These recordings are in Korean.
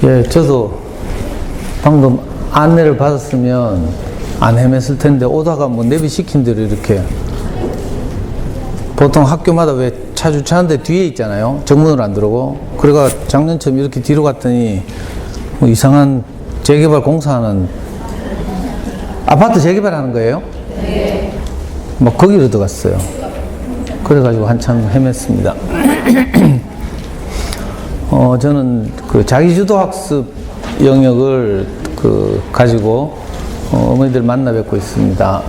예, 저도 방금 안내를 받았으면 안 헤맸을 텐데 오다가 뭐 내비시킨 대로 이렇게 보통 학교마다 왜 차 주차하는데 뒤에 있잖아요. 정문으로 안 들어오고. 그래가 작년처럼 이렇게 뒤로 갔더니 뭐 이상한 재개발 공사하는 아파트 재개발하는 거예요? 네. 뭐 거기로 들어갔어요. 그래가지고 한참 헤맸습니다. 저는 그 자기주도 학습 영역을 가지고 어머니들 만나 뵙고 있습니다.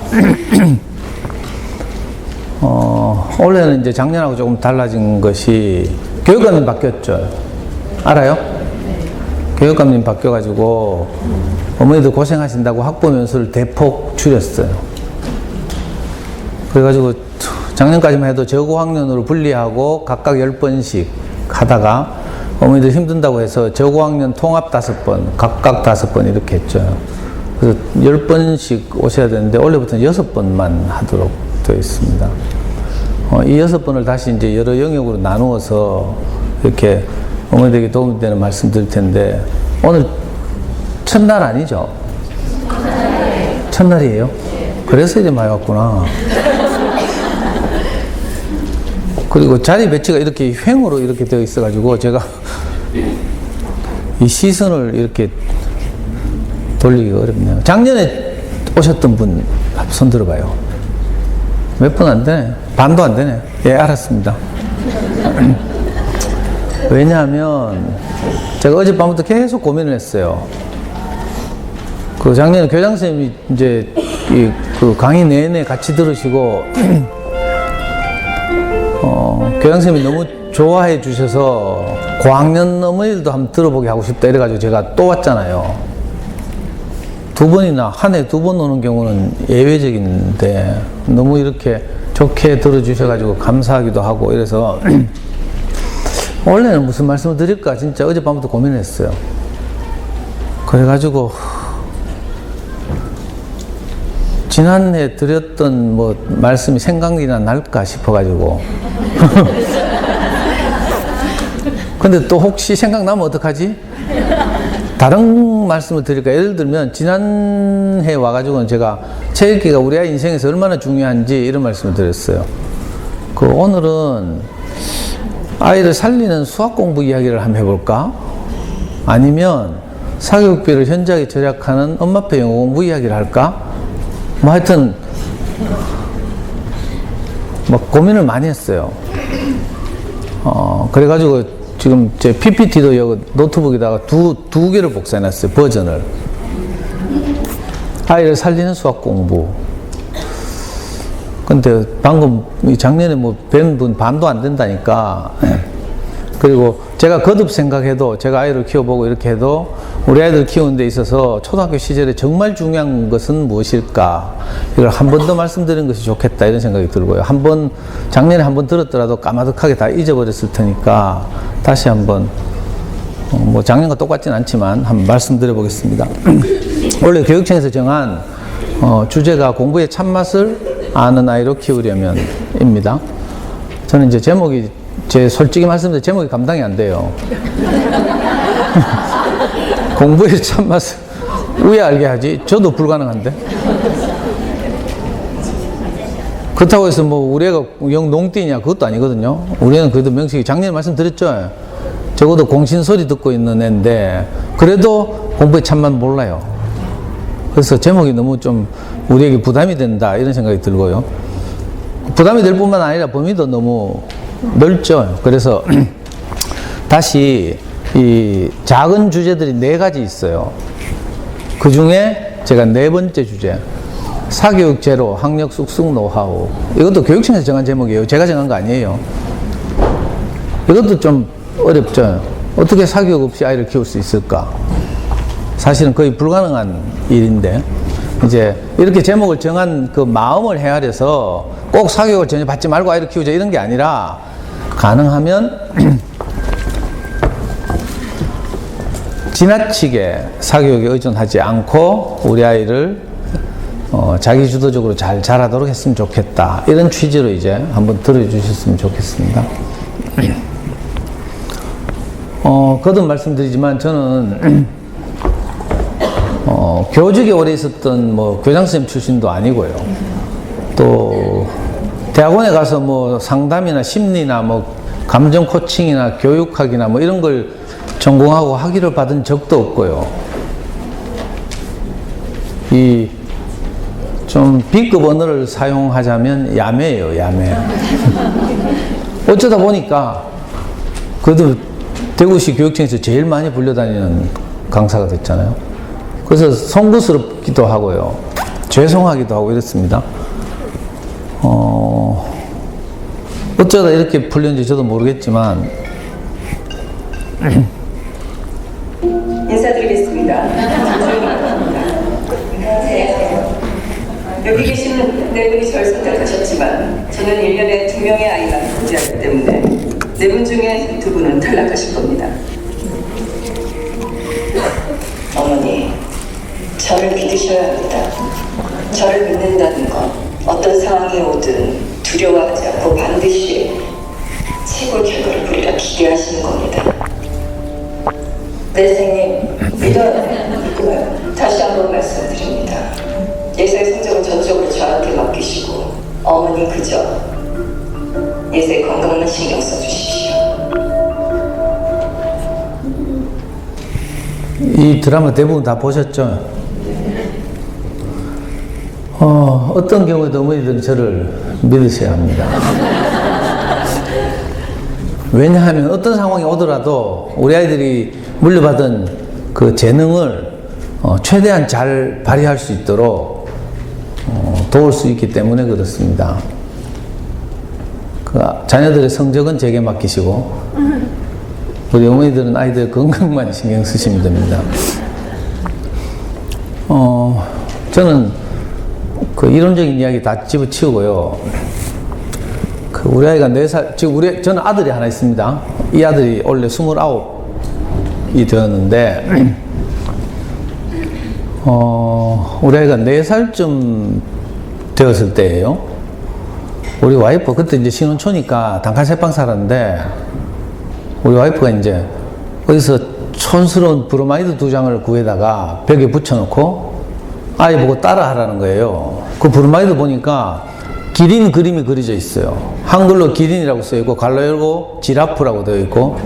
올해는 이제 작년하고 조금 달라진 것이 교육감님 바뀌었죠. 알아요? 교육감님 바뀌어가지고 어머니들 고생하신다고 학부 연수를 대폭 줄였어요. 그래가지고 작년까지만 해도 저고학년으로 분리하고 각각 10번씩 하다가 어머니들 힘든다고 해서 저고학년 통합 5번, 각각 5번 이렇게 했죠. 그래서 10번씩 오셔야 되는데 원래부터는 6번만 하도록 되어 있습니다. 이 6번을 다시 이제 여러 영역으로 나누어서 이렇게 어머니들에게 도움이 되는 말씀 드릴 텐데, 오늘 첫날 아니죠? 첫날이에요? 그래서 이제 많이 왔구나. 그리고 자리 배치가 이렇게 횡으로 이렇게 되어 있어가지고 제가 이 시선을 이렇게 돌리기가 어렵네요. 작년에 오셨던 분 손 들어봐요. 몇 분 안 되네. 반도 안 되네. 예, 알았습니다. 왜냐하면 제가 어젯밤부터 계속 고민을 했어요. 그 작년에 교장선생님이 이제 그 강의 내내 같이 들으시고 교장선생님이 너무 좋아해 주셔서 고학년 어머니들도 한번 들어보게 하고 싶다 이래가지고 제가 또 왔잖아요. 2번이나 한 해 2번 오는 경우는 예외적인데 너무 이렇게 좋게 들어주셔가지고 감사하기도 하고 이래서 원래는 무슨 말씀을 드릴까 진짜 어젯밤부터 고민을 했어요. 그래가지고 지난해 드렸던 뭐 말씀이 생각이나 날까 싶어가지고 근데 또 혹시 생각나면 어떡하지? 다른 말씀을 드릴까? 예를 들면 지난해 와가지고는 제가 책 읽기가 우리 아이 인생에서 얼마나 중요한지 이런 말씀을 드렸어요. 오늘은 아이를 살리는 수학 공부 이야기를 한번 해볼까? 아니면 사교육비를 현저하게 절약하는 엄마표 영어 공부 이야기를 할까? 뭐 하여튼 뭐 고민을 많이 했어요. 그래가지고 지금 제 PPT도 여기 노트북에다가 두 개를 복사해놨어요. 버전을. 아이를 살리는 수학 공부. 근데 방금 작년에 뭐 뵌 분 반도 안 된다니까. 그리고 제가 거듭 생각해도 제가 아이를 키워보고 이렇게 해도 우리 아이들 키우는 데 있어서 초등학교 시절에 정말 중요한 것은 무엇일까? 이걸 한 번 더 말씀드리는 것이 좋겠다 이런 생각이 들고요. 작년에 한 번 들었더라도 까마득하게 다 잊어버렸을 테니까 다시 한번 뭐 작년과 똑같진 않지만 한번 말씀드려 보겠습니다. 원래 교육청에서 정한 주제가 공부의 참맛을 아는 아이로 키우려면 입니다. 저는 이제 제목이 솔직히 말씀드리면 제목이 감당이 안 돼요. 공부의 참맛을 왜 알게 하지? 저도 불가능한데. 그렇다고 해서 뭐 우리 애가 영 농띠냐 그것도 아니거든요. 우리 애는 그래도 명식이 작년에 말씀드렸죠. 적어도 공신 소리 듣고 있는 애인데 그래도 공부의 참맛 몰라요. 그래서 제목이 너무 좀 우리에게 부담이 된다 이런 생각이 들고요. 부담이 될 뿐만 아니라 범위도 너무 넓죠. 그래서 다시 이 작은 주제들이 4가지 있어요. 그 중에 제가 4번째 주제 사교육 제로 학력 쑥쑥 노하우, 이것도 교육청에서 정한 제목이에요. 제가 정한 거 아니에요. 이것도 좀 어렵죠. 어떻게 사교육 없이 아이를 키울 수 있을까? 사실은 거의 불가능한 일인데 이제 이렇게 제목을 정한 그 마음을 헤아려서 꼭 사교육을 전혀 받지 말고 아이를 키우자 이런 게 아니라 가능하면 지나치게 사교육에 의존하지 않고 우리 아이를 자기주도적으로 잘 자라도록 했으면 좋겠다 이런 취지로 이제 한번 들어주셨으면 좋겠습니다. 거듭 말씀드리지만 저는 교직에 오래 있었던 뭐 교장선생님 출신도 아니고요. 또 대학원에 가서 뭐 상담이나 심리나 뭐 감정 코칭이나 교육학이나 뭐 이런 걸 전공하고 학위를 받은 적도 없고요. 이 좀 B급 언어를 사용하자면 야매예요, 야매. 어쩌다 보니까 그래도 대구시 교육청에서 제일 많이 불려다니는 강사가 됐잖아요. 그래서 송구스럽기도 하고요. 죄송하기도 하고 이랬습니다. 어쩌다 이렇게 풀렸는지 저도 모르겠지만 인사드리겠습니다. 여기 계신 네 분이 저를 선택하셨지만 저는 1년에 2명의 아이가 존재하기 때문에 4분 중에 2분은 탈락하실 겁니다. 어머니, 저를 믿으셔야 합니다. 저를 믿는다는 건 어떤 상황이 오든 두려워하지 않고 반드시 최고의 결과를 보리라 기대하시는 겁니다. 네, 선생님, 믿고요. 다시 한번 말씀드립니다. 예서의 성적은 전적으로 저한테 맡기시고 어머니 그저 예서의 건강만 신경 써주십시오. 이 드라마 대부분 다 보셨죠? 어떤 경우에도 어머니들은 저를 믿으셔야 합니다. 왜냐하면 어떤 상황이 오더라도 우리 아이들이 물려받은 그 재능을 최대한 잘 발휘할 수 있도록 도울 수 있기 때문에 그렇습니다. 그 자녀들의 성적은 제게 맡기시고 우리 어머니들은 아이들 건강만 신경 쓰시면 됩니다. 저는 그 이론적인 이야기 다 집어치우고요. 그 우리 아이가 4살, 지금 저는 아들이 하나 있습니다. 이 아들이 원래 29이 되었는데, 우리 아이가 4살쯤 되었을 때예요. 우리 와이프, 그때 이제 신혼초니까 단칼새빵 살았는데, 우리 와이프가 이제 어디서 촌스러운 브로마이드 2장을 구해다가 벽에 붙여놓고 아이 보고 따라 하라는 거예요. 그 브로마이드 보니까 기린 그림이 그려져 있어요. 한글로 기린이라고 써있고, 갈로 열고 지라프라고 되어 있고,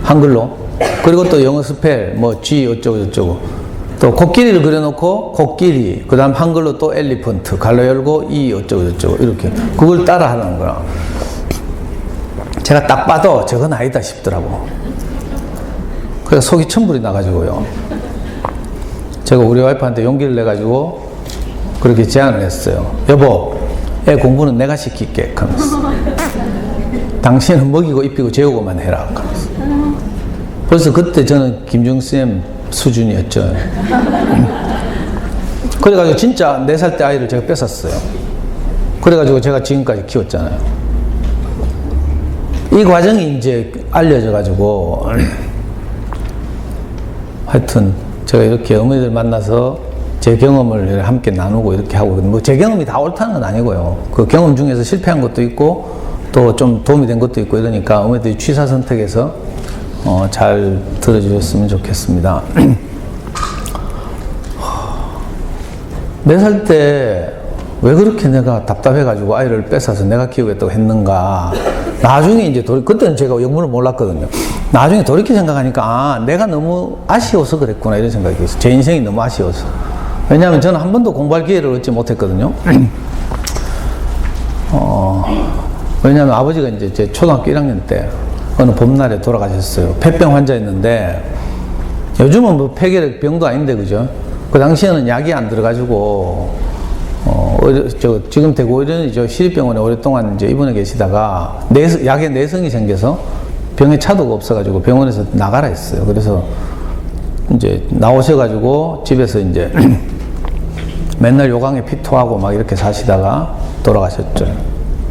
한글로. 그리고 또 영어 스펠, 뭐 G 어쩌고 저쩌고. 또 코끼리를 그려놓고 코끼리, 그 다음 한글로 또 엘리펀트, 갈로 열고 E 어쩌고 저쩌고 이렇게. 그걸 따라 하라는 거야. 제가 딱 봐도 저건 아니다 싶더라고. 그래서 속이 천불이 나가지고요. 제가 우리 와이프한테 용기를 내가지고 그렇게 제안을 했어요. 여보, 애 공부는 내가 시킬게. 하면서. 당신은 먹이고 입히고 재우고만 해라. 하면서. 벌써 그때 저는 김중쌤 수준이었죠. 그래가지고 진짜 4살 때 아이를 제가 뺏었어요. 그래가지고 제가 지금까지 키웠잖아요. 이 과정이 이제 알려져가지고 하여튼 제가 이렇게 어머니들 만나서 제 경험을 함께 나누고 이렇게 하고, 뭐 제 경험이 다 옳다는 건 아니고요. 그 경험 중에서 실패한 것도 있고 또 좀 도움이 된 것도 있고 이러니까 어머니들이 취사 선택해서 잘 들어주셨으면 좋겠습니다. 4살 때 왜 그렇게 내가 답답해가지고 아이를 뺏어서 내가 키우겠다고 했는가. 나중에 이제 그때는 제가 영문을 몰랐거든요. 나중에 돌이켜 생각하니까, 아, 내가 너무 아쉬워서 그랬구나, 이런 생각이 들었어요. 제 인생이 너무 아쉬워서. 왜냐하면 저는 한 번도 공부할 기회를 얻지 못했거든요. 왜냐하면 아버지가 이제 제 초등학교 1학년 때 어느 봄날에 돌아가셨어요. 폐병 환자였는데, 요즘은 뭐 폐결핵 병도 아닌데, 그죠? 그 당시에는 약이 안 들어가지고, 지금 대구의료원이죠. 시립병원에 오랫동안 이제 입원해 계시다가, 약에 내성이 생겨서 병에 차도가 없어가지고 병원에서 나가라 했어요. 그래서 이제 나오셔가지고 집에서 이제 맨날 요강에 피토하고 막 이렇게 사시다가 돌아가셨죠.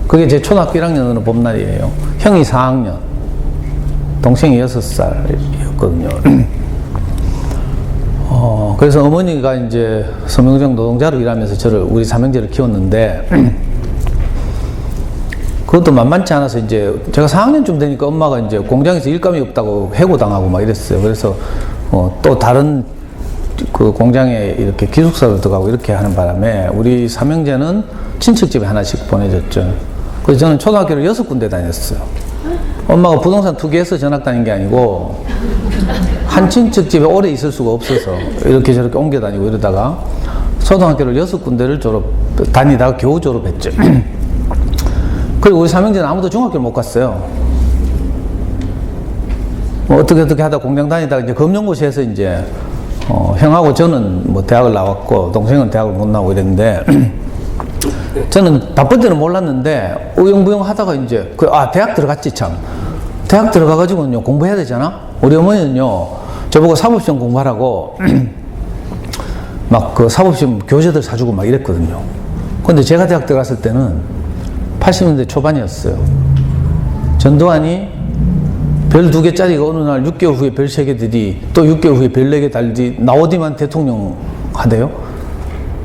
그게 제 초등학교 1학년 어느 봄날이에요. 형이 4학년, 동생이 6살이었거든요. 그래서 어머니가 이제 서명정 노동자로 일하면서 우리 삼형제를 키웠는데, 그것도 만만치 않아서 이제 제가 4학년쯤 되니까 엄마가 이제 공장에서 일감이 없다고 해고당하고 막 이랬어요. 그래서 또 다른 그 공장에 이렇게 기숙사로 들어가고 이렇게 하는 바람에 우리 삼형제는 친척집에 하나씩 보내줬죠. 그래서 저는 초등학교를 6군데 다녔어요. 엄마가 부동산 투기해서 전학 다닌 게 아니고 한 친척집에 오래 있을 수가 없어서 이렇게 저렇게 옮겨 다니고 이러다가 초등학교를 6군데를 다니다가 겨우 졸업했죠. 그리고 우리 삼형제는 아무도 중학교를 못 갔어요. 뭐 어떻게 하다 공장 다니다가 이제 검정고시에서 이제 형하고 저는 뭐 대학을 나왔고 동생은 대학을 못 나오고 이랬는데 저는 바쁠 때는 몰랐는데 우영부영 하다가 이제 대학 들어갔지 참. 대학 들어가가지고는요 공부해야 되잖아. 우리 어머니는요 저보고 사법시험 공부하라고 막 그 사법시험 교재들 사주고 막 이랬거든요. 근데 제가 대학 들어갔을 때는 80년대 초반이었어요. 전두환이 별 2개짜리가 어느 날 6개월 후에 별 3개 들이 또 6개월 후에 별 4개 달리 나오디만 대통령 하대요.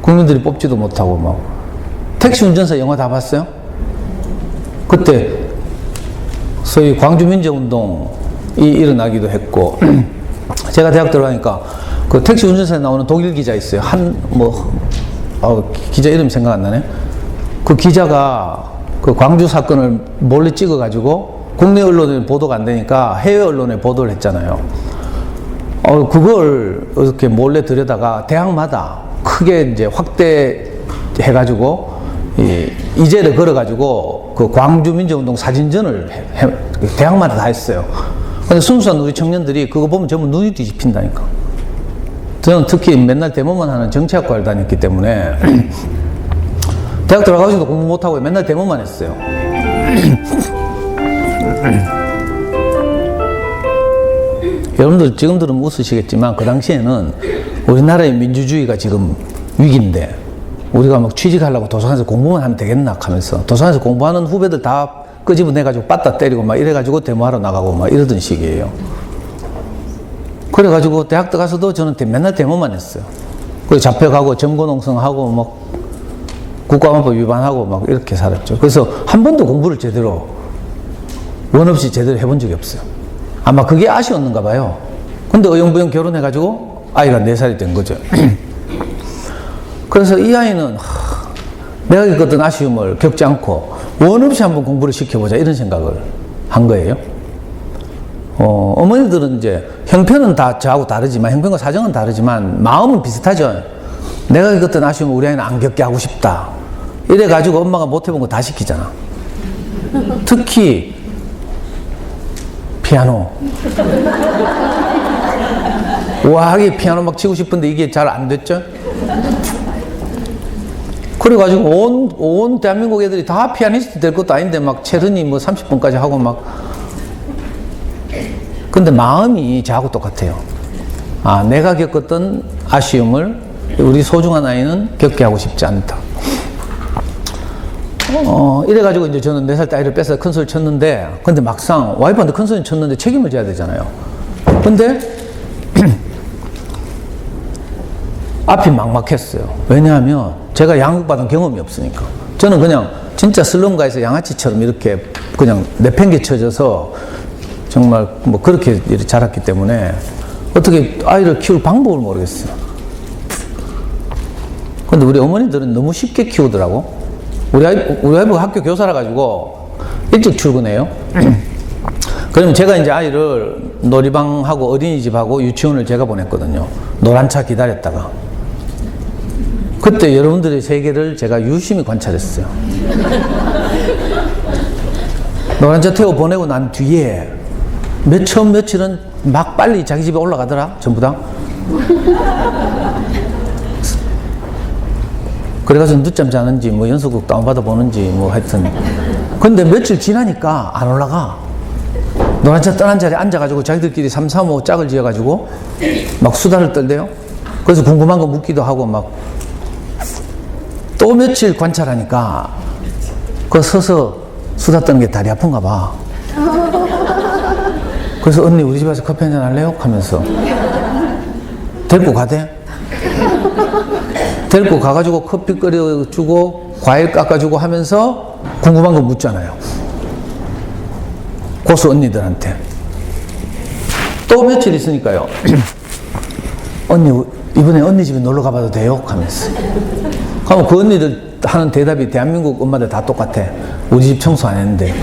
국민들이 뽑지도 못하고 막. 택시 운전사 영화 다 봤어요? 그때 소위 광주민주운동이 일어나기도 했고 제가 대학 들어가니까 그 택시 운전사에 나오는 독일 기자 있어요. 기자 이름 생각 안 나네. 그 기자가 그 광주 사건을 몰래 찍어가지고 국내 언론에 보도가 안 되니까 해외 언론에 보도를 했잖아요. 그걸 이렇게 몰래 들여다가 대학마다 크게 이제 확대해가지고 이제를 걸어가지고 그 광주민주운동 사진전을 대학마다 다 했어요. 근데 순수한 우리 청년들이 그거 보면 전부 눈이 뒤집힌다니까. 저는 특히 맨날 데모만 하는 정치학과를 다녔기 때문에 대학 들어가서도 공부 못하고 맨날 데모만 했어요. 여러분들 지금 들으면 웃으시겠지만 그 당시에는 우리나라의 민주주의가 지금 위기인데 우리가 막 취직하려고 도서관에서 공부만 하면 되겠나 하면서 도서관에서 공부하는 후배들 다 끄집어내가지고 빠따 때리고 막 이래가지고 데모하러 나가고 막 이러던 시기예요. 그래가지고 대학 들어가서도 저는 맨날 데모만 했어요. 그리고 잡혀가고 점거농성하고 막 국가안보법 위반하고 막 이렇게 살았죠. 그래서 한 번도 공부를 제대로 원 없이 제대로 해본 적이 없어요. 아마 그게 아쉬웠는가 봐요. 근데 어영부영 결혼해가지고 아이가 4살이 된 거죠. 그래서 이 아이는 내가 겪었던 아쉬움을 겪지 않고 원 없이 한번 공부를 시켜보자 이런 생각을 한 거예요. 어머니들은 이제 형편은 다 저하고 다르지만 형편과 사정은 다르지만 마음은 비슷하죠. 내가 겪었던 아쉬움을 우리 아이는 안 겪게 하고 싶다. 이래가지고 엄마가 못 해본 거 다 시키잖아. 특히 피아노. 우아하게 피아노 막 치고 싶은데 이게 잘 안 됐죠. 그래가지고 온 대한민국 애들이 다 피아니스트 될 것도 아닌데 막 체르니 뭐 30분까지 하고 막. 근데 마음이 저하고 똑같아요. 내가 겪었던 아쉬움을 우리 소중한 아이는 겪게 하고 싶지 않다. 이래가지고 이제 저는 4살 딸을 뺏어 큰 소리 쳤는데, 근데 막상 와이프한테 큰 소리 쳤는데 책임을 져야 되잖아요. 근데 앞이 막막했어요. 왜냐하면 제가 양육받은 경험이 없으니까. 저는 그냥 진짜 슬럼가에서 양아치처럼 이렇게 그냥 내팽개쳐져서 정말 뭐 그렇게 자랐기 때문에 어떻게 아이를 키울 방법을 모르겠어요. 근데 우리 어머니들은 너무 쉽게 키우더라고. 우리 아이가 학교 교사라 가지고 일찍 출근해요. 그러면 제가 이제 아이를 놀이방하고 어린이집하고 유치원을 제가 보냈거든요. 노란 차 기다렸다가. 그때 여러분들의 세계를 제가 유심히 관찰했어요. 노란 차 태워 보내고 난 뒤에 처음 며칠은 막 빨리 자기 집에 올라가더라, 전부 다. 그래가지고 늦잠 자는지 뭐 연속극 다운받아 보는지 뭐 하여튼. 근데 며칠 지나니까 안 올라가. 노란 차 떠난 자리에 앉아가지고 자기들끼리 3, 3, 5 짝을 지어가지고 막 수다를 떨대요. 그래서 궁금한 거 묻기도 하고 막. 또 며칠 관찰하니까 그 서서 수다 떠는 게 다리 아픈가 봐. 그래서 언니 우리 집에서 커피 한잔 할래요? 하면서 데리고 가대. 데리고 가가지고 커피 끓여주고 과일 깎아주고 하면서 궁금한 거 묻잖아요. 고수 언니들한테. 또 며칠 있으니까요. 언니, 이번에 언니 집에 놀러 가봐도 돼요? 하면서. 그러면 그 언니들 하는 대답이 대한민국 엄마들 다 똑같아. 우리 집 청소 안 했는데.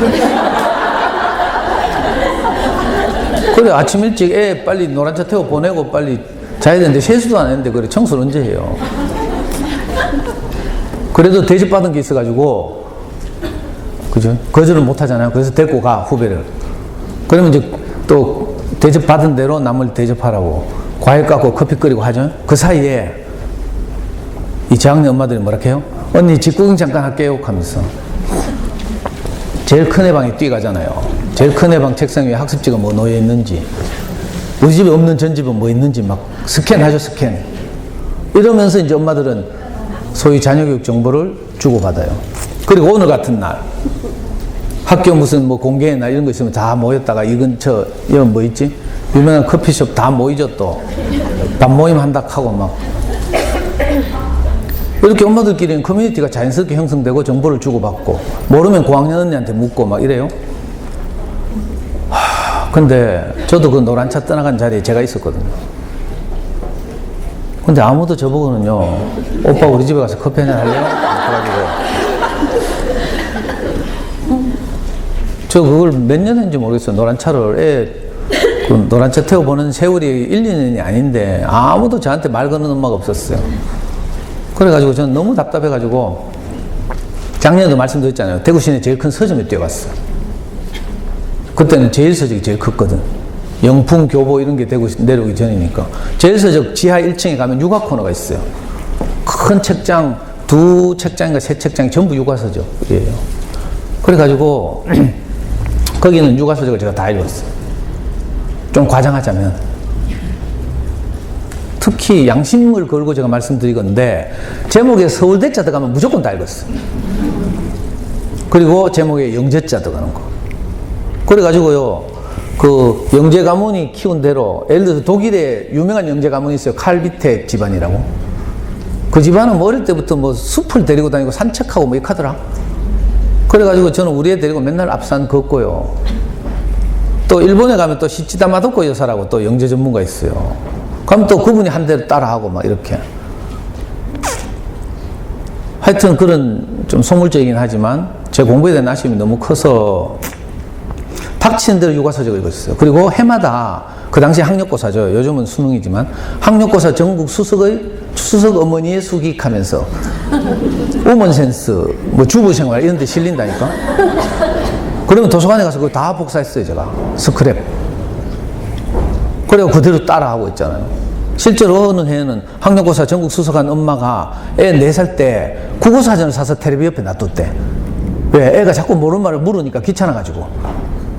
그래, 아침 일찍 애 빨리 노란차 태워 보내고 빨리 자야 되는데 세수도 안 했는데 그래, 청소를 언제 해요? 그래도 대접받은 게 있어가지고, 그죠? 거절을 못 하잖아요. 그래서 데리고 가, 후배를. 그러면 이제 또 대접받은 대로 남을 대접하라고 과일 깎고 커피 끓이고 하죠. 그 사이에 이 저학년 엄마들이 뭐라 해요? 언니 집 구경 잠깐 할게요 하면서 제일 큰 애 방에 뛰어가잖아요. 제일 큰 애 방 책상 위에 학습지가 뭐 놓여 있는지, 우리 집에 없는 전 집은 뭐 있는지 막 스캔하죠, 스캔. 이러면서 이제 엄마들은 소위 자녀교육 정보를 주고받아요. 그리고 오늘 같은 날 학교 무슨 뭐 공개의 날 이런 거 있으면 다 모였다가 이 근처 이런 뭐 있지? 유명한 커피숍 다 모이죠. 또 밥 모임 한다 하고 막 이렇게 엄마들끼리는 커뮤니티가 자연스럽게 형성되고 정보를 주고받고, 모르면 고학년 언니한테 묻고 막 이래요. 근데 저도 그 노란차 떠나간 자리에 제가 있었거든요. 근데 아무도 저보고는요, 오빠 우리 집에 가서 커피 한잔 할래요? 그래가지고 저 그걸 몇 년 했는지 모르겠어요. 노란차를 그 노란차 태워보는 세월이 1, 2년이 아닌데 아무도 저한테 말 거는 엄마가 없었어요. 그래가지고 저는 너무 답답해가지고 작년에도 말씀드렸잖아요. 대구 시내 제일 큰 서점에 뛰어갔어요. 그때는 제일서적이 제일 컸거든. 영풍, 교보 이런 게 대구 내려오기 전이니까. 제일서적 지하 1층에 가면 육아 코너가 있어요. 큰 책장, 2책장인가 3책장이 전부 육아서적이에요. 그래가지고 거기는 육아서적을 제가 다 읽었어요. 좀 과장하자면 특히 양심을 걸고 제가 말씀드리건데, 제목에 서울대자 들어가면 무조건 다 읽었어요. 그리고 제목에 영재자 들어가는 거. 그래가지고요, 그 영재 가문이 키운 대로, 예를 들어서 독일에 유명한 영재 가문이 있어요. 칼비텍 집안이라고. 그 집안은 뭐 어릴 때부터 뭐 숲을 데리고 다니고 산책하고 뭐 이렇게 하더라. 그래가지고 저는 우리 애 데리고 맨날 앞산 걷고요. 또 일본에 가면 또 시치다 마도코 여사라고 또 영재 전문가 있어요. 그럼 또 그분이 한 대로 따라하고 막 이렇게. 하여튼 그런 좀 속물적이긴 하지만 제 공부에 대한 아쉬움이 너무 커서 닥치는 대로 육아서적을 읽었어요. 그리고 해마다 그 당시 학력고사죠. 요즘은 수능이지만 학력고사 전국 수석 어머니의 수기하면서 우먼센스, 뭐 주부생활 이런 데 실린다니까. 그러면 도서관에 가서 그거 다 복사했어요, 제가. 스크랩. 그리고 그대로 따라하고 있잖아요. 실제로 어느 해에는 학력고사 전국 수석한 엄마가 애 4살 때 국어사전을 사서 텔레비 옆에 놔뒀대. 왜? 애가 자꾸 모르는 말을 물으니까 귀찮아가지고.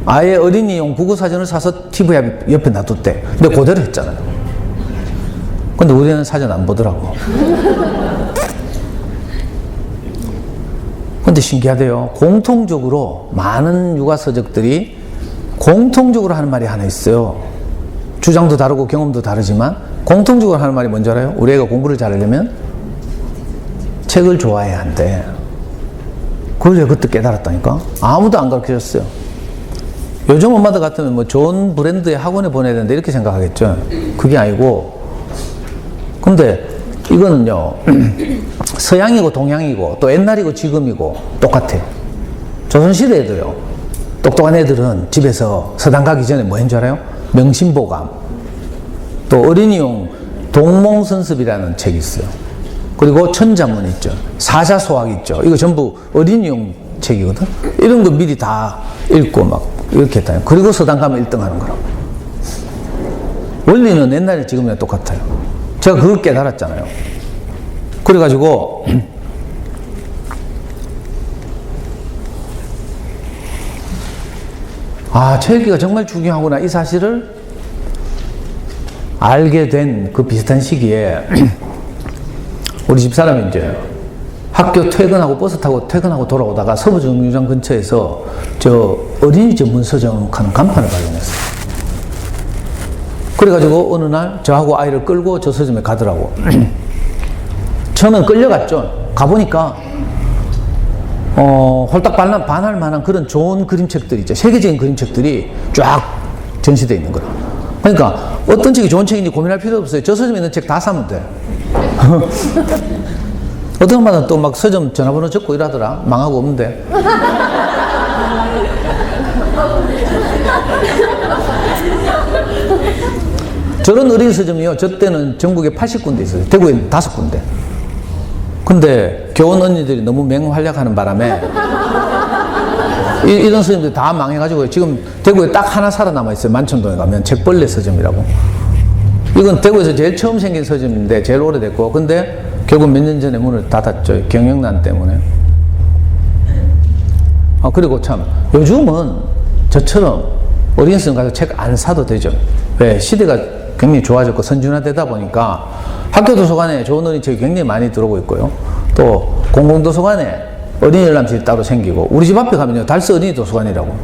아예 어린이용 국어사전을 사서 TV 옆에 놔뒀대. 근데 그대로 했잖아요. 근데 우리는 사전 안 보더라고. 근데 신기하대요. 공통적으로 많은 육아서적들이 공통적으로 하는 말이 하나 있어요. 주장도 다르고 경험도 다르지만 공통적으로 하는 말이 뭔지 알아요? 우리 애가 공부를 잘하려면 책을 좋아해야 한대. 그걸 제가 그때 깨달았다니까. 아무도 안 가르쳐줬어요. 요즘 엄마들 같으면 뭐 좋은 브랜드의 학원에 보내야 되는데 이렇게 생각하겠죠. 그게 아니고, 근데 이거는요, 서양이고 동양이고 또 옛날이고 지금이고 똑같아. 조선시대에도요, 똑똑한 애들은 집에서 서당 가기 전에 뭐 했는 줄 알아요? 명심보감, 또 어린이용 동몽선습이라는 책이 있어요. 그리고 천자문 있죠. 사자소학 있죠. 이거 전부 어린이용 책이거든. 이런 거 미리 다 읽고 막 이렇게 했다. 그리고 서당 가면 1등 하는 거라고. 원리는 옛날에 지금이랑 똑같아요. 제가 그걸 깨달았잖아요. 그래가지고 아, 책 읽기가 정말 중요하구나 이 사실을 알게 된 그 비슷한 시기에 우리 집 사람이 이제 학교 퇴근하고 버스 타고 퇴근하고 돌아오다가 서부정류장 근처에서 저 어린이 전문 서점 하는 간판을 발견했어요. 그래가지고 어느 날 저하고 아이를 끌고 저 서점에 가더라고. 처음엔 끌려갔죠. 가보니까 홀딱 반할 만한 그런 좋은 그림책들이 있죠. 세계적인 그림책들이 쫙 전시되어 있는 거라. 그러니까 어떤 책이 좋은 책인지 고민할 필요 없어요. 저 서점에 있는 책 다 사면 돼. 어떤 엄마는 또 막 서점 전화번호 적고 이러더라. 망하고 없는데. 저런 어린 서점이요. 저 때는 전국에 80군데 있어요. 대구에는 5군데. 근데 교원 언니들이 너무 맹활약하는 바람에 이런 서점들이 다 망해가지고 지금 대구에 딱 하나 살아남아 있어요. 만천동에 가면 책벌레 서점이라고. 이건 대구에서 제일 처음 생긴 서점인데 제일 오래됐고, 근데 결국 몇 년 전에 문을 닫았죠. 경영난 때문에. 그리고 참 요즘은 저처럼 어린 서점 가서 책 안 사도 되죠. 왜? 시대가 굉장히 좋아졌고 선진화되다 보니까 학교 도서관에 좋은 어린이책이 굉장히 많이 들어오고 있고요. 또 공공도서관에 어린이 열람실이 따로 생기고, 우리 집 앞에 가면요 달서 어린이 도서관이라고,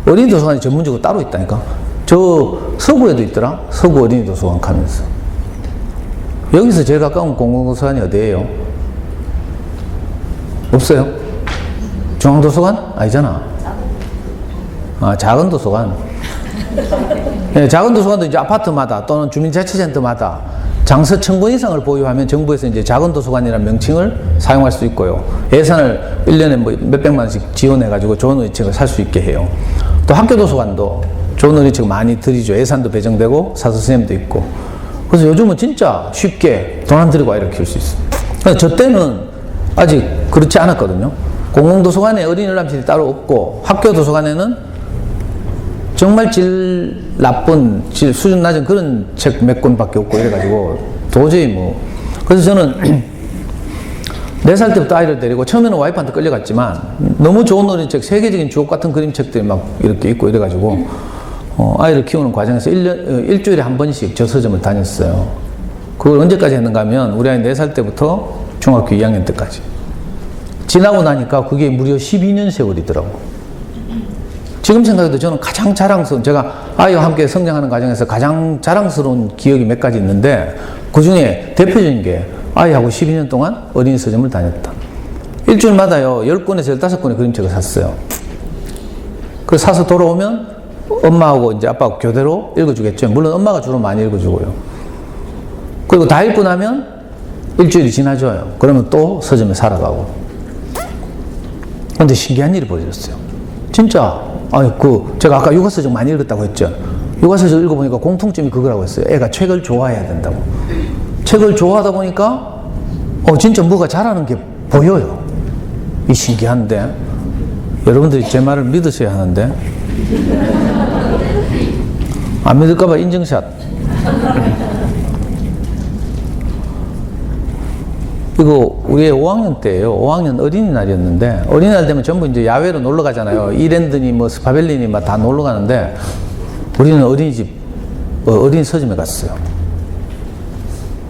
어린이 도서관이 전문적으로 따로 있다니까. 저 서구에도 있더라. 서구 어린이 도서관 가면서. 여기서 제일 가까운 공공도서관이 어디예요? 없어요? 중앙도서관? 아니잖아. 작은 도서관. 네, 작은 도서관도 이제 아파트마다 또는 주민자치센터마다 장서 1000권 이상을 보유하면 정부에서 이제 작은 도서관이라는 명칭을 사용할 수 있고요. 예산을 1년에 뭐 몇백만 원씩 지원해가지고 좋은 어린이책을 살 수 있게 해요. 또 학교 도서관도 좋은 어린이책 많이 드리죠. 예산도 배정되고 사서 선생님도 있고. 그래서 요즘은 진짜 쉽게 돈 안 들이고 아이를 키울 수 있어요. 근데 저 때는 아직 그렇지 않았거든요. 공공도서관에 어린이 열람실이 따로 없고, 학교 도서관에는 정말 질 나쁜, 수준 낮은 그런 책 몇 권밖에 없고 이래가지고 도저히 뭐. 그래서 저는 4살 때부터 아이를 데리고 처음에는 와이프한테 끌려갔지만 너무 좋은 어린이책, 세계적인 주옥 같은 그림책들이 막 이렇게 있고 이래가지고 아이를 키우는 과정에서 일주일에 한 번씩 저 서점을 다녔어요. 그걸 언제까지 했는가 하면 우리 아이 4살 때부터 중학교 2학년 때까지. 지나고 나니까 그게 무려 12년 세월이더라고. 지금 생각해도 저는 가장 자랑스러운, 제가 아이와 함께 성장하는 과정에서 가장 자랑스러운 기억이 몇 가지 있는데, 그 중에 대표적인 게 아이하고 12년 동안 어린이 서점을 다녔다. 일주일마다요 10권에서 15권의 그림책을 샀어요. 그래서 사서 돌아오면 엄마하고 이제 아빠하고 교대로 읽어주겠죠. 물론 엄마가 주로 많이 읽어주고요. 그리고 다 읽고 나면 일주일이 지나줘요. 그러면 또 서점에 살아가고. 근데 신기한 일이 벌어졌어요. 진짜. 제가 아까 육아서적 많이 읽었다고 했죠. 육아서적 읽어보니까 공통점이 그거라고 했어요. 애가 책을 좋아해야 된다고. 책을 좋아하다 보니까, 진짜 뭐가 자라는 게 보여요. 이 신기한데. 여러분들이 제 말을 믿으셔야 하는데. 안 믿을까봐 인증샷. 이거 우리의 5학년 때예요. 5학년 어린이날이었는데, 어린이날 되면 전부 이제 야외로 놀러 가잖아요. 이랜드니 뭐 스파벨리니 막 다 놀러 가는데, 우리는 어린이집, 어린이 서점에 갔어요.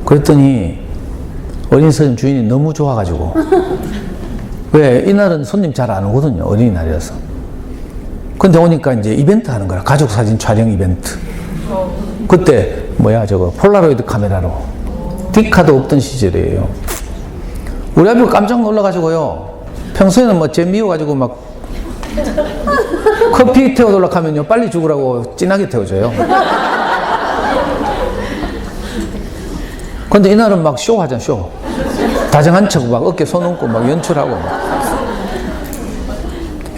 그랬더니 어린이 서점 주인이 너무 좋아가지고, 왜 이날은 손님 잘 안 오거든요. 어린이날이라서. 근데 오니까 이제 이벤트 하는 거야. 가족 사진 촬영 이벤트. 그때 폴라로이드 카메라로. 디카도 없던 시절이에요. 우리 아버지가 깜짝 놀라가지고요. 평소에는 뭐 쟤 미워가지고 막 커피 태워달라고 하면요 빨리 죽으라고 진하게 태워줘요. 근데 이날은 막 쇼 하잖아. 쇼. 다정한 척 막 어깨 손 얹고 막 연출하고 막.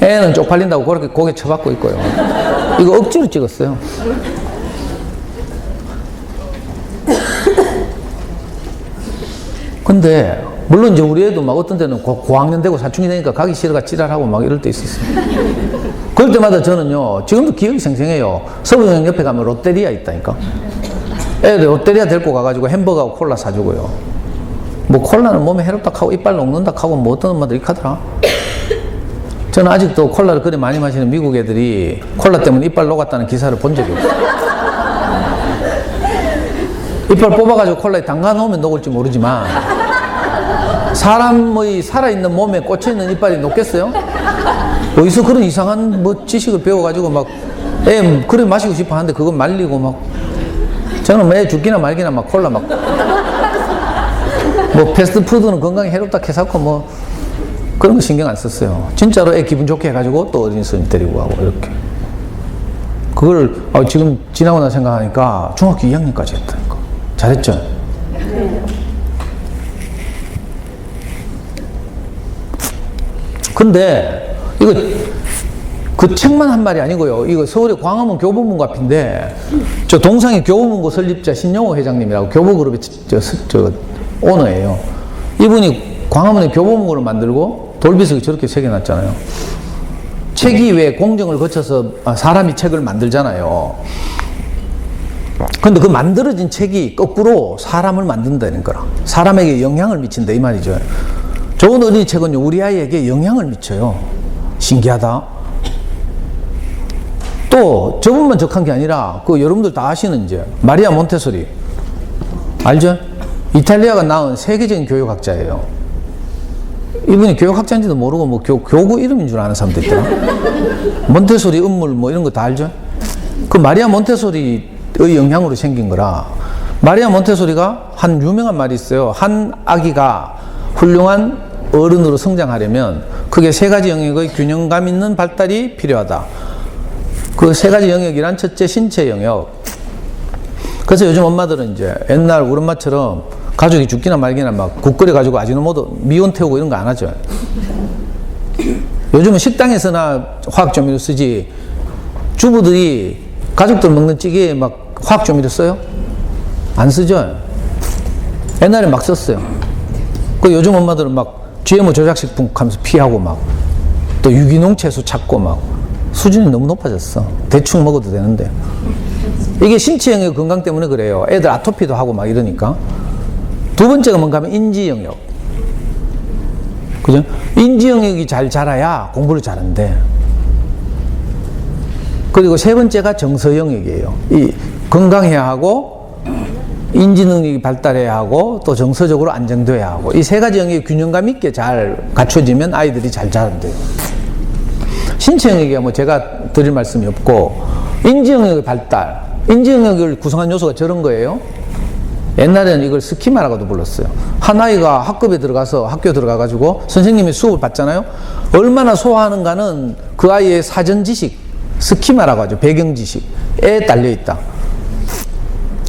애는 쪽팔린다고 그렇게 고개 쳐박고 있고요. 이거 억지로 찍었어요. 근데 물론 이제 우리 애도 막 어떤 때는 고학년 되고 사춘기 되니까 가기 싫어가 지랄하고 막 이럴 때 있었어요. 그럴 때마다 저는요, 지금도 기억이 생생해요. 서부영 옆에 가면 롯데리아 있다니까. 애들 롯데리아 데리고 가가지고 햄버거하고 콜라 사주고요. 뭐 콜라는 몸에 해롭다 하고 이빨 녹는다 하고 뭐 어떤 엄마들 이렇게 하더라. 저는 아직도 콜라를 그래 많이 마시는 미국 애들이 콜라 때문에 이빨 녹았다는 기사를 본 적이 없어요. 이빨 뽑아가지고 콜라에 담가 놓으면 녹을지 모르지만 사람의 살아있는 몸에 꽂혀있는 이빨이 녹겠어요? 어디서 그런 이상한 뭐 지식을 배워가지고 막 애 그래 마시고 싶어 하는데 그거 말리고 막. 저는 애 죽기나 말기나 막 콜라 막 뭐 패스트푸드는 건강에 해롭다 해서고 뭐 그런 거 신경 안 썼어요. 진짜로 애 기분 좋게 해가지고 또 어린이 선생님 데리고 가고 이렇게. 그걸 지금 지나고 나 생각하니까 중학교 2학년까지 했다니까. 잘했죠? 근데 이거 그 책만 한 말이 아니고요. 이거 서울의 광화문 교보문고 앞인데 저 동상의 교보문고 설립자 신영호 회장님이라고 교보그룹의 저 오너예요. 이분이 광화문에 교보문고를 만들고 돌비석이 저렇게 새겨놨잖아요. 책이 왜 공정을 거쳐서 사람이 책을 만들잖아요. 근데 그 만들어진 책이 거꾸로 사람을 만든다는 거라. 사람에게 영향을 미친다 이 말이죠. 좋은 어린이 책은요 우리 아이에게 영향을 미쳐요. 신기하다. 또 저분만 적한 게 아니라 그 여러분들 다 아시는 이제 마리아 몬테소리 알죠? 이탈리아가 낳은 세계적인 교육학자예요. 이분이 교육학자인지도 모르고 뭐 교구 이름인 줄 아는 사람도 있더라. 몬테소리 음물 뭐 이런 거 다 알죠? 그 마리아 몬테소리의 영향으로 생긴 거라. 마리아 몬테소리가 한 유명한 말이 있어요. 한 아기가 훌륭한 어른으로 성장하려면 크게 세 가지 영역의 균형감 있는 발달이 필요하다. 그 세 가지 영역이란 첫째 신체 영역. 그래서 요즘 엄마들은 이제 옛날 우리 엄마처럼 가족이 죽기나 말기나 막 국 끓여가지고 아지노모토 미온 태우고 이런 거 안 하죠. 요즘은 식당에서나 화학조미료 쓰지 주부들이 가족들 먹는 찌개에 막 화학조미료 써요? 안 쓰죠. 옛날에 막 썼어요. 그 요즘 엄마들은 막 GMO 조작식품 하면서 피하고 막 또 유기농 채소 찾고 막 수준이 너무 높아졌어. 대충 먹어도 되는데. 이게 신체 영역 건강 때문에 그래요. 애들 아토피도 하고 막 이러니까. 두 번째가 뭔가 하면 인지 영역. 그죠? 인지 영역이 잘 자라야 공부를 잘한대. 그리고 세 번째가 정서 영역이에요. 이 건강해야 하고 인지 능력이 발달해야 하고 또 정서적으로 안정돼야 하고 이 세 가지 영역이 균형감 있게 잘 갖춰지면 아이들이 잘 자란대요. 신체 영역이야 뭐 제가 드릴 말씀이 없고 인지 영역의 발달, 인지 영역을 구성한 요소가 저런 거예요. 옛날에는 이걸 스키마라고도 불렀어요. 한 아이가 학급에 들어가서 학교 들어가가지고 선생님이 수업을 받잖아요. 얼마나 소화하는가는 그 아이의 사전 지식, 스키마라고 하죠. 배경 지식에 달려 있다.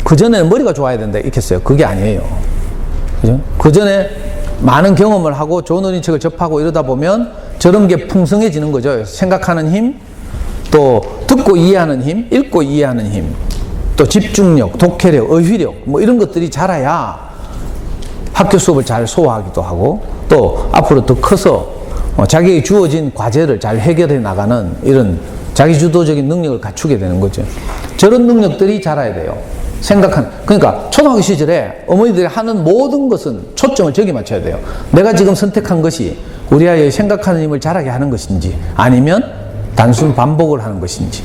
그 전에는 머리가 좋아야 된다 이렇게 했어요. 그게 아니에요. 그죠? 그 전에 많은 경험을 하고 좋은 어린이책을 접하고 이러다 보면 저런 게 풍성해지는 거죠. 생각하는 힘, 또 듣고 이해하는 힘, 읽고 이해하는 힘, 또 집중력, 독해력, 어휘력 뭐 이런 것들이 자라야 학교 수업을 잘 소화하기도 하고 또 앞으로 더 커서 자기에게 주어진 과제를 잘 해결해 나가는 이런 자기주도적인 능력을 갖추게 되는 거죠. 저런 능력들이 자라야 돼요. 그러니까 초등학교 시절에 어머니들이 하는 모든 것은 초점을 저기 맞춰야 돼요. 내가 지금 선택한 것이 우리 아이의 생각하는 힘을 자라게 하는 것인지 아니면 단순 반복을 하는 것인지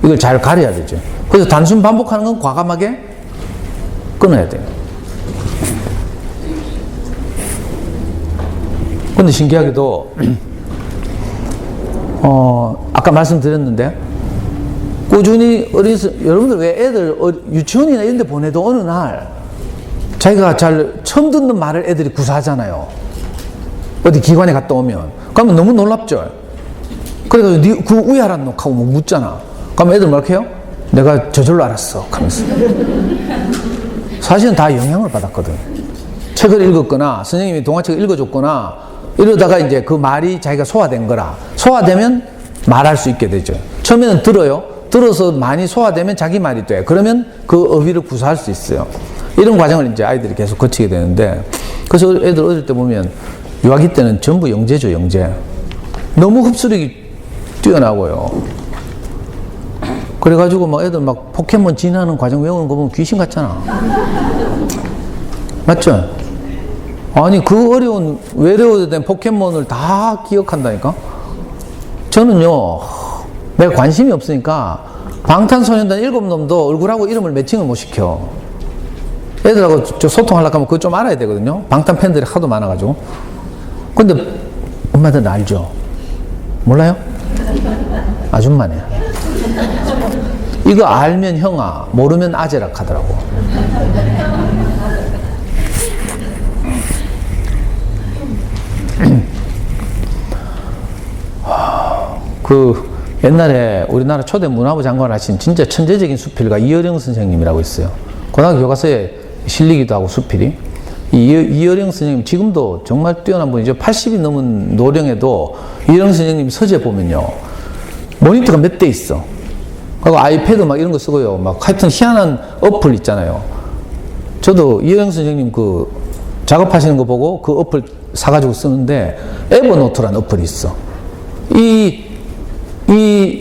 이걸 잘 가려야 되죠. 그래서 단순 반복하는 건 과감하게 끊어야 돼요. 근데 신기하게도 아까 말씀드렸는데 꾸준히 여러분들 왜 애들 유치원이나 이런 데 보내도 어느 날 자기가 잘 처음 듣는 말을 애들이 구사하잖아요. 어디 기관에 갔다 오면. 그러면 너무 놀랍죠. 그래가지고 그 우야란 놈 하고 뭐 묻잖아. 그러면 애들 뭐랄까 해요? 내가 저절로 알았어 하면서. 사실은 다 영향을 받았거든. 책을 읽었거나 선생님이 동화책을 읽어줬거나 이러다가 이제 그 말이 자기가 소화된 거라. 소화되면 말할 수 있게 되죠. 처음에는 들어요. 들어서 많이 소화되면 자기 말이 돼. 그러면 그 어휘를 구사할 수 있어요. 이런 과정을 이제 아이들이 계속 거치게 되는데, 그래서 애들 어릴 때 보면 유아기 때는 전부 영재죠, 영재. 너무 흡수력이 뛰어나고요. 그래가지고 막 애들 막 포켓몬 진화하는 과정 외우는 거 보면 귀신 같잖아. 맞죠? 아니 그 어려운 외래어에 대한 포켓몬을 다 기억한다니까. 저는요 내가 관심이 없으니까 방탄소년단 7놈도 얼굴하고 이름을 매칭을 못 시켜. 애들하고 저 소통하려고 하면 그거 좀 알아야 되거든요. 방탄 팬들이 하도 많아가지고. 근데 엄마들은 알죠? 몰라요? 아줌마네. 이거 알면 형아, 모르면 아재락 하더라고. 옛날에 우리나라 초대 문화부 장관 하신 진짜 천재적인 수필가 이어령 선생님이라고 있어요. 고등학교 교과서에 실리기도 하고 수필이. 이어령 선생님 지금도 정말 뛰어난 분이죠. 80이 넘은 노령에도 이어령 선생님 서재 보면요. 모니터가 몇 대 있어. 그리고 아이패드 막 이런 거 쓰고요. 막 하여튼 희한한 어플 있잖아요. 저도 이어령 선생님 그 작업하시는 거 보고 그 어플 사가지고 쓰는데 에버노트라는 어플이 있어. 이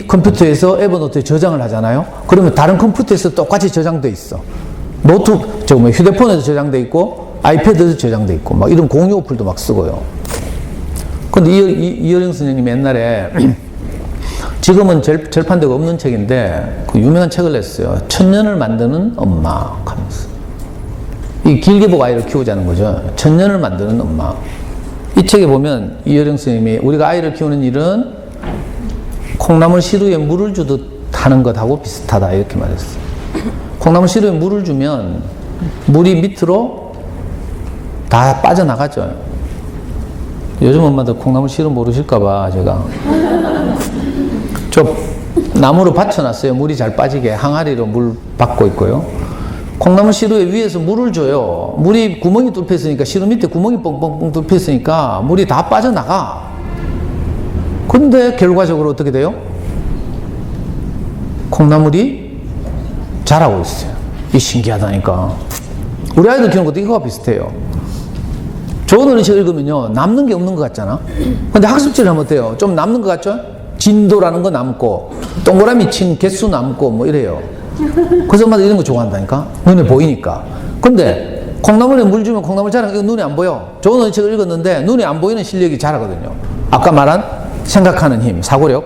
컴퓨터에서 에버노트에 저장을 하잖아요. 그러면 다른 컴퓨터에서 똑같이 저장돼 있어. 휴대폰에도 저장돼 있고 아이패드에도 저장돼 있고 막 이런 공유 어플도 막 쓰고요. 근데 이어령 선생님이 옛날에 지금은 절판되고 없는 책인데 그 유명한 책을 냈어요. 천년을 만드는 엄마 하면서. 이 길게 보고 아이를 키우자는 거죠. 천년을 만드는 엄마. 이 책에 보면 이어령 선생님이 우리가 아이를 키우는 일은 콩나물 시루에 물을 주듯 하는 것하고 비슷하다 이렇게 말했어요. 콩나물 시루에 물을 주면 물이 밑으로 다 빠져나가죠. 요즘 엄마들 콩나물 시루 모르실까봐 제가 저 나무로 받쳐놨어요. 물이 잘 빠지게 항아리로 물 받고 있고요. 콩나물 시루에 위에서 물을 줘요. 물이 구멍이 뚫혀 있으니까 시루 밑에 구멍이 뻥뻥뻥 뚫혀 있으니까 물이 다 빠져나가. 근데 결과적으로 어떻게 돼요? 콩나물이 자라고 있어요. 이 신기하다니까. 우리 아이들 키우는 것도 이거와 비슷해요. 좋은 어린이책 읽으면요 남는 게 없는 것 같잖아. 근데 학습지를 하면 어때요? 좀 남는 것 같죠? 진도라는 거 남고 동그라미 친 개수 남고 뭐 이래요. 그래서 엄마들 이런 거 좋아한다니까. 눈에 보이니까. 근데 콩나물에 물 주면 콩나물 자라는 거 눈에 안 보여. 좋은 어린이책을 읽었는데 눈에 안 보이는 실력이 자라거든요. 아까 말한 생각하는 힘, 사고력,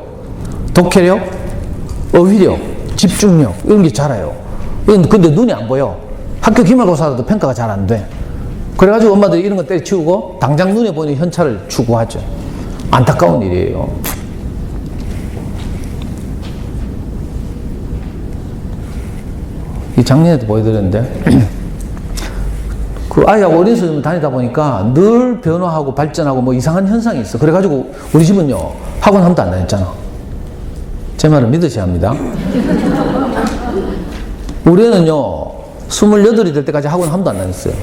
독해력, 어휘력, 집중력 이런 게 자라요. 근데 눈이 안 보여. 학교 기말고사라도 평가가 잘 안 돼. 그래가지고 엄마들이 이런 거 때려치우고 당장 눈에 보이는 현찰을 추구하죠. 안타까운 일이에요. 이 작년에도 보여드렸는데 그 아이하고 어린 선생님 다니다 보니까 늘 변화하고 발전하고 뭐 이상한 현상이 있어. 그래가지고 우리 집은요 학원 한 번도 안 다녔잖아. 제 말을 믿으셔야 합니다. 우리 애는요 28이 될 때까지 학원 한 번도 안 다녔어요.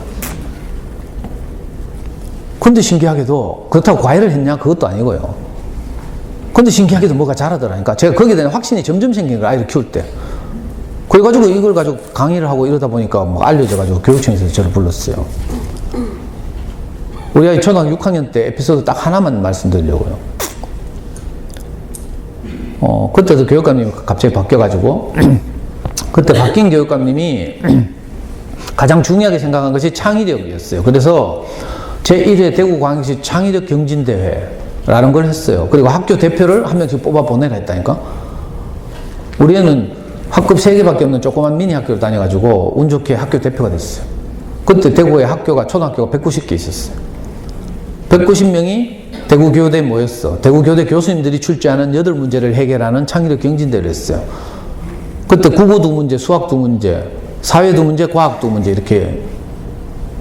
근데 신기하게도 그렇다고 과외를 했냐? 그것도 아니고요. 근데 신기하게도 뭐가 잘하더라니까. 제가 거기에 대한 확신이 점점 생긴 거예요. 아이를 키울 때. 그래가지고 이걸 가지고 강의를 하고 이러다 보니까 뭐 알려져가지고 교육청에서 저를 불렀어요. 우리 아이 초등학교 6학년 때 에피소드 딱 하나만 말씀드리려고요. 그때도 교육감님이 갑자기 바뀌어가지고 그때 바뀐 교육감님이 가장 중요하게 생각한 것이 창의력이었어요. 그래서 제1회 대구광역시 창의력 경진대회라는 걸 했어요. 그리고 학교 대표를 한 명씩 뽑아 보내라 했다니까. 우리 애는 학급 3개밖에 없는 조그만 미니 학교를 다녀가지고 운 좋게 학교 대표가 됐어요. 그때 대구에 초등학교가 190개 있었어요. 190명이 대구교대에 모였어. 대구교대 교수님들이 출제하는 8문제를 해결하는 창의력 경진대회를 했어요. 그때 국어 2문제, 수학 2문제, 사회 2문제, 과학 2문제 이렇게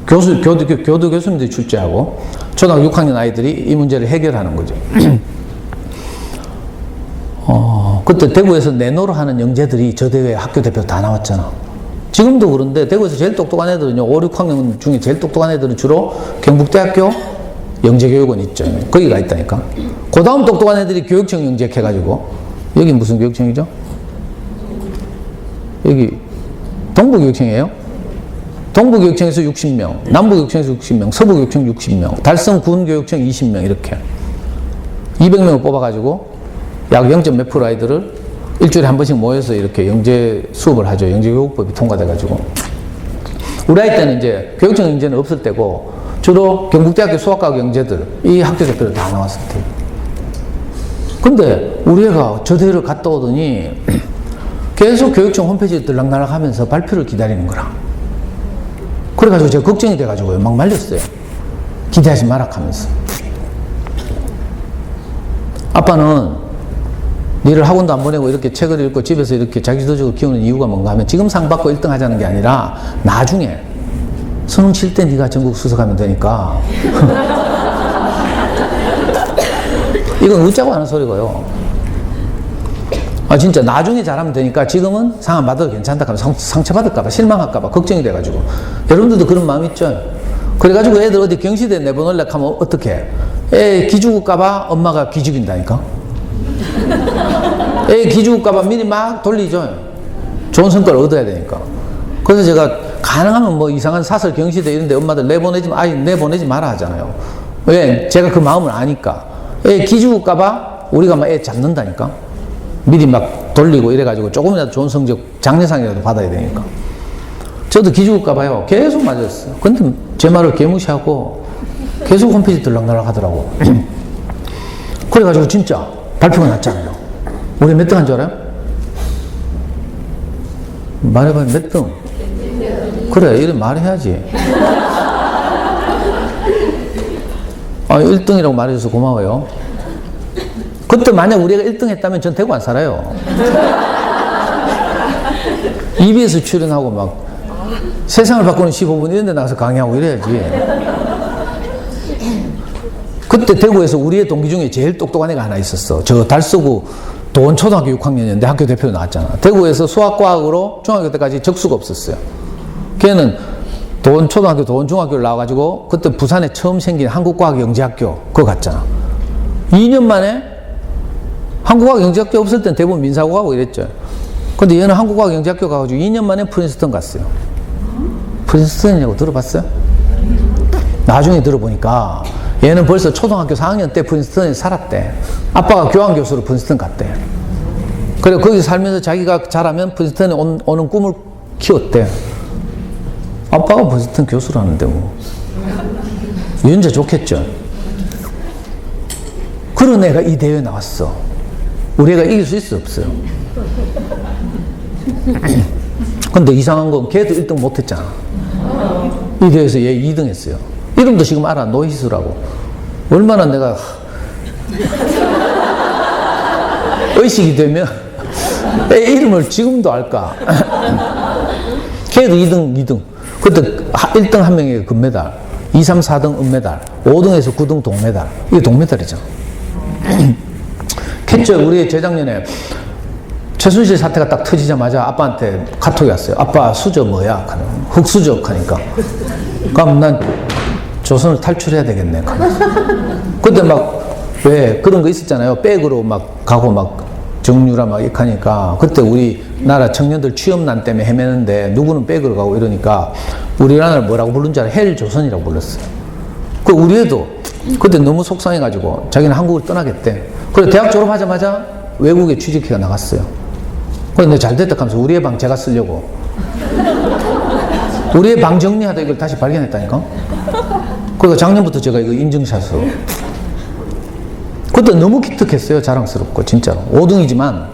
교도 교수님들이 출제하고 초등학교 6학년 아이들이 이 문제를 해결하는 거죠. 그때 대구에서 내노를 하는 영재들이 저 대회에 학교 대표 다 나왔잖아. 지금도 그런데 대구에서 제일 똑똑한 애들은요 5, 6학년 중에 제일 똑똑한 애들은 주로 경북대학교 영재교육원 있죠. 거기가 있다니까. 그 다음 똑똑한 애들이 교육청 영재해가지고 여기 무슨 교육청이죠? 여기 동부교육청이에요. 동부교육청에서 60명, 남부교육청에서 60명, 서부교육청 60명, 달성군교육청 20명 이렇게 200명을 뽑아가지고 약 0.몇 % 아이들을 일주일에 한 번씩 모여서 이렇게 영재 수업을 하죠. 영재교육법이 통과돼가지고. 우리 아이 때는 이제 교육청 영재는 없을 때고 주로 경북대학교 수학과학 영재들 이 학교 대표를 다 나왔을 때고. 근데 우리 애가 저 대회를 갔다 오더니 계속 교육청 홈페이지에 들락날락 하면서 발표를 기다리는 거라. 그래가지고 제가 걱정이 돼가지고요. 막 말렸어요. 기대하지 마라 하면서. 아빠는 니를 학원도 안 보내고 이렇게 책을 읽고 집에서 이렇게 자기주도적으로 키우는 이유가 뭔가 하면 지금 상 받고 1등 하자는 게 아니라 나중에 수능 칠 때 네가 전국 수석하면 되니까. 이건 웃자고 하는 소리고요. 아, 진짜 나중에 잘하면 되니까 지금은 상안 받아도 괜찮다 하면 상처받을까봐, 실망할까봐 걱정이 돼가지고. 여러분들도 그런 마음 있죠? 그래가지고 애들 어디 경시대에 내보내려고 하면 어떡해? 애 기죽을까봐 엄마가 기죽인다니까? 애 기죽을까봐 미리 막 돌리죠. 좋은 성과를 얻어야 되니까. 그래서 제가 가능하면 뭐 이상한 사설 경시대 이런데 엄마들 내보내지 마라 하잖아요. 왜? 제가 그 마음을 아니까. 애 기죽을까봐 우리가 막 애 잡는다니까? 미리 막 돌리고 이래가지고 조금이라도 좋은 성적, 장려상이라도 받아야 되니까. 저도 기죽을까봐요. 계속 맞았어요. 근데 제 말을 개무시하고 계속 홈페이지 들락날락 하더라고. 그래가지고 진짜 발표가 났잖아요. 우리 몇 등 한 줄 알아요? 말해봐요. 몇 등? 그래, 이래 말해야지. 1등이라고 말해줘서 고마워요. 그때 만약 우리가 1등 했다면 전 대구 안 살아요. EBS 출연하고 막 세상을 바꾸는 15분 이런 데 나가서 강의하고 이래야지. 그때 대구에서 우리의 동기 중에 제일 똑똑한 애가 하나 있었어. 저 달서구 도원초등학교 6학년이었는데 학교 대표로 나왔잖아. 대구에서 수학과학으로 중학교 때까지 적수가 없었어요. 걔는 도원초등학교, 도원중학교를 나와가지고 그때 부산에 처음 생긴 한국과학영재학교 그거 갔잖아. 2년 만에 한국과학영재학교 없을 땐 대부분 민사고 가고 이랬죠. 근데 얘는 한국과학영재학교 가가지고 2년 만에 프린스턴 갔어요. 프린스턴이라고 들어봤어요? 나중에 들어보니까 얘는 벌써 초등학교 4학년 때 프린스턴에 살았대. 아빠가 교환교수로 프린스턴 갔대. 그리고 거기 살면서 자기가 잘하면 프린스턴에 오는 꿈을 키웠대. 아빠가 프린스턴 교수라는데 뭐. 유전자 좋겠죠? 그런 애가 이 대회에 나왔어. 우리 애가 이길 수 있어, 없어요? 근데 이상한 건 걔도 1등 못했잖아. 이 대회에서 얘 2등 했어요. 이름도 지금 알아. 노희수라고. 얼마나 내가 의식이 되면 애 이름을 지금도 알까. 걔도 2등. 그때 1등 한 명이 금메달, 2, 3, 4등 은메달, 5등에서 9등 동메달. 이게 동메달이잖아. 캣죠. 우리 재작년에 최순실 사태가 딱 터지자마자 아빠한테 카톡이 왔어요. 아빠 수저 뭐야? 흑수저 하니까. 그럼 난 조선을 탈출해야 되겠네. 그때 막 왜 그런 거 있었잖아요. 백으로 막 가고 막 정유라 막 이렇게 하니까 그때 우리나라 청년들 취업난 때문에 헤매는데 누구는 백으로 가고 이러니까 우리나라를 뭐라고 부른 줄 알아? 헬조선이라고 불렀어요. 그 우리 애도 그때 너무 속상해가지고 자기는 한국을 떠나겠대. 그래서 대학 졸업하자마자 외국에 취직해가 나갔어요. 그런데 잘 됐다 하면서 우리의 방 제가 쓰려고. 우리의 방 정리하다 이걸 다시 발견했다니까. 그러니까 작년부터 제가 이거 인증샷으로. 그때 너무 기특했어요. 자랑스럽고 진짜로. 5등이지만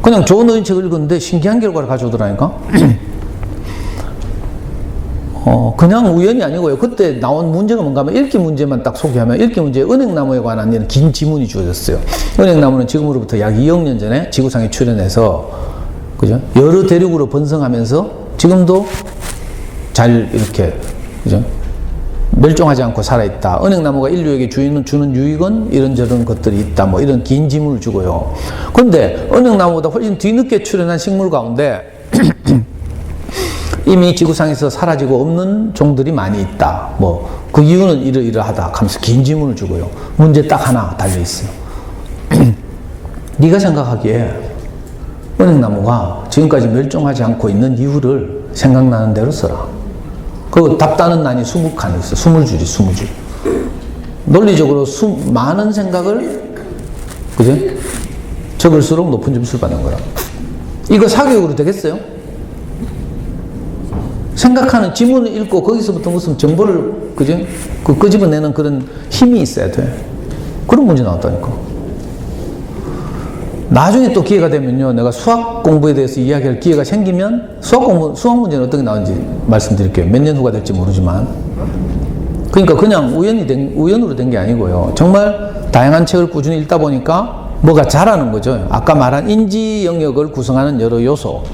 그냥 좋은 어린책을 읽었는데 신기한 결과를 가져오더라니까. 그냥 우연이 아니고요. 그때 나온 문제가 뭔가 하면 읽기 문제만 딱 소개하면 읽기 문제에 은행나무에 관한 긴 지문이 주어졌어요. 은행나무는 지금으로부터 약 2억 년 전에 지구상에 출현해서 그죠? 여러 대륙으로 번성하면서 지금도 잘 이렇게 그죠? 멸종하지 않고 살아있다. 은행나무가 인류에게 주는 유익은 이런저런 것들이 있다. 뭐 이런 긴 지문을 주고요. 그런데 은행나무보다 훨씬 뒤늦게 출현한 식물 가운데 이미 지구상에서 사라지고 없는 종들이 많이 있다. 뭐 그 이유는 이러이러하다 하면서 긴 지문을 주고요. 문제 딱 하나 달려있어요. 네가 생각하기에 은행나무가 지금까지 멸종하지 않고 있는 이유를 생각나는 대로 써라. 그 답다는 난이 20칸이 있어. 20줄이 20줄. 논리적으로 많은 생각을 그죠? 적을수록 높은 점수를 받는 거라. 이거 사교육으로 되겠어요? 생각하는 지문을 읽고 거기서부터 무슨 정보를 그죠? 끄집어내는 그런 힘이 있어야 돼. 그런 문제 나왔다니까. 나중에 또 기회가 되면요, 내가 수학 공부에 대해서 이야기할 기회가 생기면 수학 문제는 어떻게 나오는지 말씀드릴게요. 몇 년 후가 될지 모르지만. 그러니까 그냥 우연으로 된 게 아니고요. 정말 다양한 책을 꾸준히 읽다 보니까 뭐가 자라는 거죠. 아까 말한 인지 영역을 구성하는 여러 요소,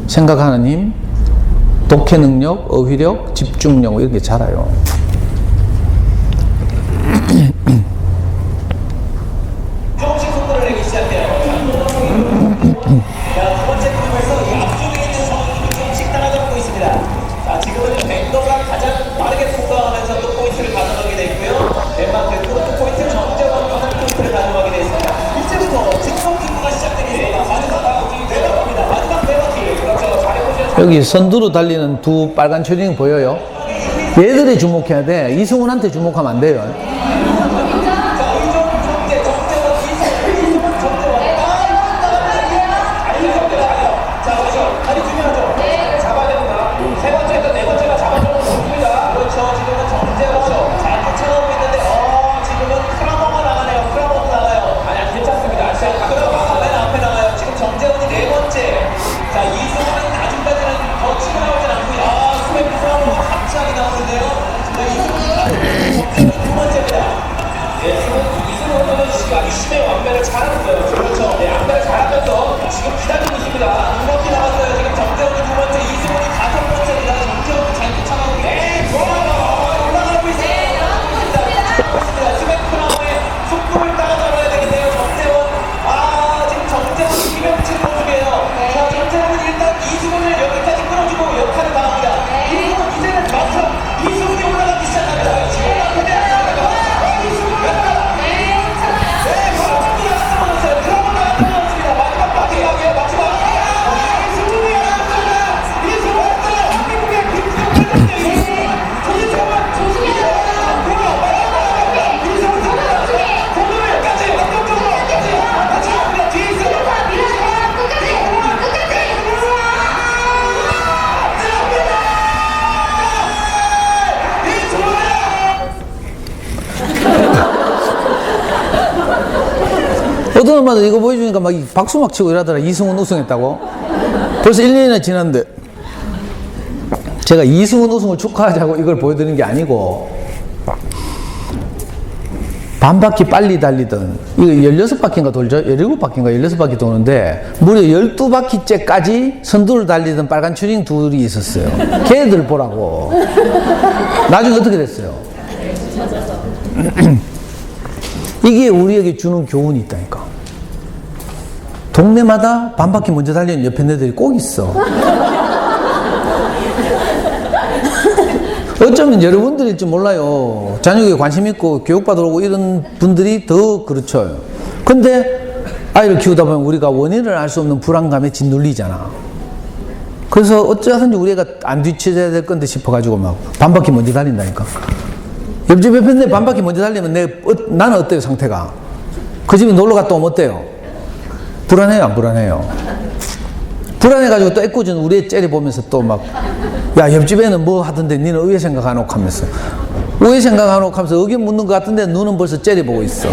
생각하는 힘, 독해 능력, 어휘력, 집중력 이렇게 자라요. 정식 선물을 내기 시작해요. 두 번째 그림에서 이 앞쪽에 있는 선수도 조금씩 따라잡고 있습니다. 자, 지금은 밴더가 가장 빠르게 통과하면서 또 포인트를 가져가게 됐고요. 덴마크 또 포인트 정재원과 한 포인트를 가져가게 됐습니다. 이제부터 직선 기구가 시작되겠습니다. 마지막 내려갑니다. 마지막 내려가기. 그렇죠. 잘해보시는 여기 선두로 달리는 두 빨간 추링 보여요? 얘들에 주목해야 돼. 이승훈한테 주목하면 안 돼요. 어떤 엄마들 이거 보여주니까 막 박수 막 치고 이러더라. 이승훈 우승했다고. 벌써 1년이나 지났는데 제가 이승훈 우승을 축하하자고 이걸 보여드리는 게 아니고, 반 바퀴 빨리 달리던, 이거 16바퀴인가 돌죠? 17바퀴인가 16바퀴 도는데 무려 12바퀴째까지 선두를 달리던 빨간 추링 둘이 있었어요. 걔들 보라고. 나중에 어떻게 됐어요? 이게 우리에게 주는 교훈이 있다니까. 동네마다 반 바퀴 먼저 달리는 옆에 애들이 꼭 있어. 어쩌면 여러분들일지 몰라요. 자녀에게 관심 있고 교육받으러 오고 이런 분들이 더 그렇죠. 근데 아이를 키우다 보면 우리가 원인을 알 수 없는 불안감에 짓눌리잖아. 그래서 어쩌든지 우리 애가 안 뒤쳐져야 될 건데 싶어가지고 막 반 바퀴 먼저 달린다니까. 옆집 옆에 내 반 바퀴 먼저 달리면 나는 어때요, 상태가? 그 집에 놀러 갔다 오면 어때요? 불안해요, 안 불안해요? 불안해가지고 또 애꿎은 우리 애 째려 보면서 또 막, 야, 옆집에는 뭐 하던데 니는 의외 생각 안 하고 하면서. 의외 생각 안 하고 하면서 의견 묻는 것 같은데 눈은 벌써 째려 보고 있어.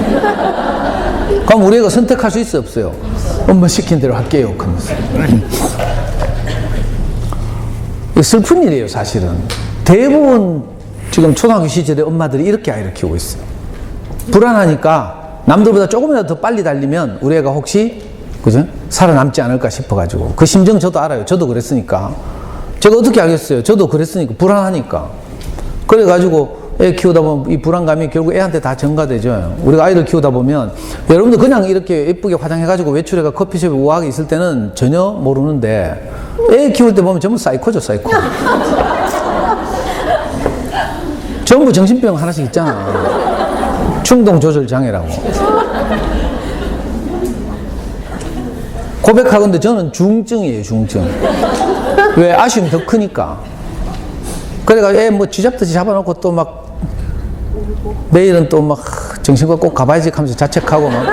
그럼 우리 애가 선택할 수 있어, 없어요? 엄마 시킨 대로 할게요, 하면서. 슬픈 일이에요, 사실은. 대부분 지금 초등학교 시절에 엄마들이 이렇게 아이를 키우고 있어요. 불안하니까 남들보다 조금이라도 더 빨리 달리면 우리 애가 혹시, 그죠? 살아남지 않을까 싶어가지고. 그 심정 저도 알아요. 저도 그랬으니까. 제가 어떻게 알겠어요? 저도 그랬으니까. 불안하니까. 그래가지고 애 키우다 보면 이 불안감이 결국 애한테 다 전가되죠. 우리가 아이를 키우다 보면 여러분들 그냥 이렇게 예쁘게 화장해가지고 외출해가 커피숍에 우아하게 있을 때는 전혀 모르는데 애 키울 때 보면 전부 사이코죠, 사이코. 전부 정신병 하나씩 있잖아. 충동 조절 장애라고. 고백하건데 저는 중증이에요, 중증. 왜? 아쉬움이 더 크니까. 그래가지고 애 뭐 쥐잡듯이 잡아놓고 또 막 내일은 또 막 정신과 꼭 가봐야지 하면서 자책하고 막.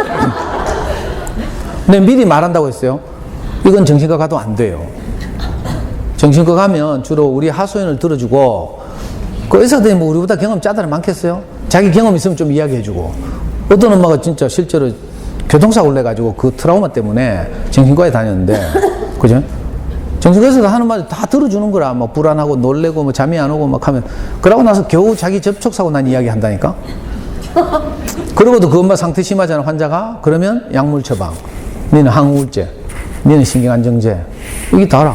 근데 미리 말한다고 했어요. 이건 정신과 가도 안 돼요. 정신과 가면 주로 우리 하소연을 들어주고, 그 의사들이 뭐 우리보다 경험 짜다는 많겠어요? 자기 경험 있으면 좀 이야기해주고. 어떤 엄마가 진짜 실제로 교통사고를 내가지고 그 트라우마 때문에 정신과에 다녔는데, 그죠? 정신과에서 하는 말 다 들어주는 거라. 막 불안하고 놀래고 뭐 잠이 안 오고 막 하면. 그러고 나서 겨우 자기 접촉사고 난 이야기 한다니까? 그러고도 그 엄마 상태 심하잖아, 환자가? 그러면 약물 처방. 니는 항우울제. 니는 신경안정제. 이게 다라.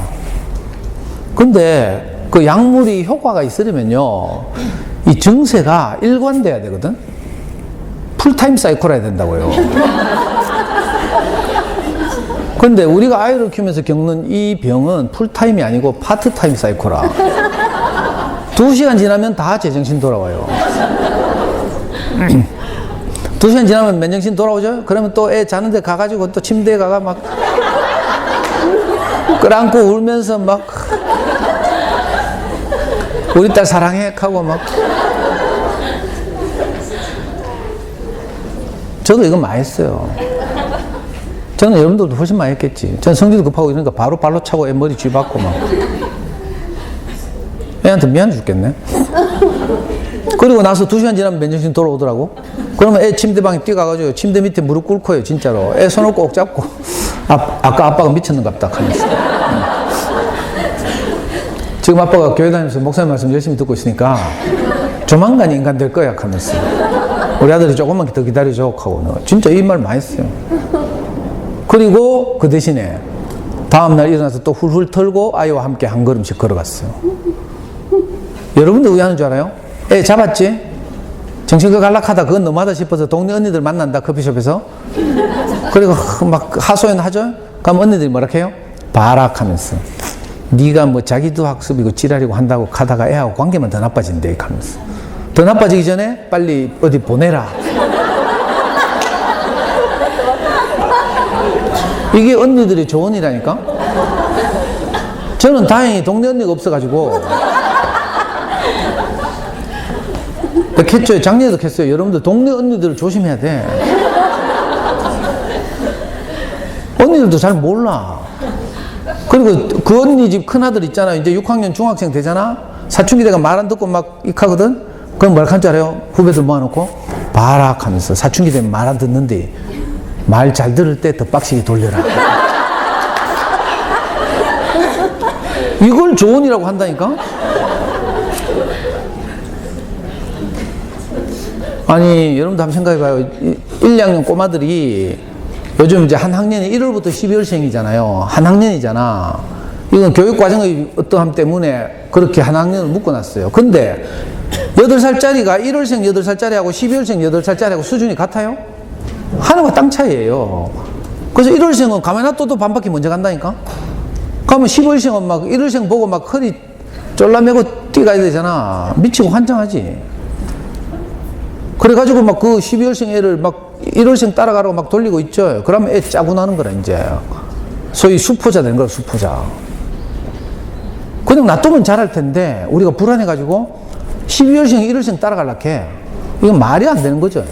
근데 그 약물이 효과가 있으려면요, 이 증세가 일관돼야 되거든? 풀타임 사이클 해야 된다고요. 근데 우리가 아이를 키우면서 겪는 이 병은 풀타임이 아니고 파트타임 사이코라. 2시간 지나면 다 제정신 돌아와요. 2시간 지나면 맨정신 돌아오죠? 그러면 또 애 자는데 가가지고 또 침대에 가가 막 끌안고 울면서 막 우리 딸 사랑해 하고 막. 저도 이거 많이 했어요. 저는 여러분들도 훨씬 많이 했겠지. 저는 성질도 급하고 이러니까 바로 발로 차고 애 머리 쥐박고 막. 애한테 미안해 죽겠네. 그리고 나서 2시간 지나면 맨정신 돌아오더라고. 그러면 애 침대방에 뛰어가가지고 침대 밑에 무릎 꿇고요, 진짜로. 애 손을 꼭 잡고. 아까 아빠가 미쳤는갑다 하면서. 지금 아빠가 교회 다니면서 목사님 말씀 열심히 듣고 있으니까 조만간 인간 될 거야 하면서. 우리 아들이 조금만 더 기다려줘 하고. 진짜 이 말 많이 했어요. 그리고 그 대신에 다음날 일어나서 또 훌훌 털고 아이와 함께 한 걸음씩 걸어갔어요. 여러분들 왜 하는 줄 알아요? 애 잡았지? 정신과 갈락하다 그건 너무하다 싶어서 동네 언니들 만난다 커피숍에서. 그리고 막 하소연 하죠? 그럼 언니들이 뭐라 해요? 바락하면서 네가 뭐 자기도 학습이고 지랄이고 한다고 가다가 애하고 관계만 더 나빠진대 하면서. 더 나빠지기 전에 빨리 어디 보내라. 이게 언니들의 조언이라니까. 저는 다행히 동네 언니가 없어가지고 캤죠. 작년에도 캤어요. 여러분들 동네 언니들을 조심해야 돼. 언니들도 잘 몰라. 그리고 그 언니 집 큰아들 있잖아. 이제 6학년 중학생 되잖아. 사춘기 내가 말 안 듣고 막 익하거든. 그럼 뭘 한 줄 알아요? 후배들 모아놓고 바락하면서 사춘기 되면 말 안 듣는데 말 잘 들을 때 더 빡시게 돌려라. 이걸 조언이라고 한다니까? 아니, 여러분도 한번 생각해봐요. 1, 2학년 꼬마들이 요즘 이제 한 학년이 1월부터 12월생이잖아요. 한 학년이잖아. 이건 교육과정의 어떠함 때문에 그렇게 한 학년을 묶어놨어요. 근데 8살짜리가 1월생 8살짜리하고 12월생 8살짜리하고 수준이 같아요? 하늘과 땅 차이예요. 그래서 1월생은 가만히 놔둬도 반바퀴 먼저 간다니까? 그러면 12월생은 막 1월생 보고 막 허리 쫄라매고 뛰어가야 되잖아. 미치고 환장하지. 그래가지고 막 그 12월생 애를 막 1월생 따라가라고 막 돌리고 있죠. 그러면 애 짜고 나는 거라, 이제. 소위 수포자 되는 거야, 수포자. 그냥 놔두면 잘할 텐데, 우리가 불안해가지고 12월생, 1월생 따라가려고 해. 이건 말이 안 되는 거죠.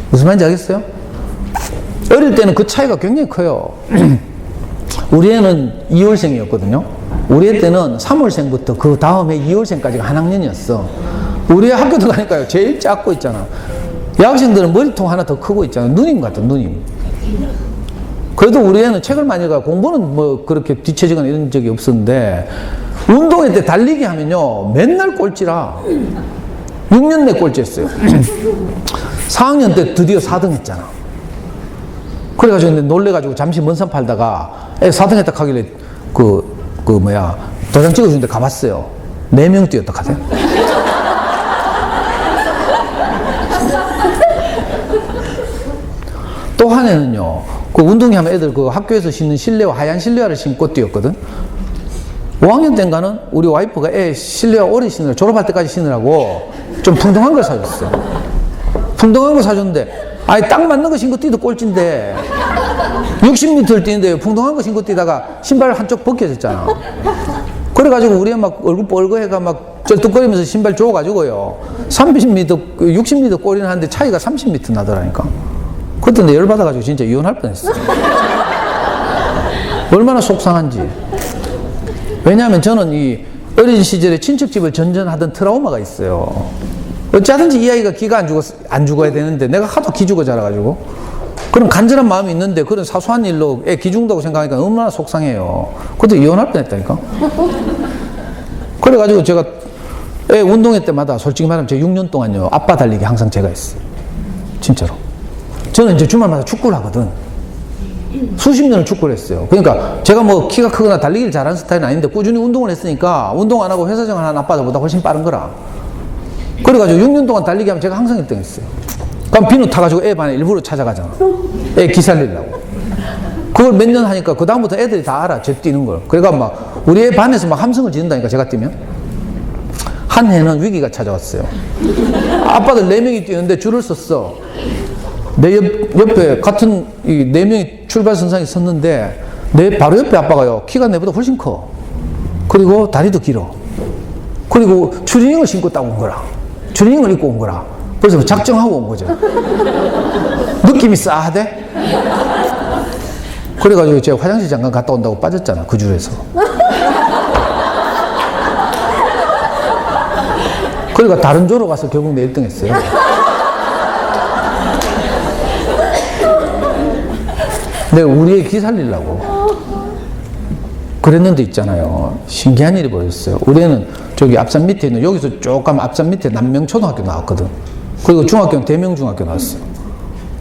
무슨 말인지 알겠어요? 어릴 때는 그 차이가 굉장히 커요. 우리 애는 2월생이었거든요. 우리 애 때는 3월생부터 그 다음에 2월생까지가 한 학년이었어. 우리 애 학교도 가니까요. 제일 작고 있잖아. 여학생들은 머리통 하나 더 크고 있잖아. 누님 같아, 누님. 그래도 우리 애는 책을 많이 읽어. 공부는 뭐 그렇게 뒤처지거나 이런 적이 없었는데, 운동회 때 달리기 하면요. 맨날 꼴찌라. 6년 내 꼴찌했어요. 4학년 때 드디어 4등 했잖아. 그래가지고 놀래가지고 잠시 먼산 팔다가 애 4등 했다 하길래 도장 찍어주는데 가봤어요. 4명 뛰었다 하세요. 또 한 애는요, 그 운동회 하면 애들 그 학교에서 신는 실내화, 하얀 실내화를 신고 뛰었거든. 5학년 때인가는 우리 와이프가 애 실내화 오래 신으라, 졸업할 때까지 신으라고 좀 풍성한 걸 사줬어. 풍성한 거 사줬는데, 아니, 딱 맞는 거 신고 뛰도 꼴찌인데, 60m를 뛰는데 풍성한 거 신고 뛰다가 신발 한쪽 벗겨졌잖아. 그래가지고 우리 막 얼굴 뻘거해가 막 쩔뚝거리면서 신발 줘가지고요. 30m, 60m 꼴이나 하는데 차이가 30m 나더라니까. 그때 내 열받아가지고 진짜 이혼할 뻔했어. 얼마나 속상한지. 왜냐하면 저는 이 어린 시절에 친척집을 전전하던 트라우마가 있어요. 어찌하든지 이 아이가 기가 안 죽어야 되는데 내가 하도 기죽어 자라가지고 그런 간절한 마음이 있는데 그런 사소한 일로 애 기죽는다고 생각하니까 얼마나 속상해요. 그때 이혼할 뻔했다니까. 그래가지고 제가 애 운동회 때마다 솔직히 말하면 제가 6년 동안요 아빠 달리기 항상 제가 했어요. 진짜로. 저는 이제 주말마다 축구를 하거든. 수십 년을 축구를 했어요. 그러니까 제가 뭐 키가 크거나 달리기를 잘하는 스타일은 아닌데 꾸준히 운동을 했으니까 운동 안 하고 회사 생활하는 아빠들보다 훨씬 빠른 거라. 그래가지고 6년 동안 달리기 하면 제가 항상 1등 했어요. 그럼 비누 타가지고 애 반에 일부러 찾아가잖아. 애 기살리려고. 그걸 몇 년 하니까 그다음부터 애들이 다 알아. 쟤 뛰는 걸. 그러니까 막 우리 애 반에서 막 함성을 지른다니까, 제가 뛰면. 한 해는 위기가 찾아왔어요. 아빠들 4명이 뛰는데 줄을 섰어. 내 옆에 같은 이 4명이 출발선상에 섰는데 내 바로 옆에 아빠가요, 키가 내보다 훨씬 커. 그리고 다리도 길어. 그리고 추리닝을 신고 딱 온 거라. 추리닝을 입고 온 거라. 그래서 작정하고 온 거죠. 느낌이 싸하대? 그래가지고 제가 화장실 잠깐 갔다 온다고 빠졌잖아, 그 줄에서. 그러니까 다른 조로 가서 결국 내 1등 했어요. 내가 우리 애 기 살리려고 그랬는데 있잖아요, 신기한 일이 벌어졌어요. 우리 애는 저기 앞산 밑에 있는, 여기서 쭉 가면 앞산 밑에 남명초등학교 나왔거든. 그리고 중학교는 대명중학교 나왔어요.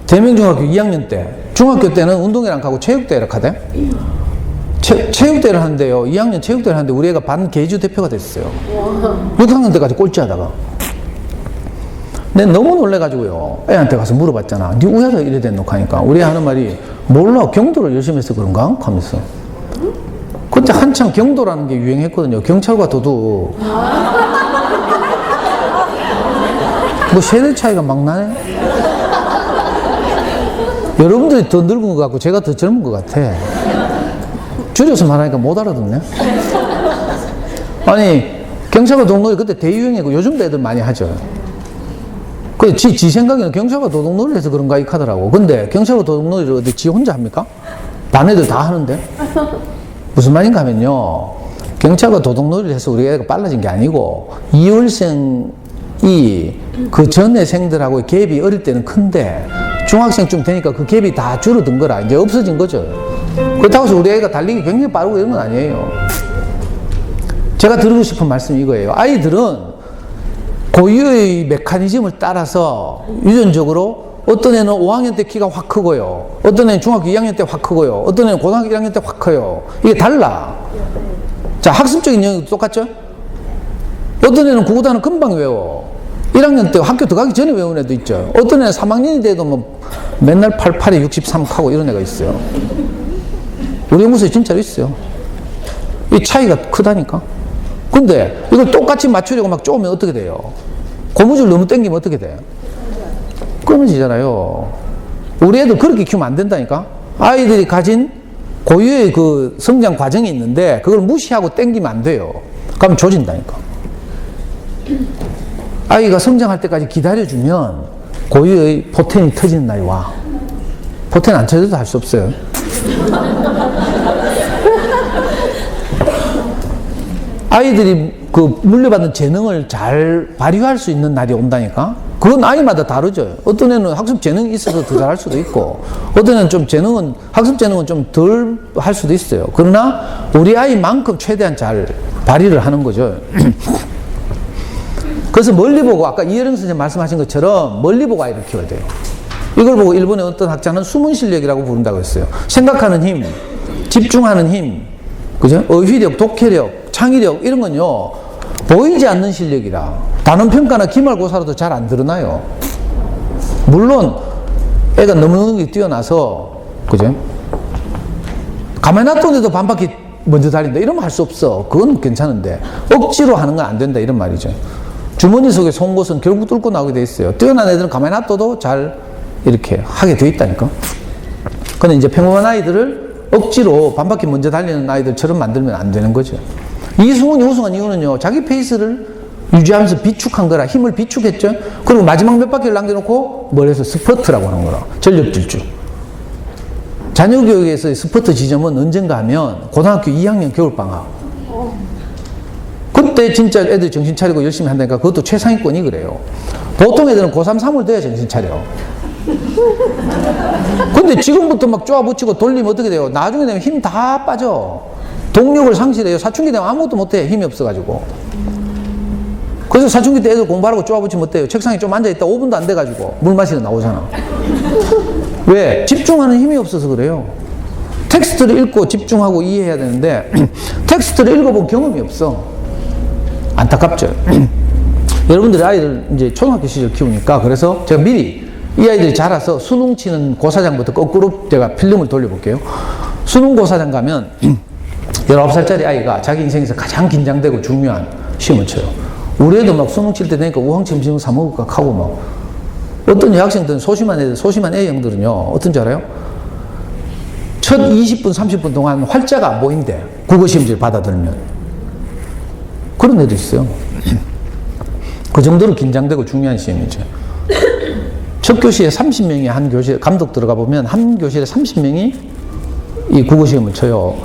대명중학교 2학년 때, 중학교 때는 운동회랑 가고 체육대회를 하대. 체육대회를 하는데요, 2학년 체육대회를 하는데 우리 애가 반 계주 대표가 됐어요. 6학년 때까지 꼴찌하다가. 내가 너무 놀래가지고요, 애한테 가서 물어봤잖아. 니 우야서 이래 됐노? 하니까 우리 애 하는 말이, 몰라, 경도를 열심히 해서 그런가? 하면서. 그때 한창 경도라는 게 유행했거든요. 경찰과 도둑. 뭐 세대 차이가 막 나네? 여러분들이 더 늙은 것 같고 제가 더 젊은 것 같아. 줄여서 말하니까 못 알아듣네. 아니, 경찰과 도둑놀이 그때 대유행이고 요즘도 애들 많이 하죠. 그 지 생각에는 경찰과 도둑놀이를 해서 그런가 이 하더라고. 근데 경찰과 도둑놀이를 어디 지 혼자 합니까? 반 애들 다 하는데? 무슨 말인가 하면요, 경찰과 도둑놀이를 해서 우리 애가 빨라진 게 아니고, 2월생이 그 전에 생들하고 갭이 어릴 때는 큰데 중학생쯤 되니까 그 갭이 다 줄어든 거라. 이제 없어진 거죠. 그렇다고 해서 우리 애가 달리기 굉장히 빠르고 이런 건 아니에요. 제가 드리고 싶은 말씀이 이거예요. 아이들은 고유의 메커니즘을 따라서 유전적으로, 어떤 애는 5학년 때 키가 확 크고요, 어떤 애는 중학교 2학년 때 확 크고요, 어떤 애는 고등학교 1학년 때 확 커요. 이게 달라. 자, 학습적인 영역도 똑같죠? 어떤 애는 국어단은 금방 외워. 1학년 때 학교 들어가기 전에 외우는 애도 있죠. 어떤 애는 3학년이 돼도 뭐 맨날 88에 63 하고 이런 애가 있어요. 우리 연구소에 진짜로 있어요. 이 차이가 크다니까. 근데 이걸 똑같이 맞추려고 막 쪼으면 어떻게 돼요? 고무줄 너무 당기면 어떻게 돼요? 끊어지잖아요. 우리 애들 그렇게 키우면 안 된다니까. 아이들이 가진 고유의 그 성장 과정이 있는데 그걸 무시하고 당기면 안 돼요. 그러면 조진다니까. 아이가 성장할 때까지 기다려주면 고유의 포텐이 터지는 날이 와. 포텐 안 터져도 할 수 없어요. 아이들이 그 물려받은 재능을 잘 발휘할 수 있는 날이 온다니까. 그건 아이마다 다르죠. 어떤 애는 학습 재능이 있어서 더 잘할 수도 있고, 어떤 애는 좀 학습 재능은 좀 덜 할 수도 있어요. 그러나 우리 아이만큼 최대한 잘 발휘를 하는 거죠. 그래서 멀리 보고, 아까 이혜령 선생님 말씀하신 것처럼 멀리 보고 아이를 키워야 돼요. 이걸 보고 일본의 어떤 학자는 숨은 실력이라고 부른다고 했어요. 생각하는 힘, 집중하는 힘, 그죠? 어휘력, 독해력, 창의력, 이런 건요, 보이지 않는 실력이라 단원평가나 기말고사로도 잘 안 드러나요. 물론 애가 너무 뛰어나서, 그죠? 가만히 놔뒀는데도 반바퀴 먼저 달린다 이러면 할 수 없어. 그건 괜찮은데 억지로 하는 건 안 된다 이런 말이죠. 주머니 속에 송곳은 결국 뚫고 나오게 돼 있어요. 뛰어난 애들은 가만히 놔둬도 잘 이렇게 하게 돼 있다니까. 근데 이제 평범한 아이들을 억지로 반바퀴 먼저 달리는 아이들처럼 만들면 안 되는 거죠. 이승훈이 우승한 이유는요, 자기 페이스를 유지하면서 비축한 거라. 힘을 비축했죠. 그리고 마지막 몇 바퀴를 남겨놓고 뭘 해서 스퍼트라고 하는 거라. 전력질주. 자녀교육에서의 스퍼트 지점은 언젠가 하면 고등학교 2학년 겨울방학. 그때 진짜 애들 정신 차리고 열심히 한다니까. 그것도 최상위권이 그래요. 보통 애들은 고3, 3월 돼야 정신 차려. 근데 지금부터 막 쪼아붙이고 돌리면 어떻게 돼요? 나중에 되면 힘 다 빠져. 동력을 상실해요. 사춘기 되면 아무것도 못해. 힘이 없어가지고. 그래서 사춘기 때 애들 공부하라고 쪼아붙이면 어때요? 책상에 좀 앉아있다 5분도 안 돼가지고 물 마시러 나오잖아. 왜? 집중하는 힘이 없어서 그래요. 텍스트를 읽고 집중하고 이해해야 되는데 텍스트를 읽어본 경험이 없어. 안타깝죠. 여러분들이 아이들 이제 초등학교 시절 키우니까, 그래서 제가 미리 이 아이들이 자라서 수능 치는 고사장부터 거꾸로 제가 필름을 돌려볼게요. 수능 고사장 가면 19살짜리 아이가 자기 인생에서 가장 긴장되고 중요한 시험을 쳐요. 우리 애도 막 수능 칠 때 되니까 우황침침 사먹을까 하고 막. 어떤 여학생들은 소심한 애들, 소심한 A형들은요, 어떤지 알아요? 첫 20분, 30분 동안 활자가 안 보인대. 국어시험지를 받아들면. 그런 애도 있어요. 그 정도로 긴장되고 중요한 시험이죠. 첫 교시에 30명이 한 교실에, 감독 들어가 보면 한 교실에 30명이 이 국어시험을 쳐요.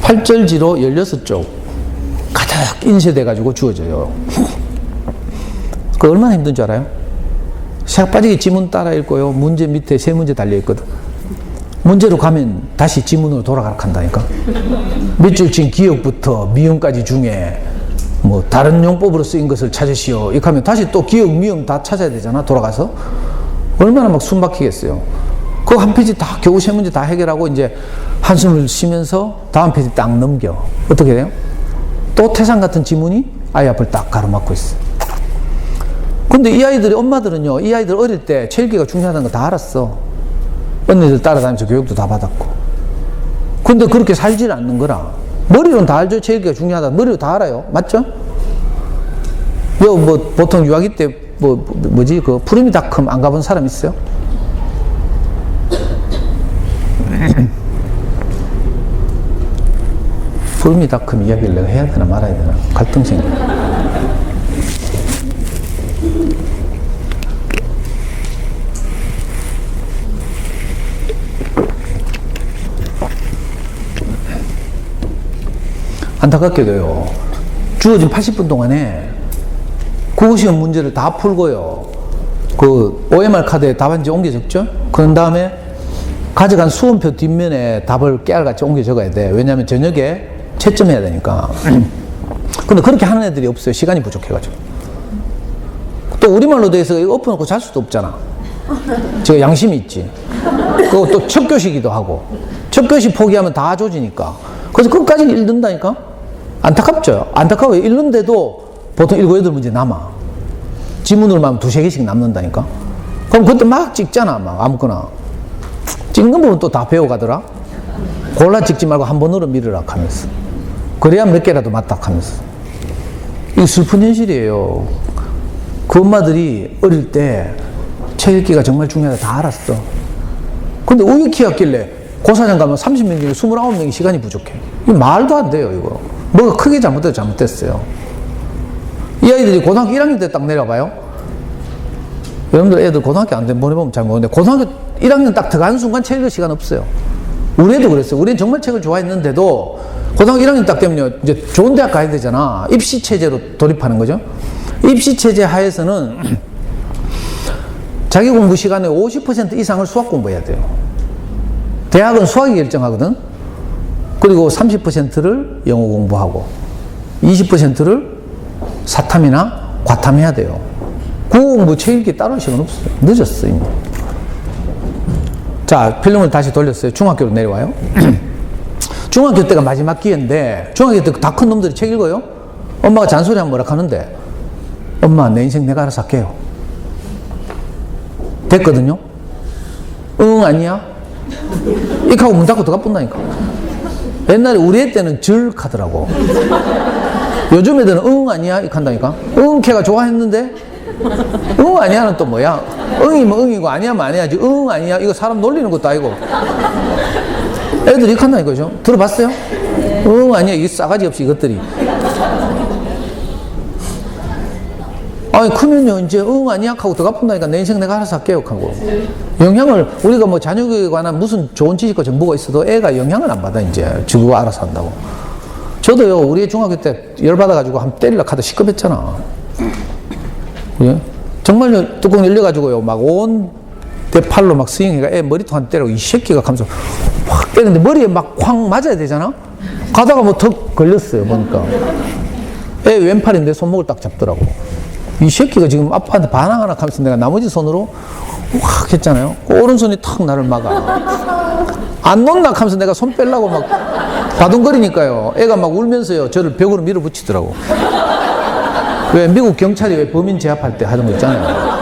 8절지로 16쪽 가득 인쇄돼가지고 주어져요. 그 얼마나 힘든 줄 알아요? 샥 빠지게 지문 따라 읽고요. 문제 밑에 세 문제 달려있거든. 문제로 가면 다시 지문으로 돌아가라 한다니까. 몇 줄친 기억부터 미음까지 중에 뭐 다른 용법으로 쓰인 것을 찾으시오. 이렇게 하면 다시 또 기억, 미음 다 찾아야 되잖아. 돌아가서. 얼마나 막 숨 막히겠어요. 그 한 페이지 다 겨우 세 문제 다 해결하고 이제 한숨을 쉬면서 다음 페이지 딱 넘겨. 어떻게 돼요? 또 태산 같은 지문이 아이 앞을 딱 가로막고 있어. 근데 이 아이들의 엄마들은요, 이 아이들 어릴 때 체육계가 중요하다는 거 다 알았어. 언니들 따라다니면서 교육도 다 받았고. 근데 그렇게 살질 않는 거라. 머리로는 다 알죠. 체육계가 중요하다. 머리로 다 알아요. 맞죠? 뭐 보통 유아기 때 뭐지 그 푸르미닷컴 안 가본 사람 있어요? 푸르미닷컴 이야기를 내가 해야 되나 말아야 되나 갈등 생겨. 안타깝게도요, 주어진 80분 동안에 국어시험 문제를 다 풀고요, 그 OMR 카드에 답안지 옮겨 적죠? 그런 다음에 가져간 수험표 뒷면에 답을 깨알같이 옮겨 적어야 돼. 왜냐하면 저녁에 채점해야 되니까. 근데 그렇게 하는 애들이 없어요. 시간이 부족해가지고. 또 우리말로 돼서 이거 엎어놓고 잘 수도 없잖아. 제가 양심이 있지. 그리고 또 첫 교시기도 하고. 첫 교시 포기하면 다 조지니까. 그래서 끝까지 읽는다니까? 안타깝죠? 안타까워요. 읽는데도 보통 7, 8문제 남아. 지문으로 하면 2, 3개씩 남는다니까? 그럼 그때 막 찍잖아. 막 아무거나. 찍는 부분 또 다 배워가더라? 골라 찍지 말고 한 번으로 밀으라 하면서. 그래야 몇 개라도 맞다 하면서. 이거 슬픈 현실이에요. 그 엄마들이 어릴 때 책 읽기가 정말 중요하다 다 알았어. 근데 왜 키웠길래 고사장 가면 30명 중에 29명이 시간이 부족해. 이거 말도 안 돼요, 이거. 뭐가 크게 잘못됐어요. 이 아이들이 고등학교 1학년 때 딱 내려봐요. 여러분들 애들 고등학교 안 돼 보내보면 잘 모르는데 고등학교 1학년 딱 들어가는 순간 책 읽을 시간 없어요. 우리 애도 그랬어요. 우리는 정말 책을 좋아했는데도 고등학교 1학년 딱 되면요, 이제 좋은 대학 가야 되잖아. 입시체제로 돌입하는 거죠. 입시체제 하에서는 자기 공부 시간의 50% 이상을 수학 공부해야 돼요. 대학은 수학이 결정하거든. 그리고 30%를 영어 공부하고 20%를 사탐이나 과탐해야 돼요. 국어 공부 책 읽기 따로 시간 없어요. 늦었어 이미. 자, 필름을 다시 돌렸어요. 중학교로 내려와요. 중학교 때가 마지막 기회인데 중학교 때 다 큰 놈들이 책 읽어요. 엄마가 잔소리하면 뭐라 하는데, 엄마 내 인생 내가 알아서 할게요. 됐거든요. 응 아니야? 이렇게 하고 문 닫고 들어가 본다니까. 옛날에 우리 애 때는 절 하더라고. 요즘 애들은 응 아니야? 이렇게 한다니까. 응 걔가 좋아했는데 응 아니야는 또 뭐야? 응이면 응이고 아니야면 아니야지. 응 아니야 이거 사람 놀리는 것도 아니고. 애들이 이렇게 한다니까. 그죠? 들어봤어요? 응 아니야 이 싸가지 없이 이것들이. 아니 크면요 이제 응 아니야 하고 들어가 본다니까. 내 인생 내가 알아서 할게요 하고. 영향을 우리가 뭐 자녀교육에 관한 무슨 좋은 지식과 정보가 있어도 애가 영향을 안 받아. 이제 지구가 알아서 한다고. 저도요 우리 중학교 때 열받아가지고 한 때리려고 하다 시급했잖아. 예? 정말요 뚜껑 열려가지고요 막 온 내 팔로 막 스윙해가 애 머리통 한 때리고 이 새끼가 하면서 확 때리는데 머리에 막 쾅 맞아야 되잖아. 가다가 뭐 턱 걸렸어요 보니까. 애 왼팔인데 손목을 딱 잡더라고. 이 새끼가 지금 아빠한테 반항하나 하면서 내가 나머지 손으로 확 했잖아요. 그 오른손이 탁 나를 막아. 안 놓나 하면서 내가 손 빼려고 막 바둥거리니까요. 애가 막 울면서요. 저를 벽으로 밀어붙이더라고. 왜 미국 경찰이 왜 범인 제압할 때 하던 거 있잖아요.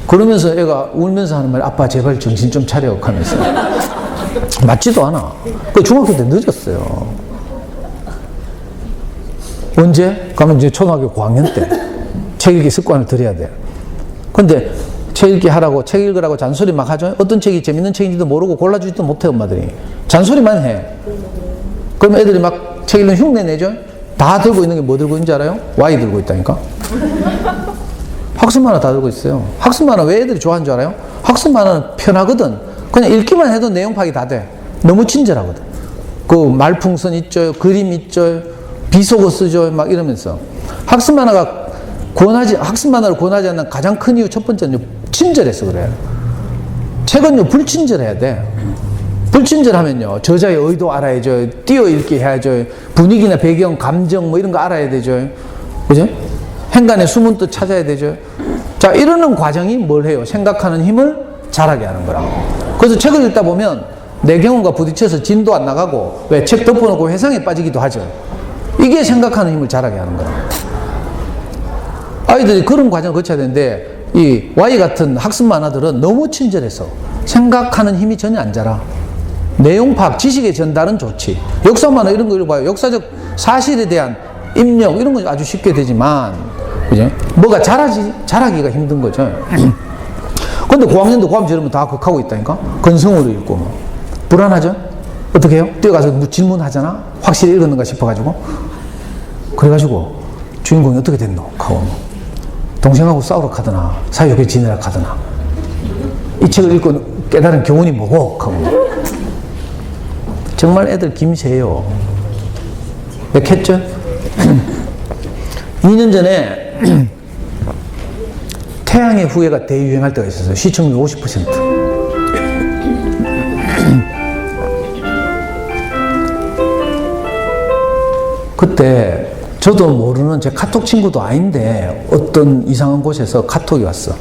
그러면서 애가 울면서 하는 말이 아빠 제발 정신 좀 차려 하면서 맞지도 않아. 그 중학교 때 늦었어요. 언제? 가면 이제 초등학교 고학년 때 책 읽기 습관을 들여야 돼. 근데 책 읽기 하라고 책 읽으라고 잔소리 막 하죠. 어떤 책이 재밌는 책인지도 모르고 골라주지도 못해 엄마들이. 잔소리만 해. 그러면 애들이 막 책 읽는 흉내 내죠. 다 들고 있는 게 뭐 들고 있는지 알아요? Y 들고 있다니까. 학습 만화 다 들고 있어요. 학습 만화 왜 애들이 좋아하는 줄 알아요? 학습 만화는 편하거든. 그냥 읽기만 해도 내용 파악이 다 돼. 너무 친절하거든. 그 말풍선 있죠, 그림 있죠, 비속어 쓰죠, 막 이러면서. 학습 만화가 학습 만화를 권하지 않는 가장 큰 이유 첫 번째는 친절해서 그래요. 책은요, 불친절해야 돼. 불친절하면요, 저자의 의도 알아야죠. 띄어읽기 해야죠. 분위기나 배경, 감정 뭐 이런 거 알아야 되죠. 그죠? 행간의 숨은 뜻 찾아야 되죠. 자, 이러는 과정이 뭘 해요? 생각하는 힘을 자라게 하는 거라고. 그래서 책을 읽다 보면 내 경험과 부딪혀서 진도 안 나가고 왜 책 덮어놓고 회상에 빠지기도 하죠. 이게 생각하는 힘을 자라게 하는 거라고. 아이들이 그런 과정을 거쳐야 되는데 이 Y 같은 학습 만화들은 너무 친절해서 생각하는 힘이 전혀 안 자라. 내용 파악, 지식의 전달은 좋지. 역사 만화 이런 거 읽어봐요. 역사적 사실에 대한 입력 이런 건 아주 쉽게 되지만 그죠? 뭐가 자라기가 힘든 거죠. 근데 고학년도 고하면 저러면 다 극하고 있다니까? 건성으로 읽고 뭐. 불안하죠? 어떻게 해요? 뛰어가서 뭐 질문하잖아? 확실히 읽었는가 싶어가지고. 그래가지고 주인공이 어떻게 됐노? 하고 뭐. 동생하고 싸우러 가더나 사이좋게 지내라 가더나 이 책을 읽고 깨달은 교훈이 뭐고? 하고 뭐. 정말 애들 김새요. 몇 했죠? 2년 전에 태양의 후예가 대유행할 때가 있었어요. 시청률 50%. 그때 저도 모르는 제 카톡 친구도 아닌데 어떤 이상한 곳에서 카톡이 왔어.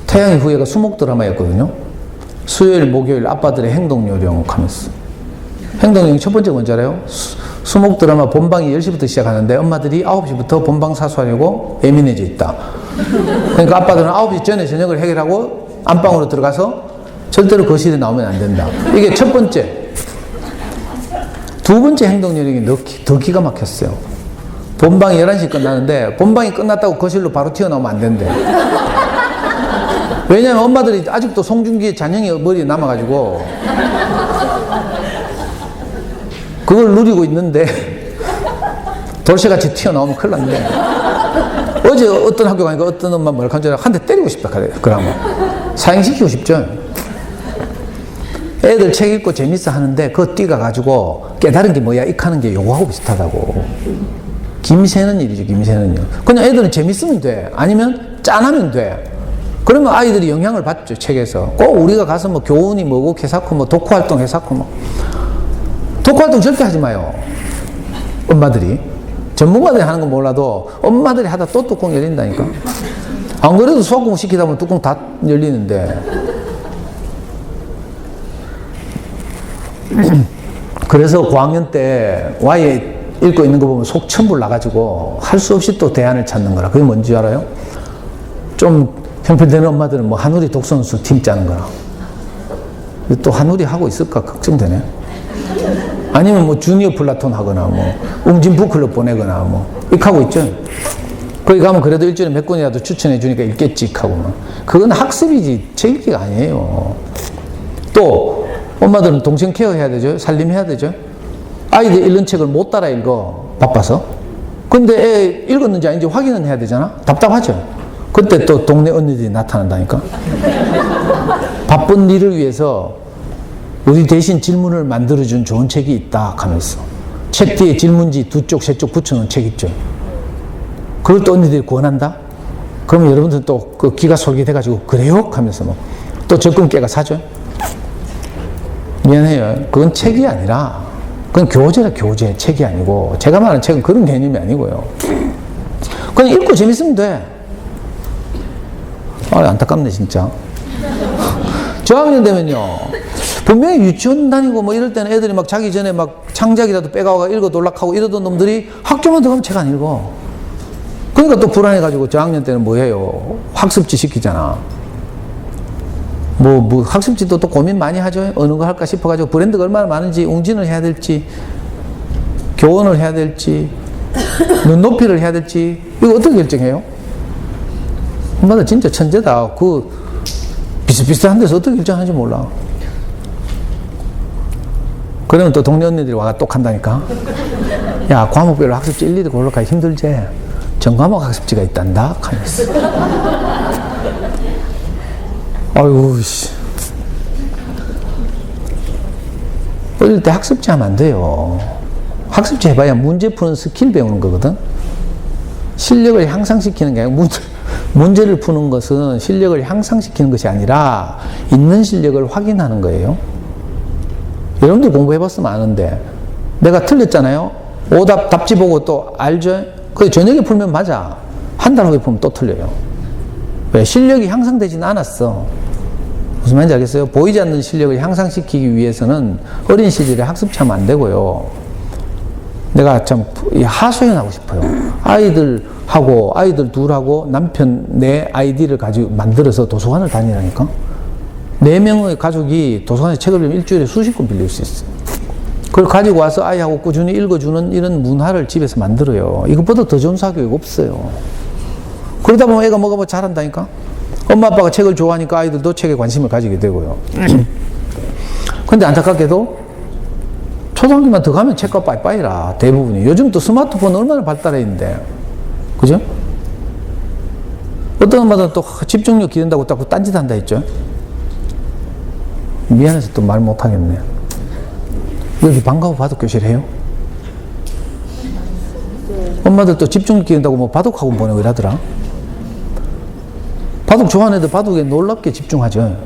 태양의 후예가 수목 드라마였거든요. 수요일, 목요일 아빠들의 행동 요령 하면서. 행동 요령 첫 번째 뭔지 알아요? 수목 드라마 본방이 10시부터 시작하는데 엄마들이 9시부터 본방 사수하려고 예민해져 있다. 그러니까 아빠들은 9시 전에 저녁을 해결하고 안방으로 들어가서 절대로 거실에 나오면 안 된다. 이게 첫 번째. 두 번째 행동 요령이 더 기가 막혔어요. 본방이 11시 끝나는데 본방이 끝났다고 거실로 바로 튀어나오면 안 된대. 왜냐면 엄마들이 아직도 송중기의 잔영이 머리에 남아가지고 그걸 누리고 있는데 돌쇠같이 튀어나오면 큰일 났네. 어제 어떤 학교 가니까 어떤 엄마 뭐라 하는 줄 알아? 한 대 때리고 싶다 그러면 사형시키고 싶죠. 애들 책 읽고 재밌어 하는데 그거 뛰어가가지고 깨달은 게 뭐야 익하는 게 요거하고 비슷하다고. 김새는 일이죠. 김새는요. 그냥 애들은 재밌으면 돼. 아니면 짠하면 돼. 그러면 아이들이 영향을 받죠. 책에서. 꼭 우리가 가서 뭐 교훈이 뭐고 해사코 뭐 독후활동 해사코 뭐 독후활동 절대 하지 마요. 엄마들이. 전문가들이 하는 건 몰라도 엄마들이 하다 또 뚜껑 열린다니까. 안 그래도 수학 공부 시키다 보면 뚜껑 다 열리는데. 그래서 고학년 때 Y 읽고 있는 거 보면 속 천불 나가지고 할 수 없이 또 대안을 찾는 거라. 그게 뭔지 알아요? 좀 형편되는 엄마들은 뭐 한우리 독서원수 팀 짜는 거라. 또 한우리 하고 있을까 걱정되네. 아니면 뭐 주니어 플라톤 하거나 뭐 웅진부 클럽 보내거나 뭐 이렇게 하고 있죠. 거기 가면 그래도 일주일에 몇 권이라도 추천해 주니까 읽겠지 하고 막. 그건 학습이지 책 읽기가 아니에요. 또 엄마들은 동생 케어해야 되죠. 살림해야 되죠. 아이들 읽는 책을 못 따라 읽어. 바빠서. 근데 애 읽었는지 아닌지 확인은 해야 되잖아. 답답하죠. 그때 또 동네 언니들이 나타난다니까. 바쁜 일을 위해서 우리 대신 질문을 만들어준 좋은 책이 있다 하면서 책 뒤에 질문지 2쪽, 3쪽 붙여놓은 책 있죠. 그걸 또 언니들이 권한다? 그러면 여러분들 또 그 귀가 솔깃해가지고 그래요? 하면서 뭐 또 적금 깨가 사죠. 미안해요. 그건 책이 아니라 그건 교재라 교재. 책이 아니고 제가 말하는 책은 그런 개념이 아니고요. 그냥 읽고 재밌으면 돼. 아, 안타깝네 진짜. 저학년 되면요 분명히 유치원 다니고 뭐 이럴 때는 애들이 막 자기 전에 막 창작이라도 빼가고 읽어 놀락하고 이러던 놈들이 학교만 들어가면 책 안 읽어. 그러니까 또 불안해가지고 저학년 때는 뭐 해요? 학습지 시키잖아. 뭐 학습지도 또 고민 많이 하죠. 어느 거 할까 싶어가지고 브랜드가 얼마나 많은지 웅진을 해야 될지, 교원을 해야 될지, 눈높이를 해야 될지, 이거 어떻게 결정해요? 엄마들 진짜 천재다. 그 비슷비슷한 데서 어떻게 결정하는지 몰라. 그러면 또 동네 언니들이 와가 똑 한다니까. 야, 과목별로 학습지 일일이 고르기가 힘들지. 전과목 학습지가 있단다. 하면서. 아이고, 씨. 어릴 때 학습지 하면 안 돼요. 학습지 해봐야 문제 푸는 스킬 배우는 거거든. 실력을 향상시키는 게 아니고 문제를 푸는 것은 실력을 향상시키는 것이 아니라 있는 실력을 확인하는 거예요. 여러분들 공부해봤으면 아는데 내가 틀렸잖아요. 오답 답지 보고 또 알죠? 그 저녁에 풀면 맞아. 한 달 후에 풀면 또 틀려요. 왜? 실력이 향상되지는 않았어. 무슨 말인지 알겠어요? 보이지 않는 실력을 향상시키기 위해서는 어린 시절에 학습하면 안 되고요. 내가 참 하소연하고 싶어요. 아이들하고 아이들 둘하고 남편 내 아이디를 가지고 만들어서 도서관을 다니라니까. 4명의 가족이 도서관에 책을 빌리면 일주일에 수십 권 빌릴 수 있어요. 그걸 가지고 와서 아이하고 꾸준히 읽어주는 이런 문화를 집에서 만들어요. 이것보다 더 좋은 사교육 없어요. 그러다 보면 애가 뭐가 잘한다니까. 엄마 아빠가 책을 좋아하니까 아이들도 책에 관심을 가지게 되고요. 근데 안타깝게도 초등학교만 더 가면 책과 빠이빠이라 대부분이. 요즘 또 스마트폰 얼마나 발달해 있는데, 그죠? 어떤 엄마들은 또 집중력 기른다고 딱 딴짓 한다 했죠. 미안해서 또 말 못하겠네. 여기 방과후 바둑 교실 해요? 엄마들 또 집중력 기른다고 뭐 바둑학원 보내고 이러더라. 바둑 좋아하는 애들 바둑에 놀랍게 집중하죠.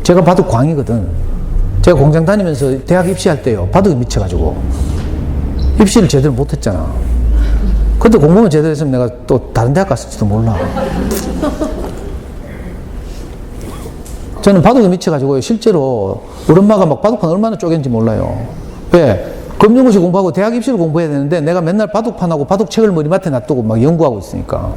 제가 바둑 광이거든. 제가 공장 다니면서 대학 입시할 때요, 바둑에 미쳐가지고 입시를 제대로 못했잖아. 그때 공부만 제대로 했으면 내가 또 다른 대학 갔을지도 몰라. 저는 바둑에 미쳐가지고 실제로 우리 엄마가 막 바둑판 얼마나 쪼갠지 몰라요. 왜? 검정고시 공부하고 대학 입시를 공부해야 되는데 내가 맨날 바둑판하고 바둑책을 머리맡에 놔두고 막 연구하고 있으니까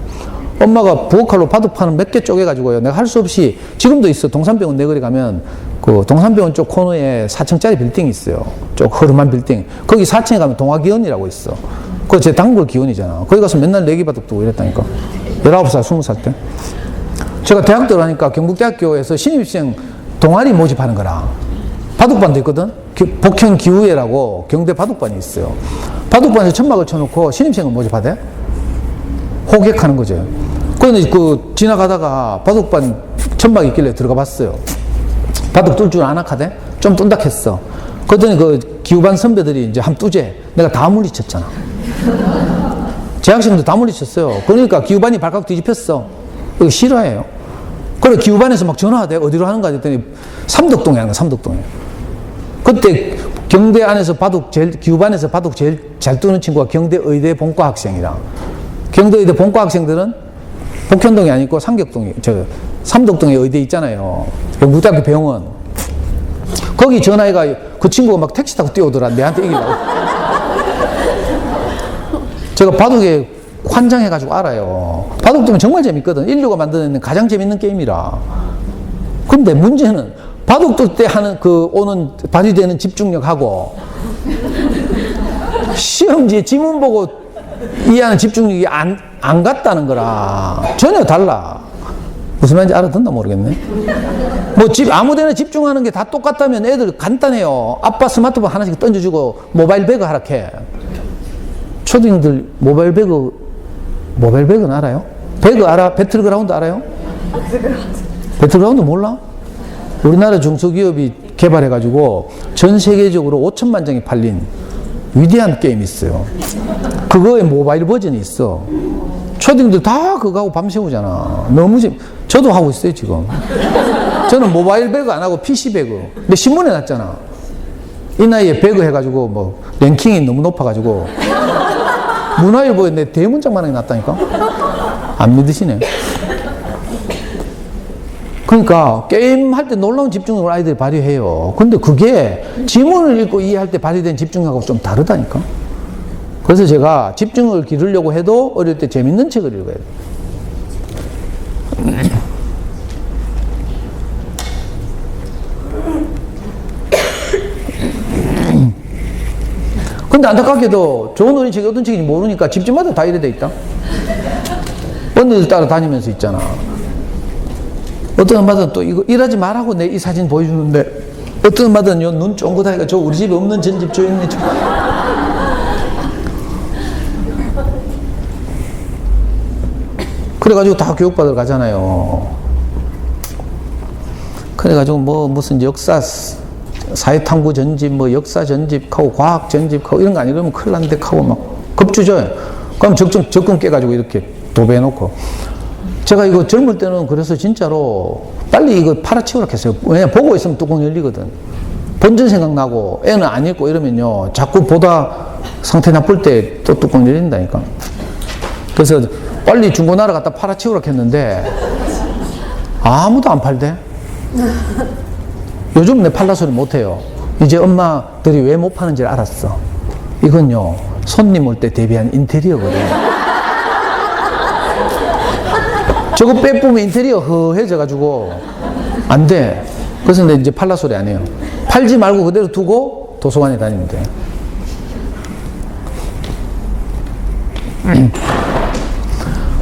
엄마가 부엌칼로 바둑판을 몇 개 쪼개가지고요, 내가 할 수 없이, 지금도 있어. 동산병원 내거리 가면 그 동산병원 쪽 코너에 4층짜리 빌딩이 있어요. 쪽 허름한 빌딩. 거기 4층에 가면 동아기원이라고 있어. 그거 제 단골 기원이잖아. 거기 가서 맨날 내기바둑 두고 이랬다니까. 19살, 20살 때. 제가 대학 들어가니까 경북대학교에서 신입생 동아리 모집하는 거라. 바둑반도 있거든. 복형 기후회라고 경대 바둑반이 있어요. 바둑반에서 천막을 쳐놓고 신입생을 모집하대. 호객하는 거죠. 그런데 그 지나가다가 바둑반 천막이 있길래 들어가 봤어요. 바둑 뚫 줄 아나 카대? 좀 뚠닥 했어. 그랬더니 그 기후반 선배들이 이제 한 뚜제 내가 다 물리쳤잖아. 재학생도 다 물리쳤어요. 그러니까 기후반이 발칵 뒤집혔어. 이거 싫어해요. 그래 기후반에서 막 전화하대. 어디로 하는가 했더니 삼덕동에 하는 거야. 삼덕동에. 그때 경대 안에서 바둑 기후반에서 바둑 제일 잘 두는 친구가 경대 의대 본과 학생이라. 경대 의대 본과 학생들은 복현동이 아니고 삼덕동에 의대 있잖아요. 경북대학교 병원. 거기 전화해가 그 친구가 막 택시 타고 뛰어오더라. 내한테 이기려고. 제가 바둑에 환장해가지고 알아요. 바둑두면 정말 재밌거든. 인류가 만드는 가장 재밌는 게임이라. 근데 문제는 바둑 둘 때 하는 오는 발휘되는 집중력하고 시험지에 지문 보고 이해하는 집중력이 안 같다는 거라. 전혀 달라. 무슨 말인지 알아듣나 모르겠네. 뭐 아무 데나 집중하는 게 다 똑같다면 애들 간단해요. 아빠 스마트폰 하나씩 던져주고 모바일 배그 하라 해. 초딩들 모바일 배그는 알아요? 배그 알아? 배틀그라운드 알아요? 배틀그라운드 몰라? 우리나라 중소기업이 개발해가지고 전 세계적으로 5천만 장이 팔린 위대한 게임이 있어요. 그거의 모바일 버전이 있어. 초딩들 다 그거 하고 밤 새우잖아. 너무 저도 하고 있어요 지금. 저는 모바일 배그 안 하고 PC 배그. 근데 신문에 났잖아. 이 나이에 배그 해가지고 뭐 랭킹이 너무 높아가지고 문화일보에 내 대문짝만하게 났다니까. 안 믿으시네. 그러니까 게임할 때 놀라운 집중력을 아이들이 발휘해요. 근데 그게 지문을 읽고 이해할 때 발휘된 집중력하고 좀 다르다니까. 그래서 제가 집중을 기르려고 해도 어릴 때 재밌는 책을 읽어야 돼요. 근데 안타깝게도 좋은 어린 책이 어떤 책인지 모르니까 집집마다 다 이래 돼 있다. 언니들 따라 다니면서 있잖아. 어떤 엄마들은 또 이거 일하지 말라고 내 이 사진 보여주는데, 어떤 엄마들은 요 눈 쫑긋하니까 저 우리 집에 없는 전집 저 있네. 그래가지고 다 교육받으러 가잖아요. 그래가지고 뭐 무슨 역사 사회탐구 전집, 뭐 역사 전집하고 과학 전집하고 이런 거 아니면 그러면 큰일 난데 하고 막 겁주죠. 그럼 적금 깨가지고 이렇게 도배해놓고. 제가 이거 젊을 때는 그래서 진짜로 빨리 이거 팔아치우라 했어요. 왜냐면 보고 있으면 뚜껑 열리거든. 본전 생각나고 애는 안 읽고 이러면요. 자꾸 보다 상태 나쁠 때 또 뚜껑 열린다니까. 그래서 빨리 중고나라 갖다 팔아치우라 했는데 아무도 안 팔대. 요즘 내 팔라 소리 못해요. 이제 엄마들이 왜 못 파는지 알았어. 이건요, 손님 올 때 대비한 인테리어거든. 저거 빼보면 인테리어 허해져가지고 안 돼. 그래서 내 이제 팔라 소리 안 해요. 팔지 말고 그대로 두고 도서관에 다니면 돼.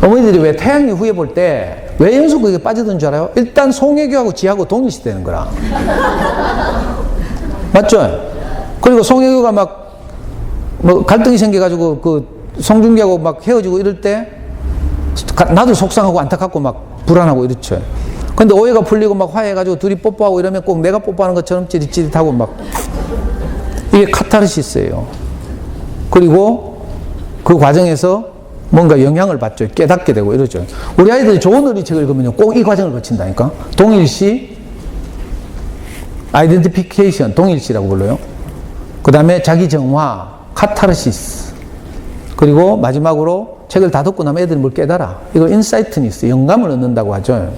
어머니들이 왜 태양 이후에 볼 때 왜 연속 그게 빠지던 줄 알아요? 일단 송혜교하고 지하고 동일시되는 거라. 맞죠? 그리고 송혜교가 막 뭐 갈등이 생겨가지고 그 송중기하고 막 헤어지고 이럴 때 나도 속상하고 안타깝고 막 불안하고 이렇죠. 근데 오해가 풀리고 막 화해해가지고 둘이 뽀뽀하고 이러면 꼭 내가 뽀뽀하는 것처럼 찌릿찌릿하고 막 이게 카타르시스예요. 그리고 그 과정에서 뭔가 영향을 받죠. 깨닫게 되고 이러죠. 우리 아이들이 좋은 어린이책을 읽으면 꼭 이 과정을 거친다니까. 동일시, 아이덴티피케이션, 동일시라고 불러요. 그 다음에 자기 정화, 카타르시스. 그리고 마지막으로 책을 다 듣고 나면 애들이 뭘 깨달아. 이걸 인사이트니스, 영감을 얻는다고 하죠.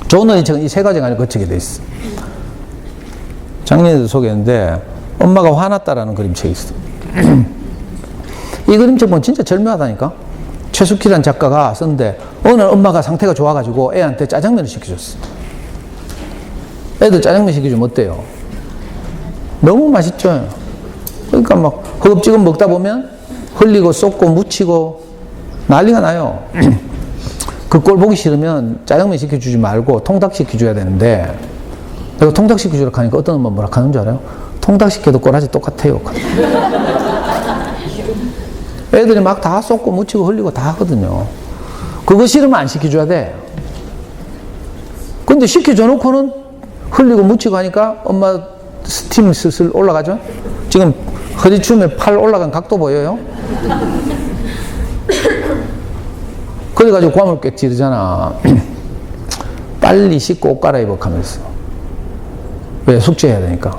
좋은 어린이책은 이 세 가지를 거치게 돼 있어. 작년에도 소개했는데 엄마가 화났다라는 그림책이 있어. 이 그림책 보면 진짜 절묘하다니까. 최숙희라는 작가가 썼는데 어느 날 엄마가 상태가 좋아가지고 애한테 짜장면을 시켜줬어. 애들 짜장면 시켜주면 어때요? 너무 맛있죠. 그러니까 막 허겁지겁 먹다 보면 흘리고 쏟고 묻히고 난리가 나요. 그 꼴 보기 싫으면 짜장면 시켜주지 말고 통닭 시켜줘야 되는데, 내가 통닭 시켜주라 하니까 어떤 엄마 뭐라 하는 줄 알아요? 통닭 시켜도 꼬라지 똑같아요. 애들이 막 다 쏟고 묻히고 흘리고 다 하거든요. 그거 싫으면 안 시켜줘야 돼. 근데 시켜줘 놓고는 흘리고 묻히고 하니까 엄마 스팀 슬슬 올라가죠? 지금 허리춤에 팔 올라간 각도 보여요? 그래가지고 고함을 꽥 지르잖아. 빨리 씻고 옷 갈아입어 하면서. 왜? 숙제해야 되니까.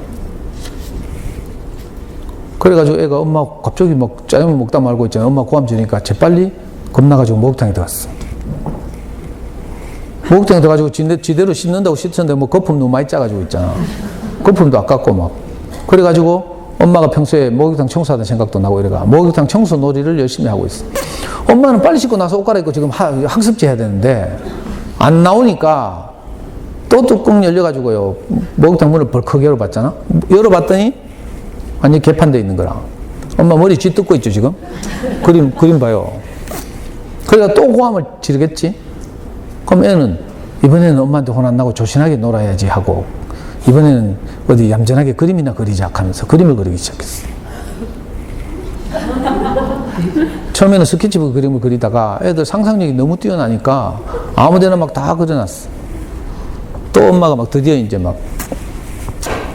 그래가지고 애가 엄마 갑자기 막 짜장면 먹다 말고 있잖아요. 엄마 고함 지르니까 재빨리 겁나가지고 목욕탕에 들어갔어. 목욕탕에 들어가지고 지대로 씻는다고 씻었는데 뭐 거품 너무 많이 짜가지고 있잖아. 거품도 아깝고 막. 그래가지고 엄마가 평소에 목욕탕 청소하던 생각도 나고 이래가 목욕탕 청소 놀이를 열심히 하고 있어. 엄마는 빨리 씻고 나서 옷 갈아입고 지금 학습지 해야 되는데 안 나오니까 또 뚜껑 열려가지고요. 목욕탕 문을 벌컥 열어봤잖아. 열어봤더니 완전히 개판되어 있는 거라. 엄마 머리 쥐 뜯고 있죠, 지금? 그림 봐요. 그러니까 또 고함을 지르겠지? 그럼 애는 이번에는 엄마한테 혼 안 나고 조신하게 놀아야지 하고, 이번에는 어디 얌전하게 그림이나 그리자 하면서 그림을 그리기 시작했어. 처음에는 스케치북 그림을 그리다가 애들 상상력이 너무 뛰어나니까 아무 데나 막 다 그려놨어. 또 엄마가 막 드디어 이제 막,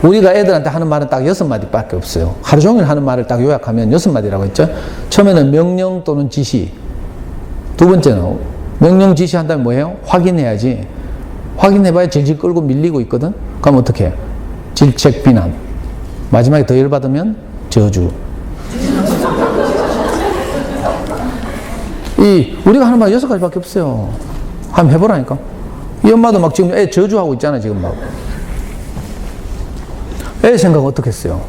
우리가 애들한테 하는 말은 딱 6마디밖에 없어요. 하루 종일 하는 말을 딱 요약하면 6마디라고 했죠. 처음에는 명령 또는 지시. 두 번째는 명령 지시 한다면 뭐예요? 확인해야지. 확인해봐야 질질 끌고 밀리고 있거든. 그럼 어떻게 해? 질책 비난. 마지막에 더 열받으면 저주. 우리가 하는 말 6가지밖에 없어요. 한번 해보라니까. 이 엄마도 막 지금 애 저주하고 있잖아, 지금 막. 애 생각은 어떻게 했어요?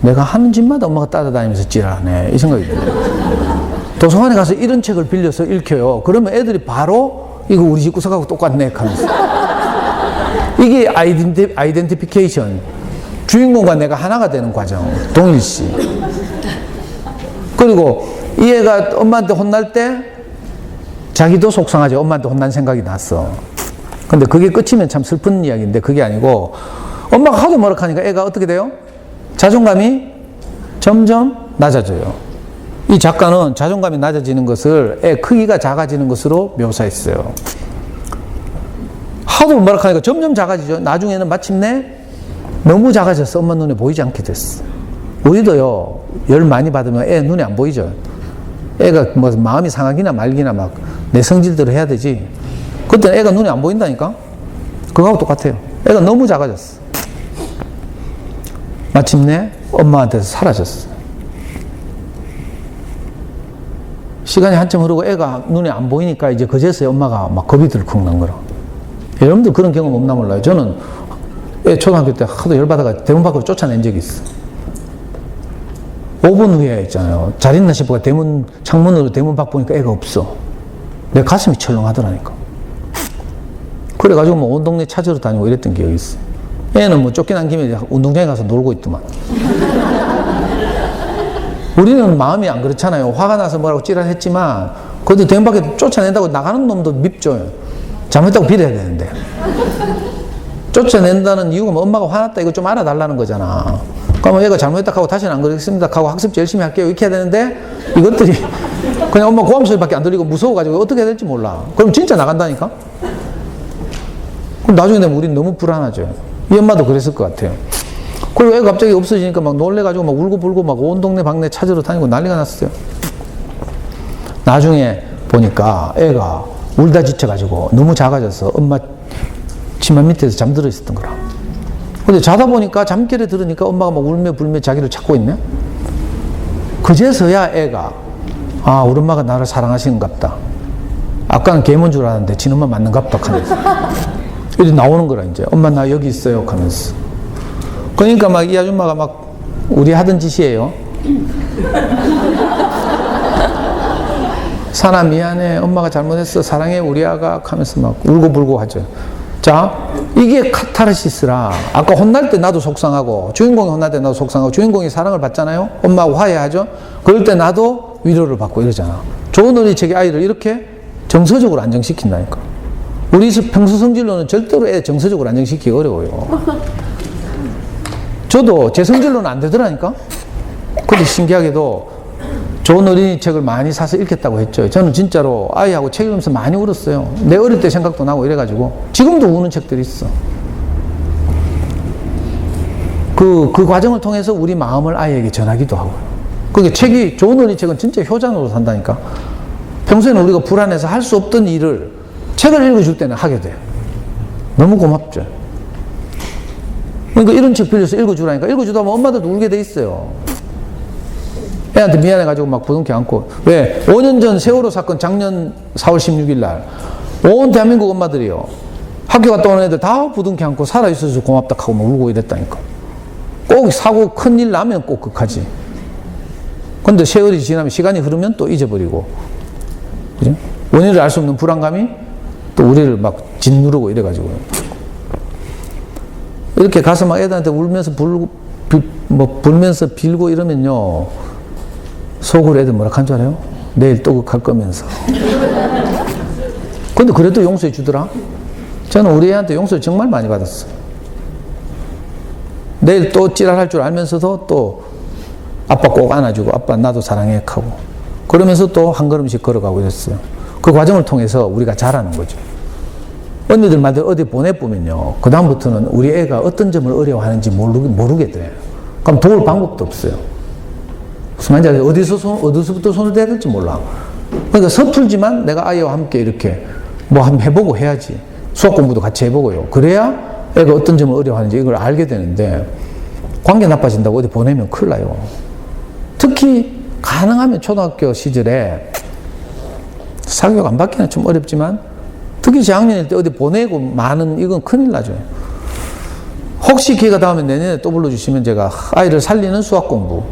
내가 하는 집마다 엄마가 따라다니면서 지랄하네. 이 생각이 들어요. 도서관에 가서 이런 책을 빌려서 읽혀요. 그러면 애들이 바로 이거 우리 집 구석하고 똑같네 하면서. 이게 아이덴티피케이션. 주인공과 내가 하나가 되는 과정. 동일시. 그리고 이 애가 엄마한테 혼날 때 자기도 속상하죠. 엄마한테 혼난 생각이 났어. 근데 그게 끝이면 참 슬픈 이야기인데 그게 아니고 엄마가 하도 뭐라 하니까 애가 어떻게 돼요? 자존감이 점점 낮아져요. 이 작가는 자존감이 낮아지는 것을 애 크기가 작아지는 것으로 묘사했어요. 하도 뭐라 하니까 점점 작아지죠. 나중에는 마침내 너무 작아져서 엄마 눈에 보이지 않게 됐어. 우리도요, 열 많이 받으면 애 눈에 안 보이죠. 애가 뭐 마음이 상하기나 말기나 막 내 성질대로 해야 되지. 그때는 애가 눈에 안 보인다니까? 그거하고 똑같아요. 애가 너무 작아졌어. 마침내 엄마한테서 사라졌어. 시간이 한참 흐르고 애가 눈에 안 보이니까 이제 그제서야 엄마가 막 겁이 들컥 난 거라. 여러분들 그런 경험 없나 몰라요. 저는 애 초등학교 때 하도 열받아가 대문 밖으로 쫓아낸 적이 있어. 5분 후에 있잖아요. 잘 있나 싶어가 창문으로 대문 밖 보니까 애가 없어. 내 가슴이 철렁하더라니까. 그래가지고 뭐 온 동네 찾으러 다니고 이랬던 기억이 있어. 애는 뭐 쫓겨난 김에 운동장에 가서 놀고 있더만. 우리는 마음이 안 그렇잖아요. 화가 나서 뭐라고 찌랄했지만 그래도 대문 밖에 쫓아낸다고 나가는 놈도 밉죠. 잘못했다고 빌어야 되는데. 쫓아낸다는 이유가 뭐 엄마가 화났다 이거 좀 알아달라는 거잖아. 그러면 얘가 잘못했다 하고 다시는 안 그러겠습니다 하고 학습 열심히 할게요 이렇게 해야 되는데 이것들이 그냥 엄마 고함 소리밖에 안 들리고 무서워가지고 어떻게 해야 될지 몰라. 그럼 진짜 나간다니까? 그럼 나중에 되면 우린 너무 불안하죠. 이 엄마도 그랬을 것 같아요. 그리고 애가 갑자기 없어지니까 막 놀래가지고 막 울고불고 막 온 동네 방네 찾으러 다니고 난리가 났어요. 나중에 보니까 애가 울다 지쳐가지고 너무 작아져서 엄마 치마 밑에서 잠들어 있었던 거라. 근데 자다 보니까 잠결에 들으니까 엄마가 막 울며 불며 자기를 찾고 있네. 그제서야 애가 아 우리 엄마가 나를 사랑하시는갑다. 아까는 개몬 줄 알았는데 진엄마 맞는갑다 하면서 이렇게 나오는 거라. 이제 엄마 나 여기 있어요 하면서. 그러니까 막 이 아줌마가 막 우리 하던 짓이에요. 사나 미안해 엄마가 잘못했어 사랑해 우리 아가 하면서 막 울고불고 하죠. 자, 이게 카타르시스라. 아까 혼날 때 나도 속상하고 주인공이 혼날 때 나도 속상하고 주인공이 사랑을 받잖아요. 엄마하고 화해하죠. 그럴 때 나도 위로를 받고 이러잖아. 좋은 어린이책이 아이를 이렇게 정서적으로 안정시킨다니까. 우리 평소 성질로는 절대로 애 정서적으로 안정시키기 어려워요. 저도 제 성질로는 안 되더라니까. 근데 신기하게도 좋은 어린이 책을 많이 사서 읽겠다고 했죠. 저는 진짜로 아이하고 책 읽으면서 많이 울었어요. 내 어릴 때 생각도 나고 이래가지고 지금도 우는 책들이 있어. 그 과정을 통해서 우리 마음을 아이에게 전하기도 하고요. 그게 책이 좋은 어린이 책은 진짜 효자노로 산다니까. 평소에는 우리가 불안해서 할 수 없던 일을 책을 읽어줄 때는 하게 돼요. 너무 고맙죠. 그러니까 이런 책 빌려서 읽어주라니까. 읽어주다 보면 엄마들도 울게 돼 있어요. 애한테 미안해가지고 막 부둥켜 안고. 왜? 5년 전 세월호 사건 작년 4월 16일 날 온 대한민국 엄마들이요. 학교 갔다 오는 애들 다 부둥켜 안고 살아있어서 고맙다 하고 막 울고 이랬다니까. 꼭 사고 큰일 나면 꼭 극하지. 근데 세월이 지나면 시간이 흐르면 또 잊어버리고. 그죠? 원인을 알 수 없는 불안감이 또 우리를 막 짓누르고 이래가지고. 이렇게 가서 막 애들한테 울면서 불면서 빌고 이러면요. 속으로 애들 뭐라 한 줄 알아요? 내일 또 극할 거면서. 근데 그래도 용서해 주더라. 저는 우리 애한테 용서를 정말 많이 받았어요. 내일 또 찌랄할 줄 알면서도 또 아빠 꼭 안아주고 아빠 나도 사랑해 하고 그러면서 또 한 걸음씩 걸어가고 이랬어요. 그 과정을 통해서 우리가 자라는 거죠. 언니들마다 어디 보내보면요. 그 다음부터는 우리 애가 어떤 점을 어려워하는지 모르게 돼. 그럼 도울 방법도 없어요. 무슨 말인지 알아요? 어디서부터 손을 대야 될지 몰라. 그러니까 서툴지만 내가 아이와 함께 이렇게 뭐 한번 해보고 해야지. 수학 공부도 같이 해보고요. 그래야 애가 어떤 점을 어려워하는지 이걸 알게 되는데 관계 나빠진다고 어디 보내면 큰일 나요. 특히 가능하면 초등학교 시절에 사교육 안 받기는 좀 어렵지만 특히 저학년일 때 어디 보내고 많은 이건 큰일 나죠. 혹시 기회가 닿으면 내년에 또 불러주시면 제가 아이를 살리는 수학 공부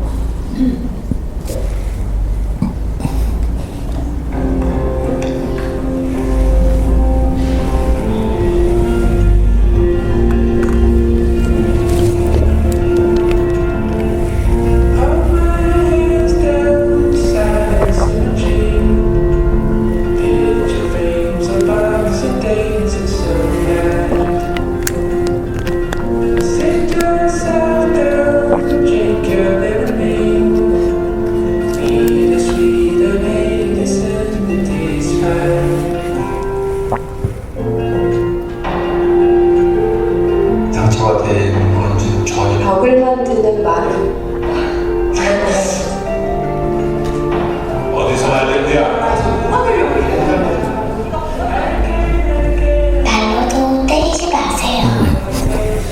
날로도 때리지 마세요.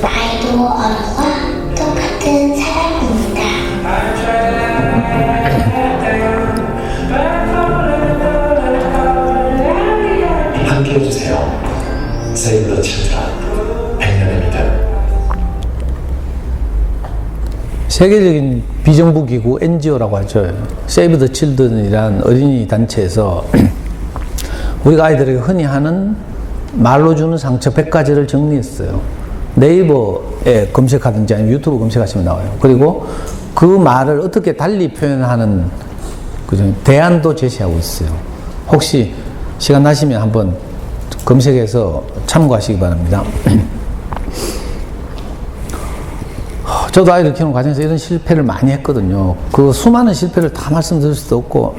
아이도 어른과 똑같은 사람입니다. 함께 해주세요. Save the Children. 100년의 믿음. 세계적인 비정부 기구 NGO라고 하죠. Save the Children이란 어린이 단체에서 우리가 아이들에게 흔히 하는 말로 주는 상처 100가지를 정리했어요. 네이버에 검색하든지 아니면 유튜브 검색하시면 나와요. 그리고 그 말을 어떻게 달리 표현하는 대안도 제시하고 있어요. 혹시 시간 나시면 한번 검색해서 참고하시기 바랍니다. 저도 아이를 키우는 과정에서 이런 실패를 많이 했거든요. 그 수많은 실패를 다 말씀드릴 수도 없고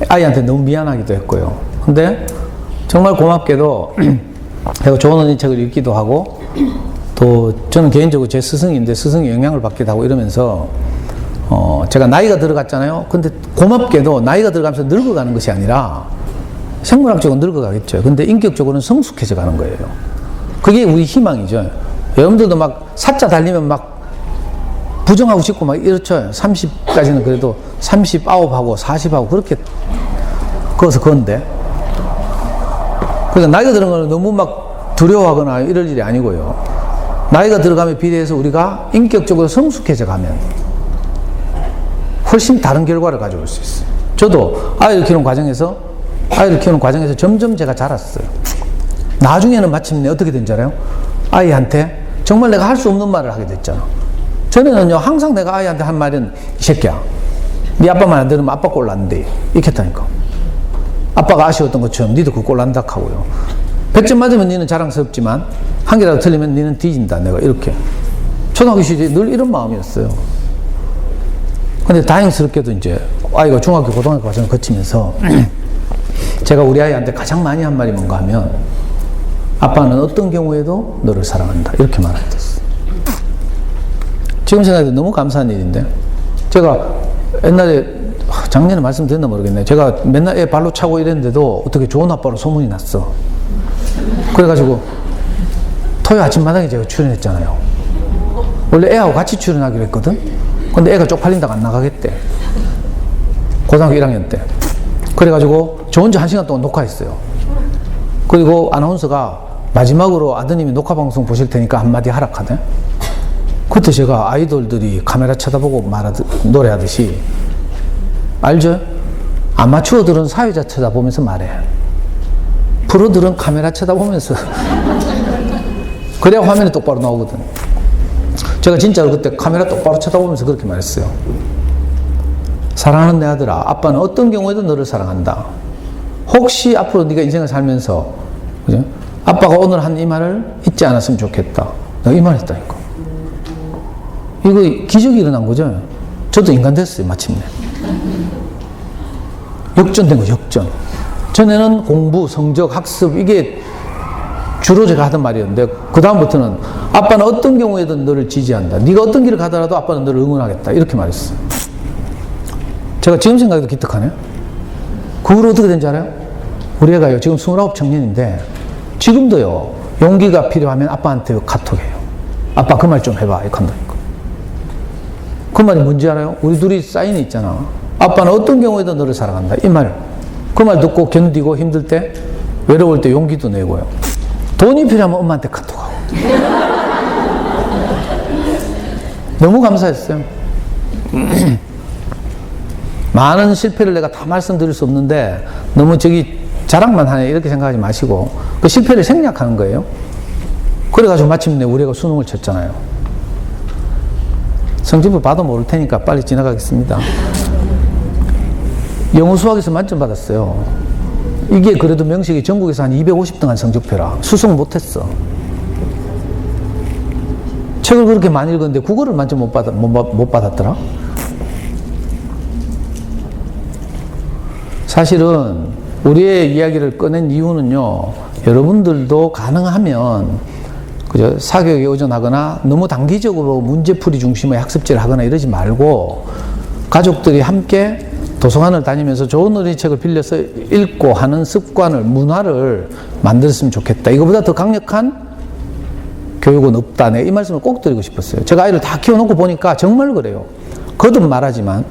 아이한테 너무 미안하기도 했고요. 근데 정말 고맙게도 제가 좋은 언니 책을 읽기도 하고 또 저는 개인적으로 제 스승인데 스승의 영향을 받기도 하고 이러면서 제가 나이가 들어갔잖아요. 근데 고맙게도 나이가 들어가면서 늙어가는 것이 아니라 생물학적으로 늙어가겠죠. 근데 인격적으로는 성숙해져 가는 거예요. 그게 우리 희망이죠. 여러분들도 막 사자 달리면 막 부정하고 싶고 막 이렇죠. 30까지는 그래도 39하고 40하고 그렇게 그어서 그건데. 그러니까 나이가 들은 거는 너무 막 두려워하거나 이럴 일이 아니고요. 나이가 들어가면 비례해서 우리가 인격적으로 성숙해져 가면 훨씬 다른 결과를 가져올 수 있어요. 저도 아이를 키우는 과정에서 점점 제가 자랐어요. 나중에는 마침내 어떻게 된 줄 알아요? 아이한테 정말 내가 할 수 없는 말을 하게 됐잖아. 전에는요, 항상 내가 아이한테 한 말은, 이 새끼야, 네 아빠 말 안 들으면 아빠 꼴 난대. 이렇게 했다니까. 아빠가 아쉬웠던 것처럼 니도 그 꼴 난다 하고요. 100점 맞으면 니는 자랑스럽지만 한 개라도 틀리면 니는 뒤진다. 내가 이렇게. 초등학교 시절에 늘 이런 마음이었어요. 근데 다행스럽게도 이제 아이가 중학교, 고등학교 과정을 거치면서 제가 우리 아이한테 가장 많이 한 말이 뭔가 하면 아빠는 어떤 경우에도 너를 사랑한다. 이렇게 말하게 됐어요. 지금 생각해도 너무 감사한 일인데 제가 옛날에 작년에 말씀드렸나 모르겠네. 제가 맨날 애 발로 차고 이랬는데도 어떻게 좋은 아빠로 소문이 났어. 그래가지고 토요 아침마당에 제가 출연했잖아요. 원래 애하고 같이 출연하기로 했거든. 근데 애가 쪽팔린다고 안 나가겠대. 고등학교 1학년 때. 그래가지고 저 혼자 1시간 동안 녹화했어요. 그리고 아나운서가 마지막으로 아드님이 녹화방송 보실 테니까 한마디 하락하네. 그때 제가 아이돌들이 카메라 쳐다보고 노래하듯이 알죠? 아마추어들은 사회자 쳐다보면서 말해. 프로들은 카메라 쳐다보면서 그래야 화면이 똑바로 나오거든. 제가 진짜로 그때 카메라 똑바로 쳐다보면서 그렇게 말했어요. 사랑하는 내 아들아, 아빠는 어떤 경우에도 너를 사랑한다. 혹시 앞으로 네가 인생을 살면서 그죠? 아빠가 오늘 한 이 말을 잊지 않았으면 좋겠다. 내가 이 말 했다니까. 이거 기적이 일어난 거죠. 저도 인간 됐어요, 마침내. 역전된 거죠, 역전. 전에는 공부, 성적, 학습 이게 주로 제가 하던 말이었는데 그 다음부터는 아빠는 어떤 경우에도 너를 지지한다. 네가 어떤 길을 가더라도 아빠는 너를 응원하겠다. 이렇게 말했어요. 제가 지금 생각해도 기특하네요. 그 후로 어떻게 된지 알아요? 우리 애가요, 지금 29 청년인데 지금도요, 용기가 필요하면 아빠한테 카톡해요. 아빠 그 말 좀 해봐. 이렇게 한다니까. 그 말이 뭔지 알아요? 우리 둘이 사인이 있잖아. 아빠는 어떤 경우에도 너를 사랑한다. 이 말. 그 말 듣고 견디고 힘들 때, 외로울 때 용기도 내고요. 돈이 필요하면 엄마한테 카톡하고. 너무 감사했어요. 많은 실패를 내가 다 말씀드릴 수 없는데 너무 자랑만 하네 이렇게 생각하지 마시고 그 실패를 생략하는 거예요. 그래가지고 마침내 우리가 수능을 쳤잖아요. 성적표 봐도 모를 테니까 빨리 지나가겠습니다. 영어 수학에서 만점 받았어요. 이게 그래도 명식이 전국에서 한 250등 한 성적표라 수능 못했어. 책을 그렇게 많이 읽었는데 국어를 만점 못 받았더라. 사실은 우리의 이야기를 꺼낸 이유는요, 여러분들도 가능하면 그죠? 사교육에 의존하거나 너무 단기적으로 문제풀이 중심의 학습지를 하거나 이러지 말고 가족들이 함께 도서관을 다니면서 좋은 어린이책을 빌려서 읽고 하는 습관을, 문화를 만들었으면 좋겠다. 이거보다 더 강력한 교육은 없다. 내가 이 말씀을 꼭 드리고 싶었어요. 제가 아이를 다 키워놓고 보니까 정말 그래요. 거듭 말하지만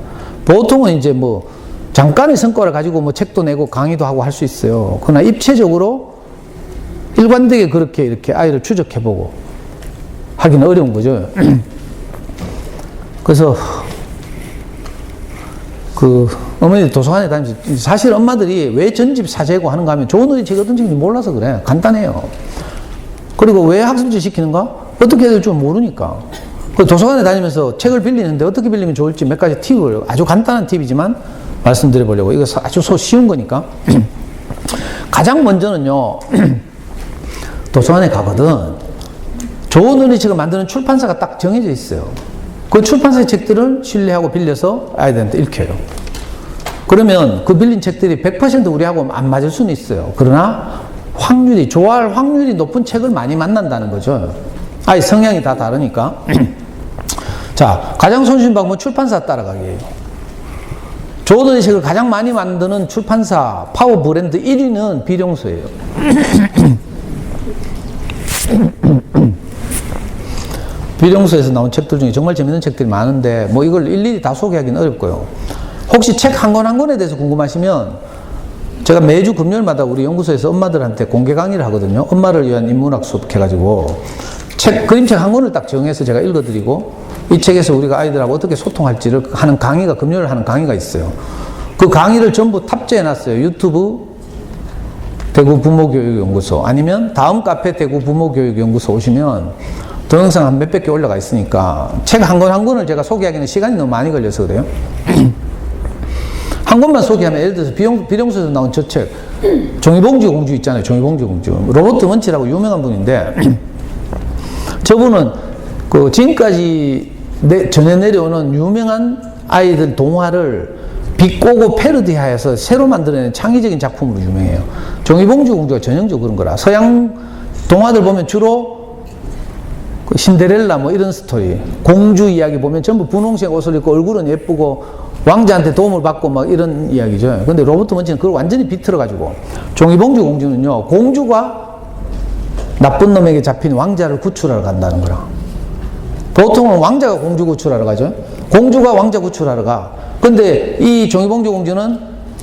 보통은 이제 뭐 잠깐의 성과를 가지고 뭐 책도 내고 강의도 하고 할 수 있어요. 그러나 입체적으로 일관되게 그렇게 이렇게 아이를 추적해보고 하기는 어려운 거죠. 그래서 그 어머니 도서관에 다니면서 사실 엄마들이 왜 전집 사재고 하는가 하면 좋은 어린이책이 어떤 책인지 몰라서 그래. 간단해요. 그리고 왜 학습지 시키는가? 어떻게 해야 될지 모르니까. 그 도서관에 다니면서 책을 빌리는데 어떻게 빌리면 좋을지 몇 가지 팁을, 아주 간단한 팁이지만 말씀드려 보려고. 이거 아주 쉬운 거니까. 가장 먼저는요, 도서관에 가거든 좋은 어린이책을 만드는 출판사가 딱 정해져 있어요. 그 출판사의 책들을 신뢰하고 빌려서 아이들한테 읽혀요. 그러면 그 빌린 책들이 100% 우리하고 안 맞을 수는 있어요. 그러나 확률이, 좋아할 확률이 높은 책을 많이 만난다는 거죠. 아이 성향이 다 다르니까. 자, 가장 손쉬운 방법은 출판사 따라가기예요. 좋은 어린이책을 가장 많이 만드는 출판사 파워 브랜드 1위는 비룡소예요. 비룡소에서 나온 책들 중에 정말 재밌는 책들이 많은데 뭐 이걸 일일이 다 소개하기는 어렵고요. 혹시 책 한 권 한 권에 대해서 궁금하시면 제가 매주 금요일마다 우리 연구소에서 엄마들한테 공개 강의를 하거든요. 엄마를 위한 인문학 수업 해가지고 그림책 한 권을 딱 정해서 제가 읽어드리고 이 책에서 우리가 아이들하고 어떻게 소통할지를 하는 강의가, 금요일 하는 강의가 있어요. 그 강의를 전부 탑재해놨어요. 유튜브 대구 부모교육연구소 아니면 다음 카페 대구 부모교육연구소 오시면 동영상 한 몇백 개 올라가 있으니까 책 한 권 한 권을 제가 소개하기는 시간이 너무 많이 걸려서 그래요. 한 권만 소개하면 예를 들어서 비룡소에서 나온 저 책 종이봉지 공주 있잖아요. 종이봉지 공주. 로버트 먼치라고 유명한 분인데 저분은 그 지금까지 전해 내려오는 유명한 아이들 동화를 비꼬고 패러디하여서 새로 만들어낸 창의적인 작품으로 유명해요. 종이봉지 공주가 전형적으로 그런 거라. 서양 동화들 보면 주로 그 신데렐라 뭐 이런 스토리, 공주 이야기 보면 전부 분홍색 옷을 입고 얼굴은 예쁘고 왕자한테 도움을 받고 막 이런 이야기죠. 근데 로버트 먼치는 그걸 완전히 비틀어가지고 종이봉지 공주는요, 공주가 나쁜 놈에게 잡힌 왕자를 구출하러 간다는 거라. 보통은 왕자가 공주 구출하러 가죠. 공주가 왕자 구출하러 가. 근데 이 종이봉지 공주는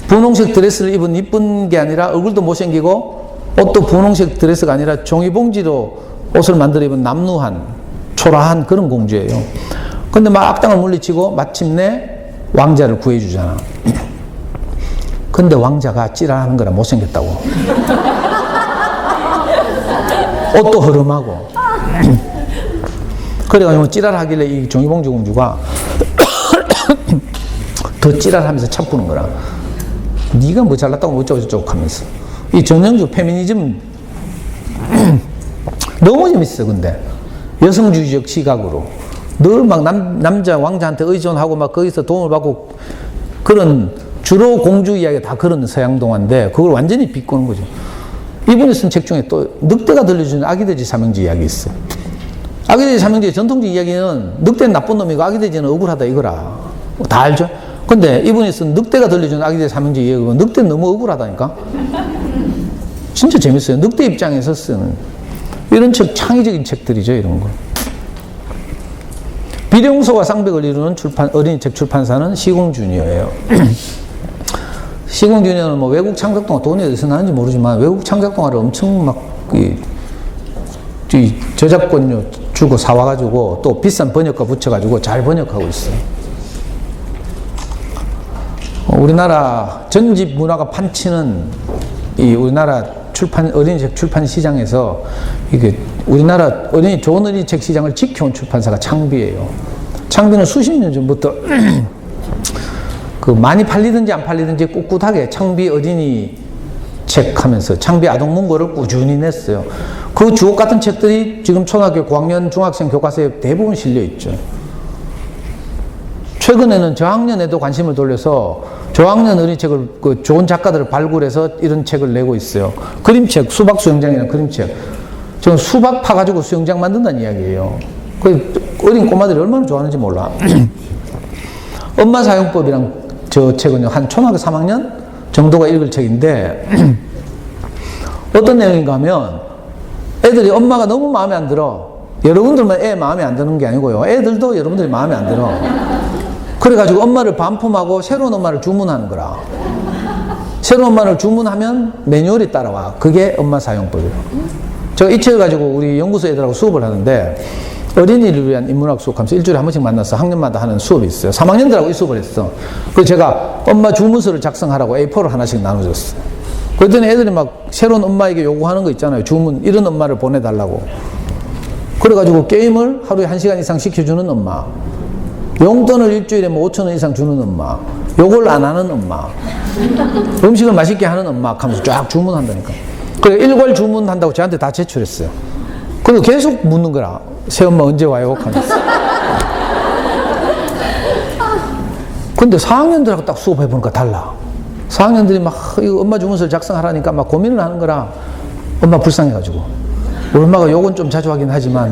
분홍색 드레스를 입은 이쁜 게 아니라 얼굴도 못생기고 옷도 분홍색 드레스가 아니라 종이봉지로 옷을 만들어 입은 남루한 초라한 그런 공주예요. 근데 막 악당을 물리치고 마침내 왕자를 구해주잖아. 근데 왕자가 찌랄하는 거라 못생겼다고. 옷도 허름하고. 그래가지고 찌랄하길래 이 종이봉지 공주가 더 찌랄하면서 참고는 거라. 네가 뭐 잘났다고 어쩌고저쩌고 하면서. 이 전형적 페미니즘 너무 재밌어. 근데 여성주의적 시각으로 늘 막 남자 왕자한테 의존하고 막 거기서 도움을 받고 그런 주로 공주 이야기가 다 그런 서양 동화인데 그걸 완전히 비꼬는 거죠. 이분이 쓴 책 중에 또 늑대가 들려주는 아기돼지 삼형제 이야기 있어. 아기돼지 삼형제의 전통적 이야기는 늑대는 나쁜 놈이고 아기돼지는 억울하다 이거라. 다 알죠? 근데 이분이 쓴 늑대가 들려주는 아기돼지 삼형제 이야기는 늑대는 너무 억울하다니까? 진짜 재밌어요. 늑대 입장에서 쓰는 이런 책, 창의적인 책들이죠, 이런 거. 비룡소와 쌍벽을 이루는 어린이책 출판사는 시공주니어예요. 시공주니어는 뭐 외국 창작동화 돈이 어디서 나는지 모르지만 외국 창작동화를 엄청 막 저작권료 주고 사와가지고 또 비싼 번역가 붙여가지고 잘 번역하고 있어요. 우리나라 전집 문화가 판치는 이 우리나라 어린이책 출판 시장에서 이게 우리나라 좋은 어린이책 시장을 지켜온 출판사가 창비예요. 창비는 수십 년 전부터 그 많이 팔리든지 안 팔리든지 꿋꿋하게 창비 어린이 책 하면서 창비 아동 문고를 꾸준히 냈어요. 그 주옥 같은 책들이 지금 초등학교 고학년 중학생 교과서에 대부분 실려 있죠. 최근에는 저학년에도 관심을 돌려서 저학년 어린이책을 그 좋은 작가들을 발굴해서 이런 책을 내고 있어요. 그림책, 수박 수영장이라는 그림책. 지금 수박 파가지고 수영장 만든다는 이야기예요. 그 어린 꼬마들이 얼마나 좋아하는지 몰라. 엄마 사용법이랑 저 책은요, 한 초등학교 3학년 정도가 읽을 책인데, 어떤 내용인가 하면, 애들이 엄마가 너무 마음에 안 들어. 여러분들만 애 마음에 안 드는 게 아니고요. 애들도 여러분들이 마음에 안 들어. 그래가지고 엄마를 반품하고 새로운 엄마를 주문하는 거라. 새로운 엄마를 주문하면 매뉴얼이 따라와. 그게 엄마 사용법이에요. 제가 이 책을 가지고 우리 연구소 애들하고 수업을 하는데, 어린이를 위한 인문학 수업하면서 일주일에 한 번씩 만나서 학년마다 하는 수업이 있어요. 3학년들하고 이 수업을 했어. 그래서 제가 엄마 주문서를 작성하라고 A4를 하나씩 나눠줬어요. 그랬더니 애들이 막 새로운 엄마에게 요구하는 거 있잖아요. 주문, 이런 엄마를 보내달라고. 그래가지고 게임을 하루에 1시간 이상 시켜주는 엄마, 용돈을 일주일에 뭐 5,000원 이상 주는 엄마, 요걸 안 하는 엄마, 음식을 맛있게 하는 엄마 하면서 쫙 주문한다니까. 그래, 일괄 주문한다고 저한테 다 제출했어요. 그리고 계속 묻는 거라. 새엄마 언제 와요? 하면서. 근데 4학년들하고 딱 수업해보니까 달라. 4학년들이 막 이거 엄마 주문서를 작성하라니까 막 고민을 하는 거라. 엄마 불쌍해가지고. 우리 엄마가 욕은 좀 자주 하긴 하지만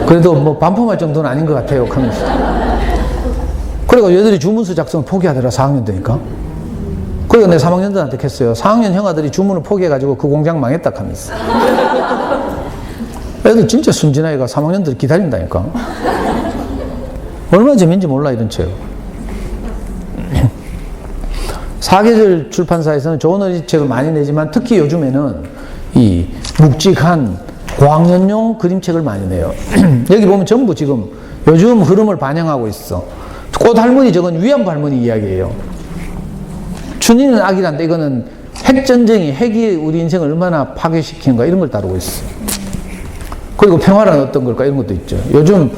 그래도 뭐 반품할 정도는 아닌 것 같아요. 하면서. 그래가 얘들이 주문서 작성을 포기하더라. 4학년 되니까. 그래서 내가 3학년들한테 했어요. 4학년 형아들이 주문을 포기해가지고 그 공장 망했다 하면서. 애들 진짜 순진하게가 3학년들 기다린다니까. 얼마나 재밌는지 몰라 이런 책. 사계절 출판사에서는 좋은 어린이책을 많이 내지만 특히 요즘에는 이 묵직한 고학년용 그림책을 많이 내요. 여기 보면 전부 지금 요즘 흐름을 반영하고 있어. 꽃 할머니 저건 위안부 할머니 이야기예요. 춘희는 악이란데 이거는 핵전쟁이 핵이 우리 인생을 얼마나 파괴시키는가 이런 걸 다루고 있어. 그리고 평화란 어떤 걸까 이런 것도 있죠. 요즘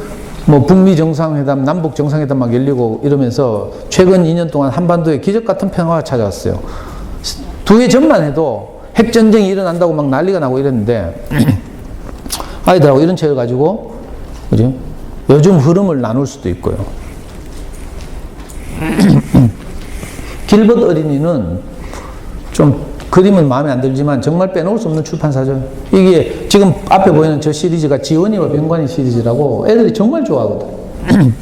뭐 북미 정상회담, 남북 정상회담 막 열리고 이러면서 최근 2년 동안 한반도에 기적 같은 평화가 찾아왔어요. 두 해 전만 해도 핵전쟁이 일어난다고 막 난리가 나고 이랬는데 아이들하고 이런 책을 가지고 그죠? 요즘 흐름을 나눌 수도 있고요. 길벗 어린이는 좀 그림은 마음에 안 들지만 정말 빼놓을 수 없는 출판사죠. 이게 지금 앞에 보이는 저 시리즈가 지원이와 병관이 시리즈라고 애들이 정말 좋아하거든.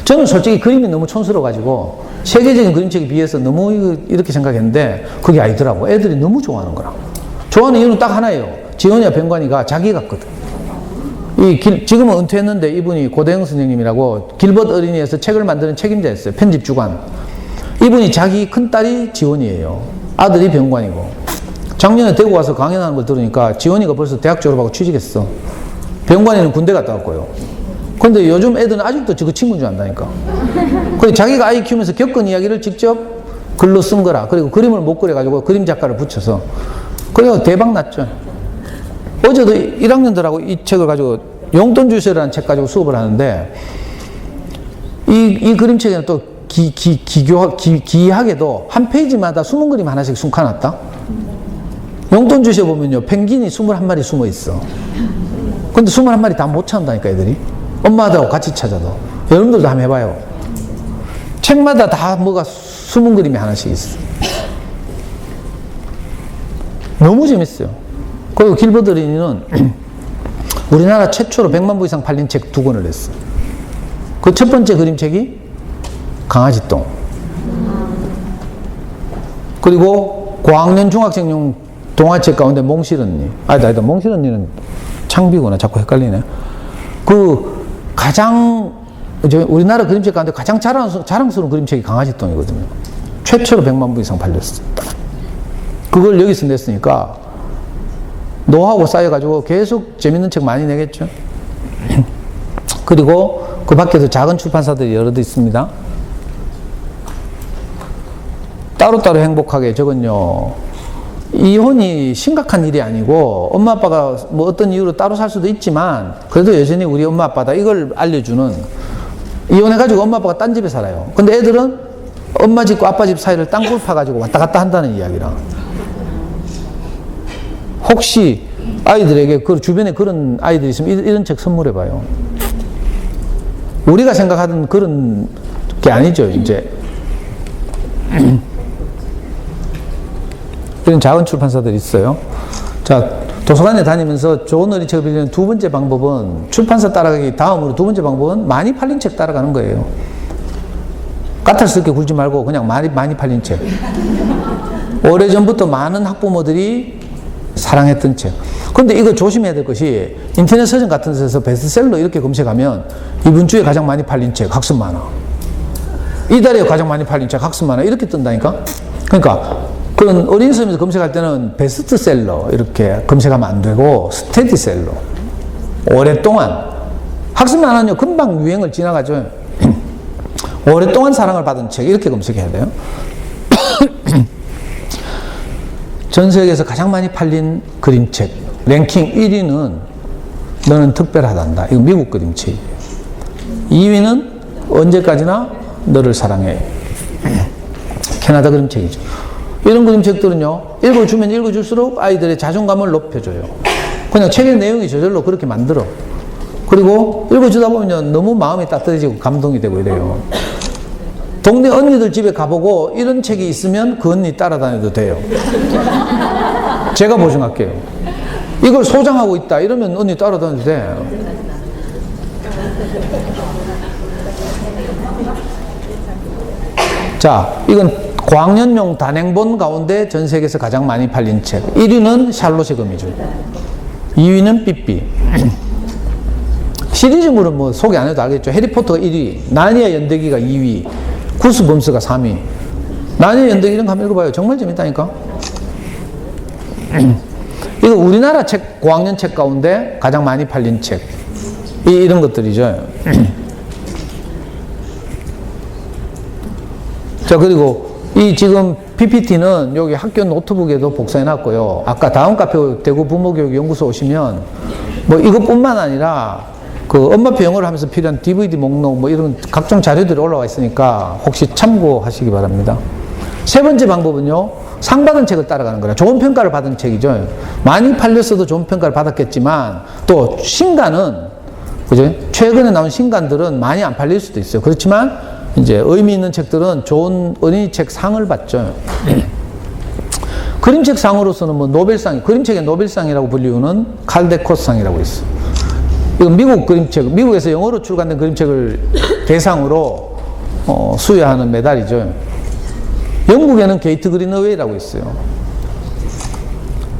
저는 솔직히 그림이 너무 촌스러워가지고 세계적인 그림책에 비해서 너무 이렇게 생각했는데 그게 아니더라고. 애들이 너무 좋아하는 거라. 좋아하는 이유는 딱 하나예요. 지원이와 병관이가 자기 같거든. 지금은 은퇴했는데 이분이 고대영 선생님이라고 길벗 어린이에서 책을 만드는 책임자였어요. 편집 주관. 이분이 자기 큰딸이 지원이에요. 아들이 병관이고. 작년에 대구 와서 강연하는 걸 들으니까 지원이가 벌써 대학 졸업하고 취직했어. 병관이는 군대 갔다 왔고요. 근데 요즘 애들은 아직도 그 친구인 줄 안다니까. 그리고 자기가 아이 키우면서 겪은 이야기를 직접 글로 쓴 거라. 그리고 그림을 못 그려가지고 그림 작가를 붙여서. 그래서 대박 났죠. 어제도 1학년들하고 이 책을 가지고 용돈 주세요라는 책 가지고 수업을 하는데 이 그림책에는 또 기이하게도 한 페이지마다 숨은 그림 하나씩 숨겨놨다. 용돈 주셔 보면요 펭귄이 21마리 숨어 있어. 근데 21마리 다 못 찾는다니까 애들이. 엄마들하고 같이 찾아도. 여러분들도 한번 해봐요. 책마다 다 뭐가 숨은 그림이 하나씩 있어. 너무 재밌어요. 그리고 길벗 어린이는 우리나라 최초로 100만 부 이상 팔린 책 2권을 냈어. 그 첫 번째 그림책이 강아지똥. 그리고 고학년 중학생용 동화책 가운데 몽실언니. 아니다. 몽실언니는 창비구나. 자꾸 헷갈리네. 그 가장 우리나라 그림책 가운데 가장 자랑스러운 그림책이 강아지똥이거든요. 최초로 100만 부 이상 팔렸어. 그걸 여기서 냈으니까 노하우가 쌓여가지고 계속 재밌는 책 많이 내겠죠. 그리고 그 밖에도 작은 출판사들이 여러 개 있습니다. 따로따로 행복하게. 저건요 이혼이 심각한 일이 아니고 엄마 아빠가 뭐 어떤 이유로 따로 살 수도 있지만 그래도 여전히 우리 엄마 아빠다 이걸 알려주는. 이혼해가지고 엄마 아빠가 딴 집에 살아요. 근데 애들은 엄마 집과 아빠 집 사이를 땅굴 파가지고 왔다 갔다 한다는 이야기라. 혹시 아이들에게 그 주변에 그런 아이들이 있으면 이런 책 선물해봐요. 우리가 생각하던 그런 게 아니죠 이제. 이런 작은 출판사들이 있어요. 자, 도서관에 다니면서 좋은 어린이책을 빌리는 두 번째 방법은 출판사 따라가기 다음으로 두 번째 방법은 많이 팔린 책 따라가는 거예요. 까탈스럽게 굴지 말고 그냥 많이 팔린 책. 오래전부터 많은 학부모들이 사랑했던 책. 그런데 이거 조심해야 될 것이 인터넷 서점 같은 데서 베스트셀러 이렇게 검색하면 이번 주에 가장 많이 팔린 책 학습 만화, 이달에 가장 많이 팔린 책 학습 만화 이렇게 뜬다니까. 그러니까 그런 어린 서점에서 검색할 때는 베스트셀러 이렇게 검색하면 안 되고 스테디셀러, 오랫동안. 학습 만화는요 금방 유행을 지나가죠. 오랫동안 사랑을 받은 책 이렇게 검색해야 돼요. 전 세계에서 가장 많이 팔린 그림책 랭킹 1위는 너는 특별하단다. 이거 미국 그림책이에요. 2위는 언제까지나 너를 사랑해. 캐나다 그림책이죠. 이런 그림책들은요 읽어주면 읽어줄수록 아이들의 자존감을 높여줘요. 그냥 책의 내용이 저절로 그렇게 만들어. 그리고 읽어주다 보면 너무 마음이 따뜻해지고 감동이 되고 이래요. 동네 언니들 집에 가보고 이런 책이 있으면 그 언니 따라다녀도 돼요. 제가 보증할게요. 이걸 소장하고 있다 이러면 언니 따라다녀도 돼. 자, 이건 고학년용 단행본 가운데 전 세계에서 가장 많이 팔린 책. 1위는 샬롯의 거미줄, 2위는 삐삐. 시리즈물은 뭐 소개 안 해도 알겠죠. 해리포터가 1위, 나니아 연대기가 2위, 구스범스가 3위. 나니아 연대기 이런 거 한번 읽어봐요. 정말 재밌다니까. 이거 우리나라 책, 고학년 책 가운데 가장 많이 팔린 책. 이런 것들이죠. 자, 그리고 이 지금 PPT는 여기 학교 노트북에도 복사해 놨고요. 아까 다음 카페 대구 부모교육연구소 오시면 뭐 이것뿐만 아니라 그 엄마표 영어를 하면서 필요한 DVD 목록 뭐 이런 각종 자료들이 올라와 있으니까 혹시 참고하시기 바랍니다. 세 번째 방법은요, 상 받은 책을 따라가는 거라. 좋은 평가를 받은 책이죠. 많이 팔렸어도 좋은 평가를 받았겠지만 또 신간은, 그죠? 최근에 나온 신간들은 많이 안 팔릴 수도 있어요. 그렇지만 이제 의미 있는 책들은 좋은 어린이 책 상을 받죠. 그림책 상으로서는 뭐 노벨상이, 그림책의 노벨상이라고 불리우는 칼데코상이라고 있어요. 이건 미국 그림책, 미국에서 영어로 출간된 그림책을 대상으로 수여하는 메달이죠. 영국에는 게이트 그린어웨이라고 있어요.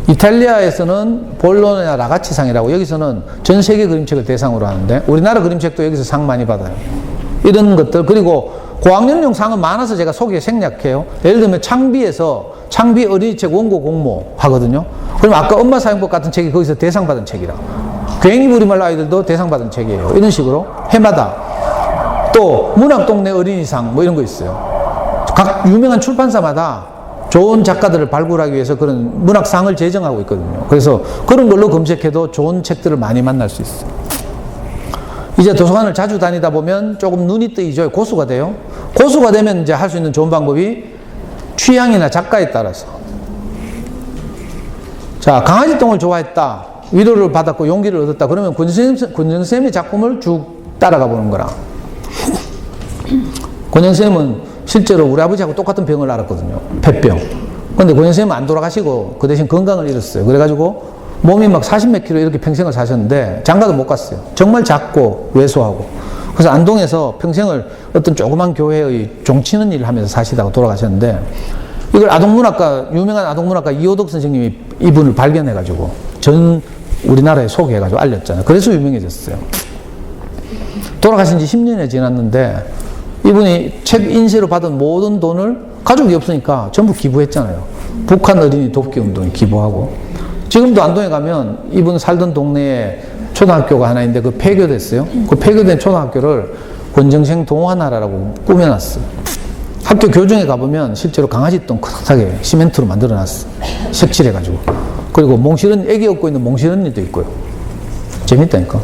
이탈리아에서는 볼로냐 라가치상이라고, 여기서는 전 세계 그림책을 대상으로 하는데 우리나라 그림책도 여기서 상 많이 받아요. 이런 것들. 그리고 고학년용 상은 많아서 제가 소개 생략해요. 예를 들면 창비에서 창비 어린이책 원고 공모 하거든요. 그럼 아까 엄마 사용법 같은 책이 거기서 대상 받은 책이라. 괜히 부리말 아이들도 대상 받은 책이에요. 이런 식으로 해마다. 또 문학동네 어린이상 뭐 이런 거 있어요. 각 유명한 출판사마다 좋은 작가들을 발굴하기 위해서 그런 문학상을 제정하고 있거든요. 그래서 그런 걸로 검색해도 좋은 책들을 많이 만날 수 있어요. 이제 도서관을 자주 다니다 보면 조금 눈이 뜨이죠. 고수가 돼요. 고수가 되면 이제 할 수 있는 좋은 방법이 취향이나 작가에 따라서. 자, 강아지똥을 좋아했다. 위로를 받았고 용기를 얻었다. 그러면 권정쌤의 작품을 쭉 따라가 보는 거라. 권정쌤은 실제로 우리 아버지하고 똑같은 병을 앓았거든요. 폐병. 근데 권정쌤은 안 돌아가시고 그 대신 건강을 잃었어요. 그래가지고 몸이 막 40몇 킬로 이렇게 평생을 사셨는데 장가도 못 갔어요. 정말 작고 왜소하고. 그래서 안동에서 평생을 어떤 조그만 교회의 종치는 일을 하면서 사시다가 돌아가셨는데, 이걸 아동문학가, 유명한 아동문학가 이호덕 선생님이 이분을 발견해가지고 전 우리나라에 소개해가지고 알렸잖아요. 그래서 유명해졌어요. 돌아가신 지 10년이 지났는데 이분이 책 인쇄로 받은 모든 돈을, 가족이 없으니까 전부 기부했잖아요. 북한 어린이 돕기 운동에 기부하고. 지금도 안동에 가면 이분 살던 동네에 초등학교가 하나 있는데 그 폐교됐어요. 그 폐교된 초등학교를 권정생 동화나라라고 꾸며놨어요. 학교 교정에 가보면 실제로 강아지똥 크게 시멘트로 만들어놨어요. 색칠해가지고. 그리고 몽실은, 애기 업고 있는 몽실언니도 있고요. 재밌다니까.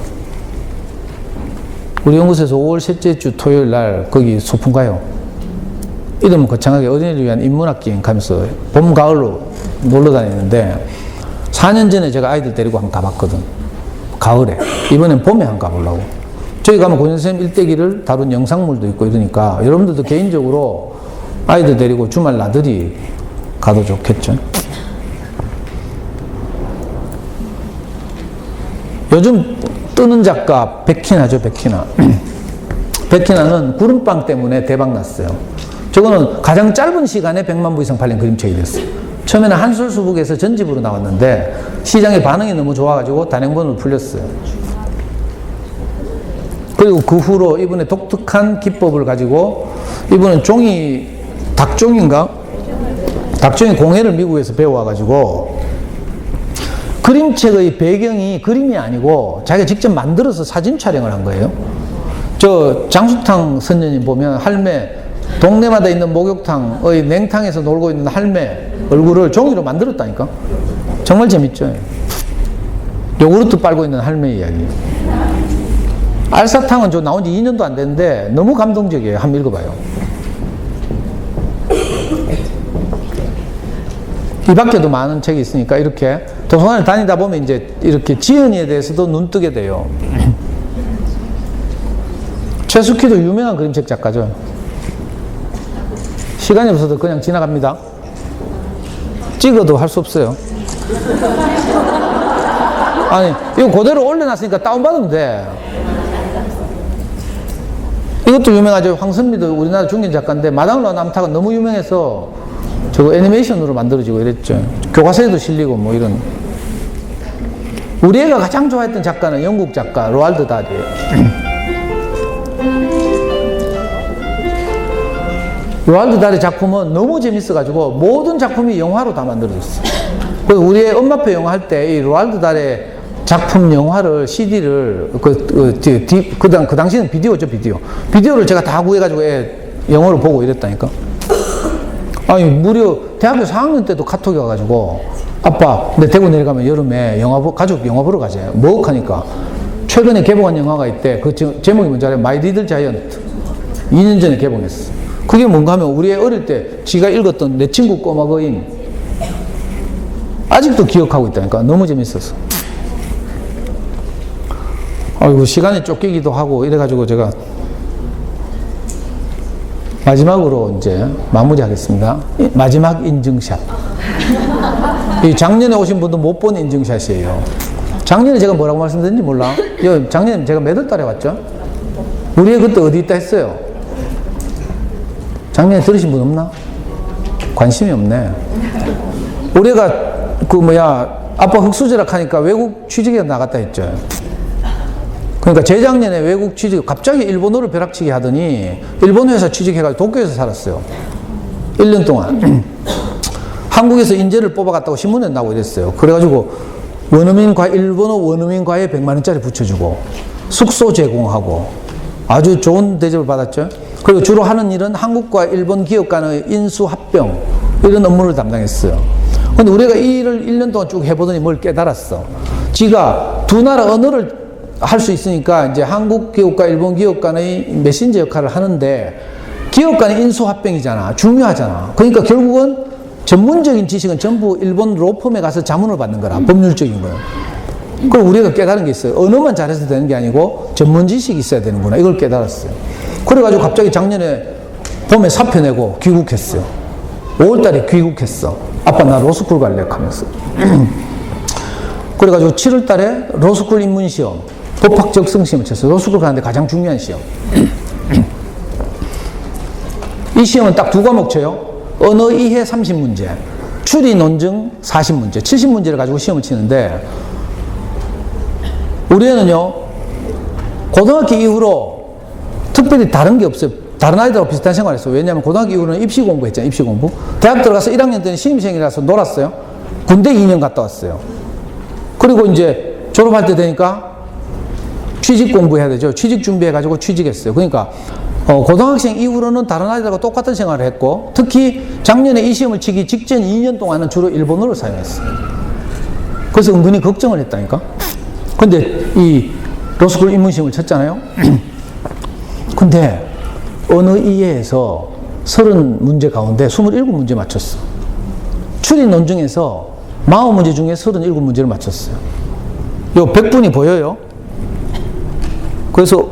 우리 연구소에서 5월 셋째 주 토요일 날 거기 소풍 가요. 이름은 거창하게 어린이를 위한 인문학 기행 가면서 봄, 가을로 놀러 다니는데 4년 전에 제가 아이들 데리고 한번 가봤거든. 가을에. 이번엔 봄에 한번 가보려고. 저희 가면 권선생님 일대기를 다룬 영상물도 있고 이러니까 여러분들도 개인적으로 아이들 데리고 주말 나들이 가도 좋겠죠. 요즘 뜨는 작가 백희나죠, 백희나. 백희나는 구름빵 때문에 대박 났어요. 저거는 가장 짧은 시간에 100만 부 이상 팔린 그림책이 됐어요. 처음에는 한솔수북에서 전집으로 나왔는데 시장의 반응이 너무 좋아가지고 단행본으로 풀렸어요. 그리고 그 후로 이분의 독특한 기법을 가지고 이분은 닭종인가? 닭종이 공예를 미국에서 배워와가지고 그림책의 배경이 그림이 아니고 자기가 직접 만들어서 사진 촬영을 한 거예요. 저 장수탕 선녀님 보면 할매, 동네마다 있는 목욕탕의 냉탕에서 놀고 있는 할매 얼굴을 종이로 만들었다니까. 정말 재밌죠. 요구르트 빨고 있는 할매 이야기. 알사탕은 저 나온 지 2년도 안 됐는데 너무 감동적이에요. 한번 읽어봐요. 이 밖에도 많은 책이 있으니까 이렇게 도서관을 다니다 보면 이제 이렇게 지은이에 대해서도 눈 뜨게 돼요. 최숙희도 유명한 그림책 작가죠. 시간이 없어서 그냥 지나갑니다. 찍어도 할 수 없어요. 아니, 이거 그대로 올려놨으니까 다운받으면 돼. 이것도 유명하죠. 황선미도 우리나라 중견 작가인데 마당로 남타가 너무 유명해서 저거 애니메이션으로 만들어지고 이랬죠. 교과서에도 실리고 뭐 이런. 우리 애가 가장 좋아했던 작가는 영국 작가 로알드 달이에요. 로알드 달의 작품은 너무 재밌어가지고 모든 작품이 영화로 다 만들어졌어요. 그래서 우리 애 엄마표 영화 할 때 이 로알드 달의 작품 영화를 CD를 그 당시는 비디오죠. 비디오를 제가 다 구해가지고 애 영어로 보고 이랬다니까. 아니 무려 대학교 4학년 때도 카톡이 와가지고 아빠 내 대구 내려가면 여름에 가족 영화 보러 가자. 뭐 하니까 최근에 개봉한 영화가 있대. 그 제목이 뭔지 알아요? 마이 리들 자이언트. 2년 전에 개봉했어. 그게 뭔가 하면 우리 애 어릴 때 지가 읽었던 내 친구 꼬마 거인 아직도 기억하고 있다니까. 너무 재밌었어. 아이고 시간이 쫓기기도 하고 이래가지고 제가 마지막으로 이제 마무리하겠습니다. 마지막 인증샷. 이 작년에 오신 분도 못 본 인증샷이에요. 작년에 제가 뭐라고 말씀드렸는지 몰라. 작년에 제가 몇 월 달에 왔죠? 우리 애 그때 어디 있다 했어요? 작년에 들으신 분 없나? 관심이 없네. 우리 애가 아빠 흑수저락 하니까 외국 취직에 나갔다 했죠. 그러니까 재작년에 외국 취직, 갑자기 일본어를 벼락치기 하더니 일본 회사 취직해가지고 도쿄에서 살았어요. 1년 동안. 한국에서 인재를 뽑아갔다고 신문에 나오고 이랬어요. 그래가지고 일본어 원어민과에 100만원짜리 붙여주고 숙소 제공하고 아주 좋은 대접을 받았죠. 그리고 주로 하는 일은 한국과 일본 기업 간의 인수 합병 이런 업무를 담당했어요. 근데 우리가 이 일을 1년 동안 쭉 해보더니 뭘 깨달았어. 지가 두 나라 언어를 할 수 있으니까 이제 한국 기업과 일본 기업 간의 메신저 역할을 하는데 기업 간의 인수합병이잖아. 중요하잖아. 그러니까 결국은 전문적인 지식은 전부 일본 로펌에 가서 자문을 받는 거라. 법률적인 거예요. 그럼 우리가 깨달은 게 있어요. 언어만 잘해서 되는 게 아니고 전문 지식이 있어야 되는구나. 이걸 깨달았어요. 그래가지고 갑자기 작년에 봄에 사표 내고 귀국했어요. 5월달에 귀국했어. 아빠 나 로스쿨 갈래 하면서. 그래가지고 7월달에 로스쿨 입문시험 법학 적성시험을 쳤어요. 로스쿨 가는데 가장 중요한 시험. 이 시험은 딱 두 과목 쳐요. 언어 이해 30문제, 추리 논증 40문제, 70문제를 가지고 시험을 치는데 우리 애는요 고등학교 이후로 특별히 다른 게 없어요. 다른 아이들하고 비슷한 생활을 했어요. 왜냐하면 고등학교 이후로는 입시 공부했잖아요. 입시 공부. 대학 들어가서 1학년 때는 신입생이라서 놀았어요. 군대 2년 갔다 왔어요. 그리고 이제 졸업할 때 되니까 취직 공부해야 되죠. 취직 준비해가지고 취직했어요. 그러니까 고등학생 이후로는 다른 아이들과 똑같은 생활을 했고 특히 작년에 이 시험을 치기 직전 2년 동안은 주로 일본어를 사용했어요. 그래서 은근히 걱정을 했다니까. 근데 이 로스쿨 입문시험을 쳤잖아요. 근데 언어 이해에서 30문제 가운데 27문제 맞췄어. 추리 논증에서 40문제 중에 37문제를 맞췄어요. 요 100분이 보여요? 그래서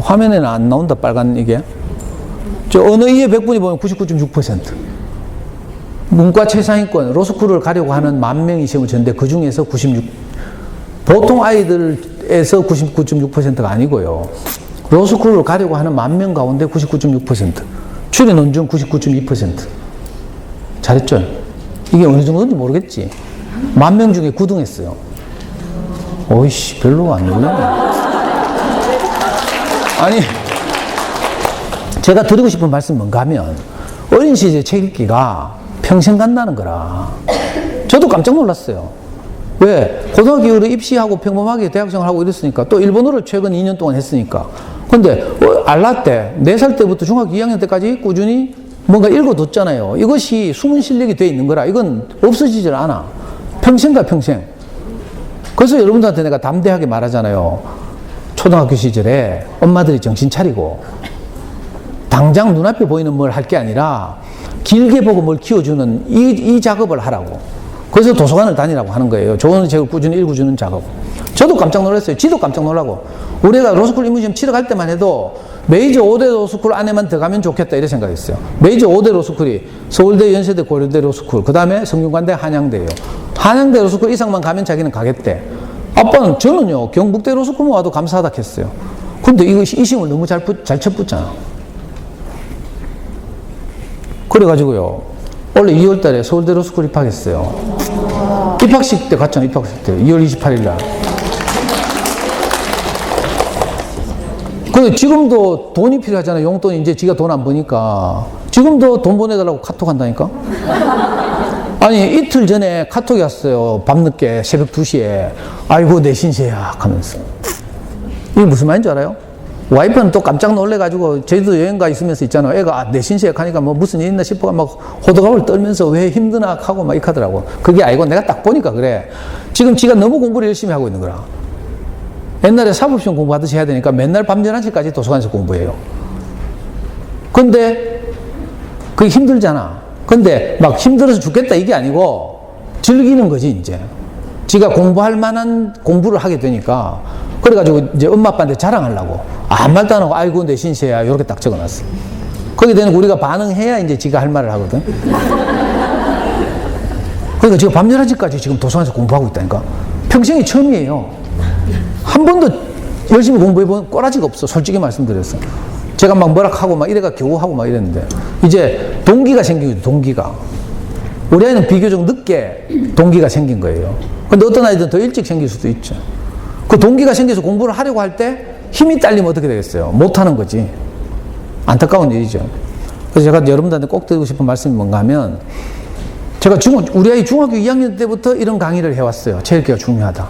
화면에는 안 나온다. 빨간 이게. 저 언어 이해 100분이 보면 99.6%. 문과 최상위권 로스쿨을 가려고 하는 10,000명이 시험을 쳤는데 그 중에서 96. 보통 아이들에서 99.6%가 아니고요. 로스쿨을 가려고 하는 10,000명 가운데 99.6%, 출연 논중 99.2%. 잘했죠? 이게 어느 정도인지 모르겠지. 10,000명 중에 9등 했어요. 어이씨, 별로 안 놀라네. 아니, 제가 드리고 싶은 말씀은 뭔가 하면, 어린 시절 책 읽기가 평생 간다는 거라. 저도 깜짝 놀랐어요. 왜? 고등학교 이후로 입시하고 평범하게 대학생활 하고 이랬으니까, 또 일본어를 최근 2년 동안 했으니까. 근데, 알라 때, 4살 때부터 중학교 2학년 때까지 꾸준히 뭔가 읽어뒀잖아요. 이것이 숨은 실력이 돼 있는 거라. 이건 없어지질 않아. 평생 가, 평생. 그래서 여러분들한테 내가 담대하게 말하잖아요. 초등학교 시절에 엄마들이 정신 차리고, 당장 눈앞에 보이는 뭘 할 게 아니라, 길게 보고 뭘 키워주는 이 작업을 하라고. 그래서 도서관을 다니라고 하는 거예요. 좋은 책을 꾸준히 읽어주는 작업. 저도 깜짝 놀랐어요. 지도 깜짝 놀라고. 우리가 로스쿨 입문시험 치러 갈 때만 해도 메이저 5대 로스쿨 안에만 들어가면 좋겠다 이런 생각했어요. 메이저 5대 로스쿨이 서울대, 연세대, 고려대 로스쿨, 그 다음에 성균관대, 한양대예요. 한양대 로스쿨 이상만 가면 자기는 가겠대. 아빠는, 저는요, 경북대 로스쿨만 와도 감사하다 했어요. 근데 이거 이심을 너무 잘 쳤붙잖아. 그래가지고요, 원래 2월 달에 서울대 로스쿨 입학했어요. 입학식 때 갔잖아요, 입학식 때. 2월 28일 날. 근데 지금도 돈이 필요하잖아요. 용돈이 이제 지가 돈 안 버니까. 지금도 돈 보내달라고 카톡 한다니까? 아니, 이틀 전에 카톡이 왔어요. 밤늦게, 새벽 2시에. 아이고, 내 신세야. 하면서. 이게 무슨 말인지 알아요? 와이프는 또 깜짝 놀래가지고, 제주도 여행가 있으면서 있잖아요. 애가, 내 신세야 하니까 뭐 무슨 일 있나 싶어 막 호들갑을 떨면서 왜 힘드나 하고 막 이렇게 하더라고. 그게 아니고 내가 딱 보니까 그래. 지금 지가 너무 공부를 열심히 하고 있는 거라. 옛날에 사법시험 공부하듯이 해야 되니까 맨날 밤 11시까지 도서관에서 공부해요. 근데 그게 힘들잖아. 근데 막 힘들어서 죽겠다 이게 아니고 즐기는 거지 이제. 지가 공부할 만한 공부를 하게 되니까. 그래가지고 이제 엄마 아빠한테 자랑하려고 아무 말도 안 하고 아이고 내 신세야 이렇게 딱 적어놨어. 거기에 대한 우리가 반응해야 이제 지가 할 말을 하거든. 그러니까 지금 밤 11시까지 지금 도서관에서 공부하고 있다니까. 평생이 처음이에요. 한 번도 열심히 공부해본 꼬라지가 없어. 솔직히 말씀드렸어. 제가 막 뭐라 하고 막 이래가 겨우 하고 막 이랬는데 이제 동기가 생기거든. 동기가. 우리 아이는 비교적 늦게 동기가 생긴 거예요. 근데 어떤 아이들은 더 일찍 생길 수도 있죠. 그 동기가 생겨서 공부를 하려고 할 때 힘이 딸리면 어떻게 되겠어요? 못하는 거지. 안타까운 일이죠. 그래서 제가 여러분들한테 꼭 드리고 싶은 말씀이 뭔가 하면 제가 우리 아이 중학교 2학년 때부터 이런 강의를 해왔어요. 체력기가 중요하다.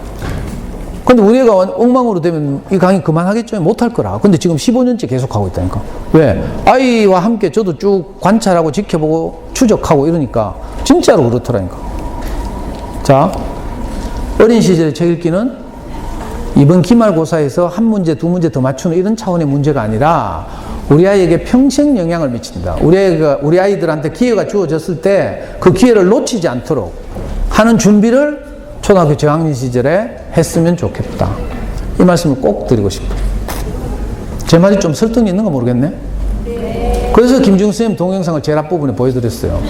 근데 우리 애가 엉망으로 되면 이 강의 그만하겠죠? 못할 거라. 근데 지금 15년째 계속 하고 있다니까. 왜? 아이와 함께 저도 쭉 관찰하고 지켜보고 추적하고 이러니까 진짜로 그렇더라니까. 자, 어린 시절의 책 읽기는 이번 기말고사에서 한 문제, 두 문제 더 맞추는 이런 차원의 문제가 아니라 우리 아이에게 평생 영향을 미친다. 우리 아이들한테 기회가 주어졌을 때 그 기회를 놓치지 않도록 하는 준비를 초등학교 저학년 시절에 했으면 좋겠다. 이 말씀을 꼭 드리고 싶어요. 제 말이 좀 설득이 있는 거 모르겠네? 그래서 김중수 선생님 동영상을 제일 앞부분에 보여드렸어요.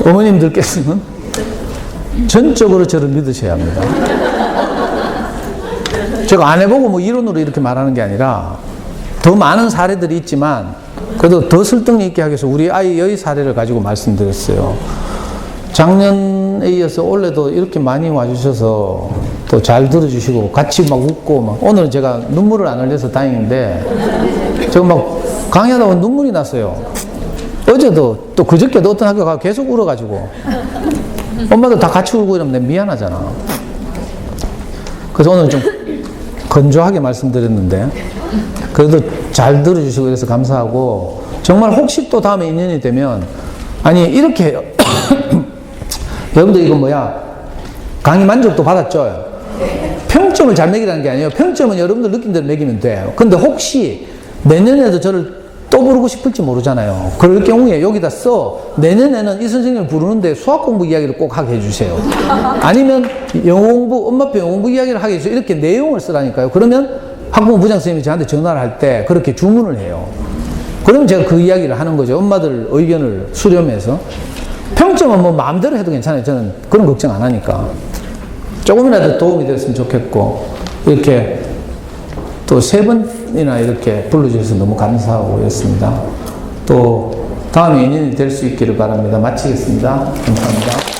어머님들께서는 전적으로 저를 믿으셔야 합니다. 제가 안 해보고 뭐 이론으로 이렇게 말하는 게 아니라 더 많은 사례들이 있지만 그래도 더 설득력 있게 하기 위해서 우리 아이의 사례를 가지고 말씀드렸어요. 작년에 이어서 올해도 이렇게 많이 와주셔서 또 잘 들어주시고 같이 막 웃고 막 오늘은 제가 눈물을 안 흘려서 다행인데 제가 막 강의하다 보면 눈물이 났어요. 어제도 또 그저께도 어떤 학교가 계속 울어가지고 엄마도 다 같이 울고 이러면 미안하잖아. 그래서 오늘 좀 건조하게 말씀드렸는데 그래도 잘 들어주시고 그래서 감사하고 정말 혹시 또 다음에 인연이 되면 아니 이렇게 해요. 여러분들 이거 뭐야 강의 만족도 받았죠? 평점을 잘 매기라는 게 아니에요. 평점은 여러분들 느낀 대로 매기면 돼요. 근데 혹시 내년에도 저를 또 부르고 싶을지 모르잖아요. 그럴 경우에 여기다 써 내년에는 이 선생님을 부르는데 수학 공부 이야기를 꼭 하게 해주세요. 아니면 영어 공부, 엄마표 영어 공부 이야기를 하게 해주세요. 이렇게 내용을 쓰라니까요. 그러면 학부모 부장 선생님이 저한테 전화를 할 때 그렇게 주문을 해요. 그러면 제가 그 이야기를 하는 거죠. 엄마들 의견을 수렴해서. 평점은 뭐 마음대로 해도 괜찮아요. 저는 그런 걱정 안 하니까. 조금이라도 도움이 됐으면 좋겠고 이렇게 또 3번이나 이렇게 불러주셔서 너무 감사하고 있습니다. 또 다음에 인연이 될 수 있기를 바랍니다. 마치겠습니다. 감사합니다.